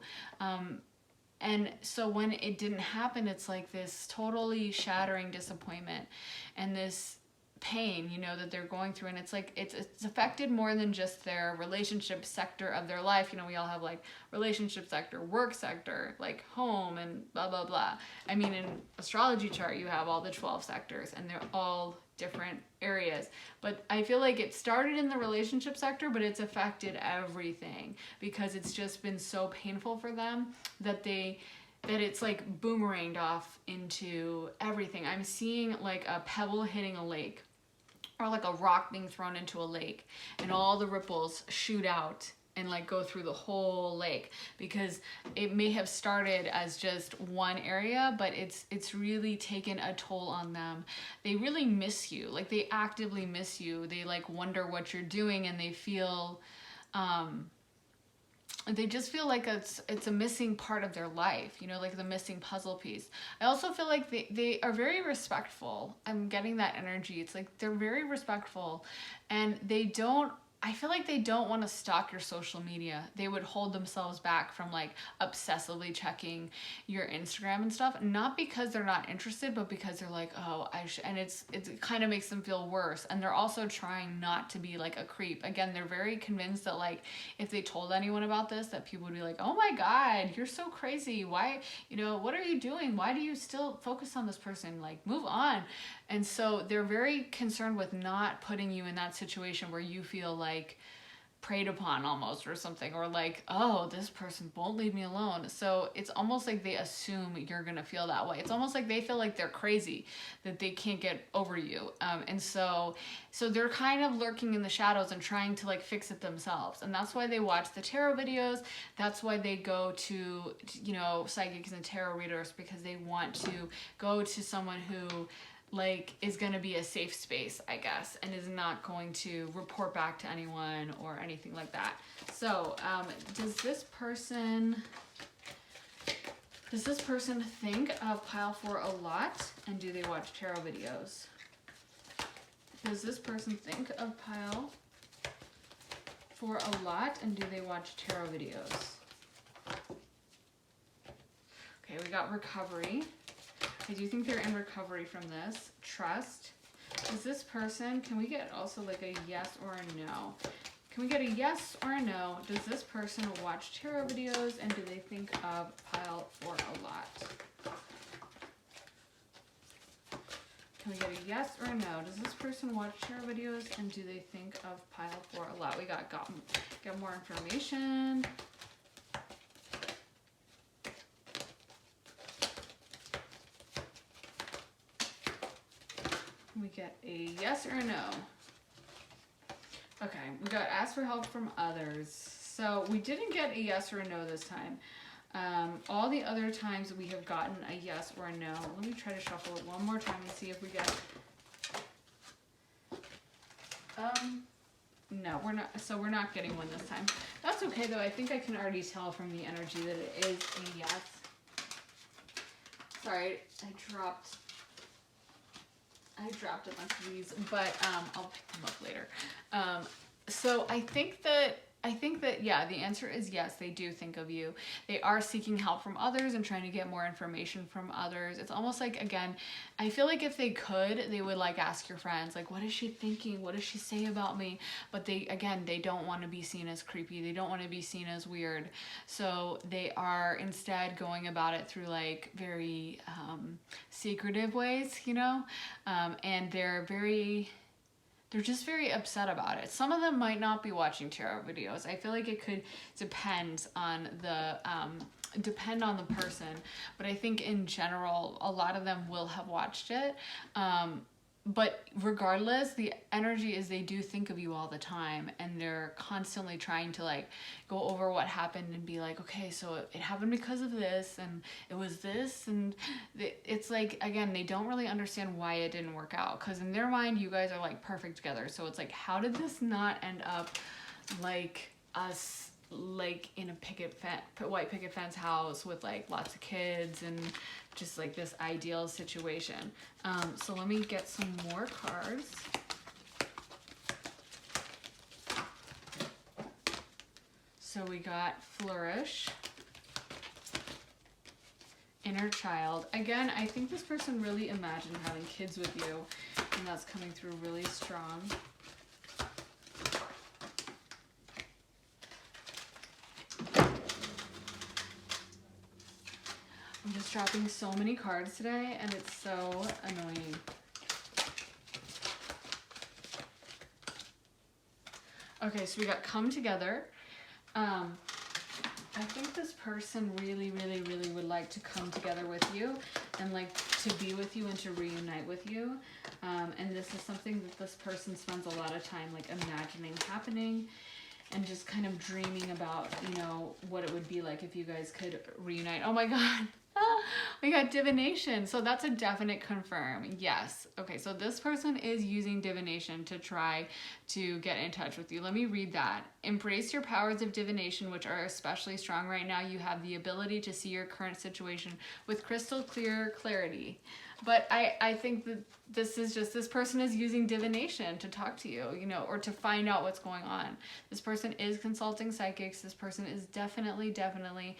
And so when it didn't happen, it's like this totally shattering disappointment and this pain, you know, that they're going through. And it's like it's affected more than just their relationship sector of their life. You know, we all have like relationship sector, work sector, like home and blah blah blah. I mean, in astrology chart you have all the 12 sectors and they're all different areas, but I feel like it started in the relationship sector, but it's affected everything because it's just been so painful for them that they that it's like boomeranged off into everything. I'm seeing like a pebble hitting a lake, or like a rock being thrown into a lake, and all the ripples shoot out and like go through the whole lake, because it may have started as just one area, but it's really taken a toll on them. They really miss you. Like they actively miss you. They like wonder what you're doing, and they feel they just feel like it's a missing part of their life, you know, like the missing puzzle piece. I also feel like they are very respectful. I'm getting that energy. It's like they're very respectful, and I feel like they don't want to stalk your social media. They would hold themselves back from like obsessively checking your Instagram and stuff, not because they're not interested, but because they're like, oh, and it kind of makes them feel worse. And they're also trying not to be like a creep. Again, they're very convinced that like if they told anyone about this, that people would be like, oh my God, you're so crazy. Why, you know, what are you doing? Why do you still focus on this person? Like, move on. And so they're very concerned with not putting you in that situation where you feel like preyed upon almost, or something, or like, oh, this person won't leave me alone. So it's almost like they assume you're gonna feel that way. It's almost like they feel like they're crazy, that they can't get over you. And so they're kind of lurking in the shadows and trying to like fix it themselves. And that's why they watch the tarot videos. That's why they go to, you know, psychics and tarot readers, because they want to go to someone who like is going to be a safe space, I guess, and is not going to report back to anyone or anything like that. So does this person think of pile 4 a lot, and do they watch tarot videos? Does this person think of pile 4 a lot, and do they watch tarot videos? Okay, we got recovery. I do think they're in recovery from this. Trust. Is this person, can we get also like a yes or a no? Can we get a yes or a no? Does this person watch tarot videos, and do they think of pile 4 a lot? Can we get a yes or a no? Does this person watch tarot videos, and do they think of pile 4 a lot? We got more information. We get a yes or a no. Okay, we got ask for help from others. So we didn't get a yes or a no this time. All the other times we have gotten a yes or a no. Let me try to shuffle it one more time and see if we get... No, we're not. So we're not getting one this time. That's okay though. I think I can already tell from the energy that it is a yes. Sorry, I dropped a bunch of these, but I'll pick them up later. So I think that, yeah, the answer is yes, they do think of you. They are seeking help from others and trying to get more information from others. It's almost like, again, I feel like if they could, they would like ask your friends, like, what is she thinking? What does she say about me? But they don't want to be seen as creepy. They don't want to be seen as weird. So they are instead going about it through like very secretive ways, you know? And they're just very upset about it. Some of them might not be watching tarot videos. I feel like it could depend on the person, but I think in general, a lot of them will have watched it. But regardless, the energy is they do think of you all the time, and they're constantly trying to like go over what happened and be like, okay, so it happened because of this, and it was this, and it's like, again, they don't really understand why it didn't work out, because in their mind, you guys are like perfect together. So it's like, how did this not end up like us, like in a white picket fence house with like lots of kids and just like this ideal situation? So let me get some more cards. So we got flourish, inner child. Again, I think this person really imagined having kids with you, and that's coming through really strong. I'm just dropping so many cards today, and it's so annoying. Okay, so we got come together. I think this person really, really, really would like to come together with you and like to be with you and to reunite with you. And this is something that this person spends a lot of time like imagining happening and just kind of dreaming about, you know, what it would be like if you guys could reunite. Oh my God. We got divination. So that's a definite confirm. Yes. Okay. So this person is using divination to try to get in touch with you. Let me read that. Embrace your powers of divination, which are especially strong right now. You have the ability to see your current situation with crystal clear clarity. But I think that this is just, this person is using divination to talk to you, you know, or to find out what's going on. This person is consulting psychics. This person is definitely,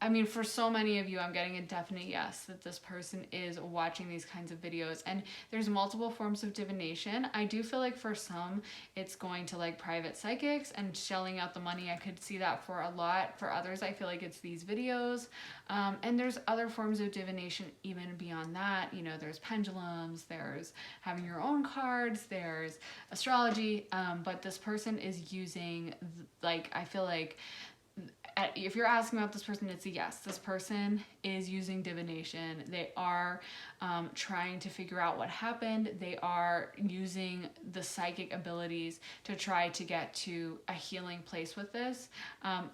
I mean, for so many of you, I'm getting a definite yes that this person is watching these kinds of videos. And there's multiple forms of divination. I do feel like for some, it's going to like private psychics and shelling out the money. I could see that for a lot. For others, I feel like it's these videos. And there's other forms of divination even beyond that. You know, there's pendulums, there's having your own cards, there's astrology. But this person is using, like, I feel like, if you're asking about this person, it's a yes. This person is using divination. They are trying to figure out what happened. They are using the psychic abilities to try to get to a healing place with this.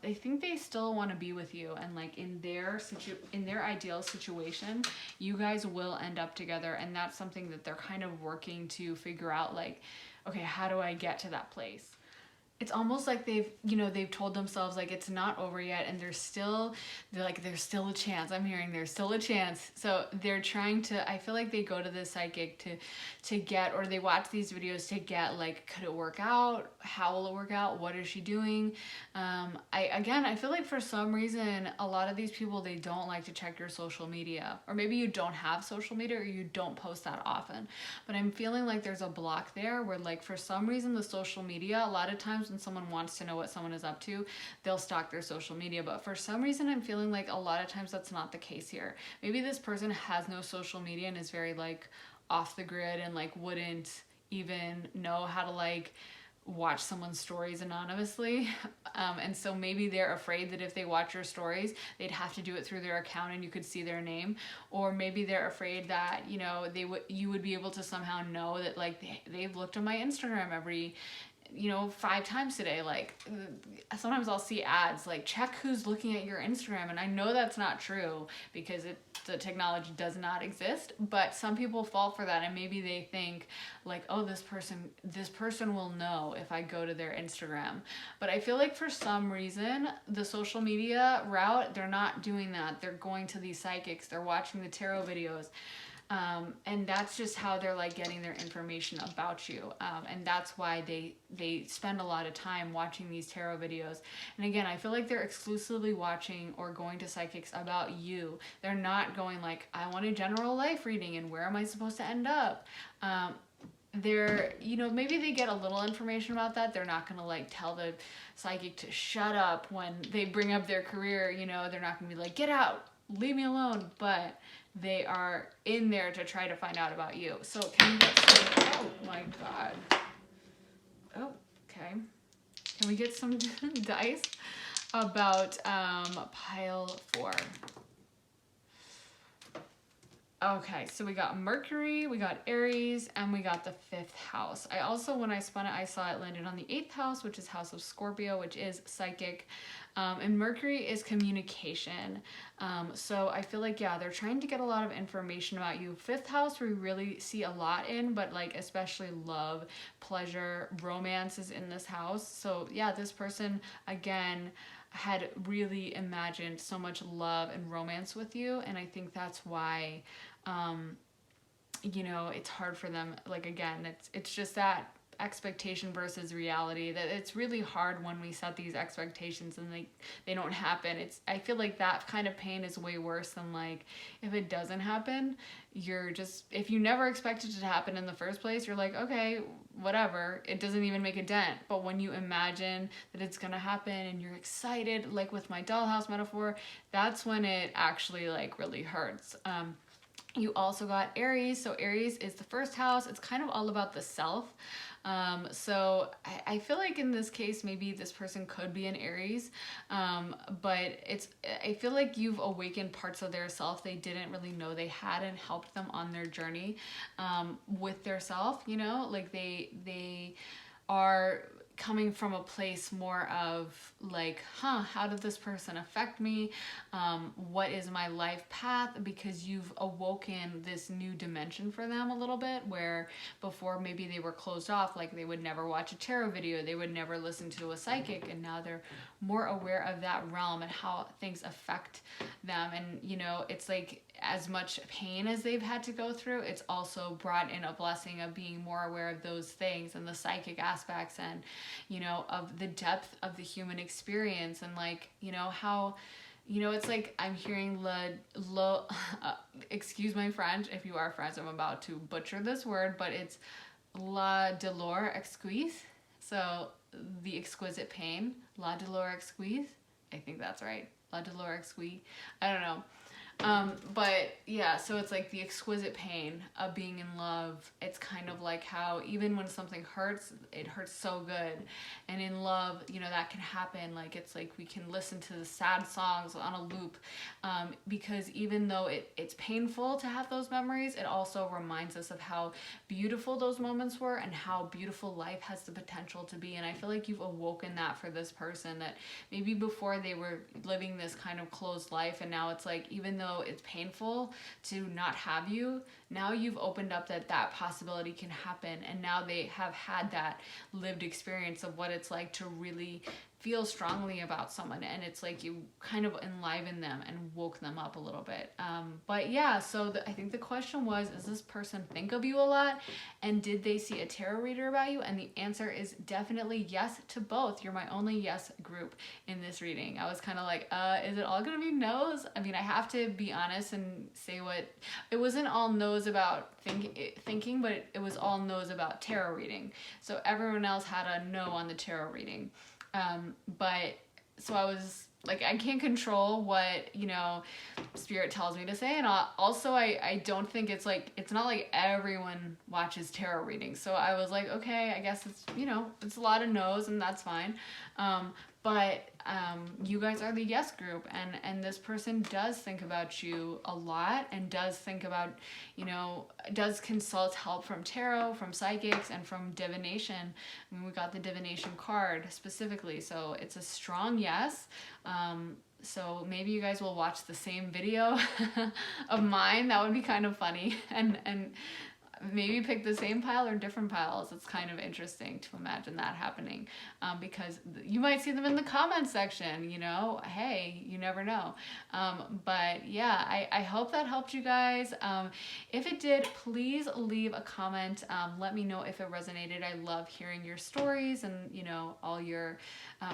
They think they still want to be with you, and like in their ideal situation, you guys will end up together, and that's something that they're kind of working to figure out. Like, okay, how do I get to that place? It's almost like they've told themselves like it's not over yet, and there's still a chance. I'm hearing there's still a chance. So they're trying to, I feel like they go to the psychic to get, or they watch these videos to get like, could it work out? How will it work out? What is she doing? I feel like for some reason, a lot of these people, they don't like to check your social media, or maybe you don't have social media, or you don't post that often. But I'm feeling like there's a block there where like for some reason the social media, a lot of times when someone wants to know what someone is up to, they'll stalk their social media. But for some reason, I'm feeling like a lot of times that's not the case here. Maybe this person has no social media and is very like off the grid and like wouldn't even know how to like watch someone's stories anonymously. And so maybe they're afraid that if they watch your stories, they'd have to do it through their account and you could see their name. Or maybe they're afraid that, you know, you would be able to somehow know that like they've looked on my Instagram every 5 times today. Like sometimes I'll see ads like check who's looking at your Instagram, and I know that's not true because the technology does not exist, but some people fall for that, and maybe they think like, oh, this person will know if I go to their Instagram. But I feel like for some reason the social media route, they're not doing that. They're going to these psychics, they're watching the tarot videos. And that's just how they're like getting their information about you. And that's why they spend a lot of time watching these tarot videos. And again, I feel like they're exclusively watching or going to psychics about you. They're not going like, I want a general life reading and where am I supposed to end up? Maybe they get a little information about that. They're not going to like tell the psychic to shut up when they bring up their career. They're not going to be like, get out, leave me alone. But they are in there to try to find out about you. So can we get some, oh my God. Oh, okay. Can we get some dice about pile 4? Okay, so we got Mercury, we got Aries, and we got the 5th house. I also, when I spun it, I saw it landed on the 8th house, which is house of Scorpio, which is psychic. And Mercury is communication. So I feel like, yeah, they're trying to get a lot of information about you. 5th house, we really see a lot in, but like especially love, pleasure, romance is in this house. So yeah, this person, again, had really imagined so much love and romance with you. And I think that's why, it's hard for them. Like, again, it's just that expectation versus reality, that it's really hard when we set these expectations and they don't happen. I feel like that kind of pain is way worse than like if it doesn't happen. If you never expected it to happen in the first place, you're like, okay, whatever, it doesn't even make a dent. But when you imagine that it's gonna happen and you're excited, like with my dollhouse metaphor, that's when it actually like really hurts. You also got Aries. So Aries is the first house. It's kind of all about the self. So I feel like in this case, maybe this person could be an Aries, but I feel like you've awakened parts of their self they didn't really know they had, and helped them on their journey with their self, you know, like they are coming from a place more of like, how did this person affect me? What is my life path? Because you've awoken this new dimension for them a little bit, where before maybe they were closed off, like they would never watch a tarot video, they would never listen to a psychic, and now they're more aware of that realm and how things affect them. And you know, it's like, as much pain as they've had to go through, it's also brought in a blessing of being more aware of those things and the psychic aspects, and you know, of the depth of the human experience, and like, you know, how, you know, it's like I'm hearing excuse my French if you are French, I'm about to butcher this word, but it's la douleur exquise, so the exquisite pain, la douleur exquise, I think that's right, la douleur exquise, I don't know. But yeah, so it's like the exquisite pain of being in love. It's kind of like how even when something hurts, it hurts so good. And in love, you know, that can happen. Like, it's like we can listen to the sad songs on a loop, because even though it's painful to have those memories, it also reminds us of how beautiful those moments were and how beautiful life has the potential to be. And I feel like you've awoken that for this person, that maybe before they were living this kind of closed life, and now it's like, even though it's painful to not have you, now you've opened up that possibility can happen, and now they have had that lived experience of what it's like to really feel strongly about someone, and it's like you kind of enliven them and woke them up a little bit. But yeah, so I think the question was, does this person think of you a lot, and did they see a tarot reader about you? And the answer is definitely yes to both. You're my only yes group in this reading. I was kind of like, is it all gonna be no's? I mean, I have to be honest and say it wasn't all no's about thinking, but it was all no's about tarot reading. So everyone else had a no on the tarot reading. But so I was like, I can't control what, you know, spirit tells me to say. And also I don't think it's not like everyone watches tarot readings. So I was like, okay, I guess it's, you know, it's a lot of no's, and that's fine. But you guys are the yes group, and this person does think about you a lot, and does think about, you know, does consult help from tarot, from psychics, and from divination. I mean, we got the divination card specifically, so it's a strong yes. So maybe you guys will watch the same video of mine. That would be kind of funny, and maybe pick the same pile or different piles. It's kind of interesting to imagine that happening, because you might see them in the comments section, you know, hey, you never know. But yeah, I hope that helped you guys. If it did, please leave a comment. Let me know if it resonated. I love hearing your stories and, you know, all your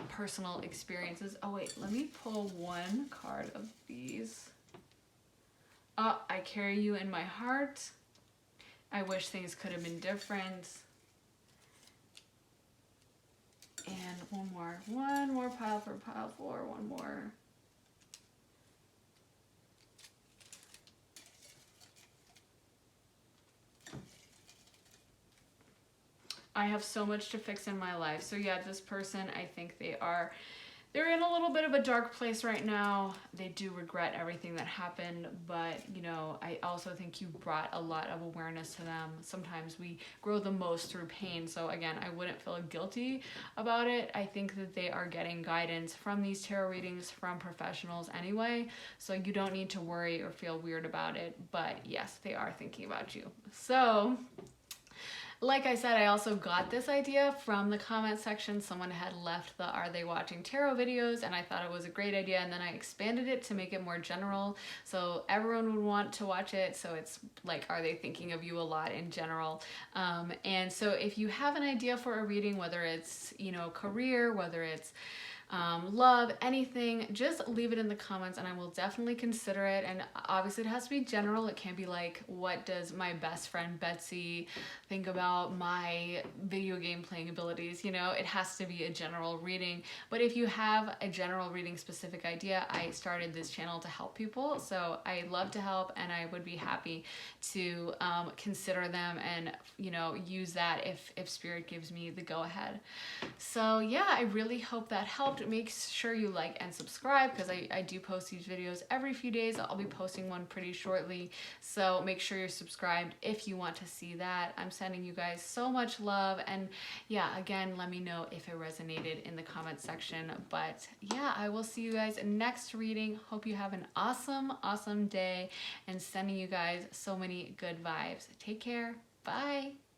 personal experiences. Oh wait, let me pull one card of these. I carry you in my heart. I wish things could have been different. And one more pile for pile 4, one more. I have so much to fix in my life. So yeah, this person, I think they're in a little bit of a dark place right now. They do regret everything that happened, but you know, I also think you brought a lot of awareness to them. Sometimes we grow the most through pain. So again, I wouldn't feel guilty about it. I think that they are getting guidance from these tarot readings from professionals anyway. So you don't need to worry or feel weird about it. But yes, they are thinking about you. So like I said, I also got this idea from the comment section. Someone had left the "Are they watching tarot" videos, and I thought it was a great idea, and then I expanded it to make it more general, so everyone would want to watch it. So it's like, are they thinking of you a lot in general? And so if you have an idea for a reading, whether it's, you know, career, whether it's love, anything, just leave it in the comments and I will definitely consider it. And obviously it has to be general. It can't be like, what does my best friend Betsy think about my video game playing abilities? You know, it has to be a general reading. But if you have a general reading specific idea, I started this channel to help people. So I love to help and I would be happy to consider them and, you know, use that if Spirit gives me the go ahead. So yeah, I really hope that helped. Make sure you like and subscribe because I do post these videos every few days. I'll be posting one pretty shortly. So make sure you're subscribed if you want to see that. I'm sending you guys so much love. And yeah, again, let me know if it resonated in the comment section. But yeah, I will see you guys next reading. Hope you have an awesome, awesome day and sending you guys so many good vibes. Take care. Bye.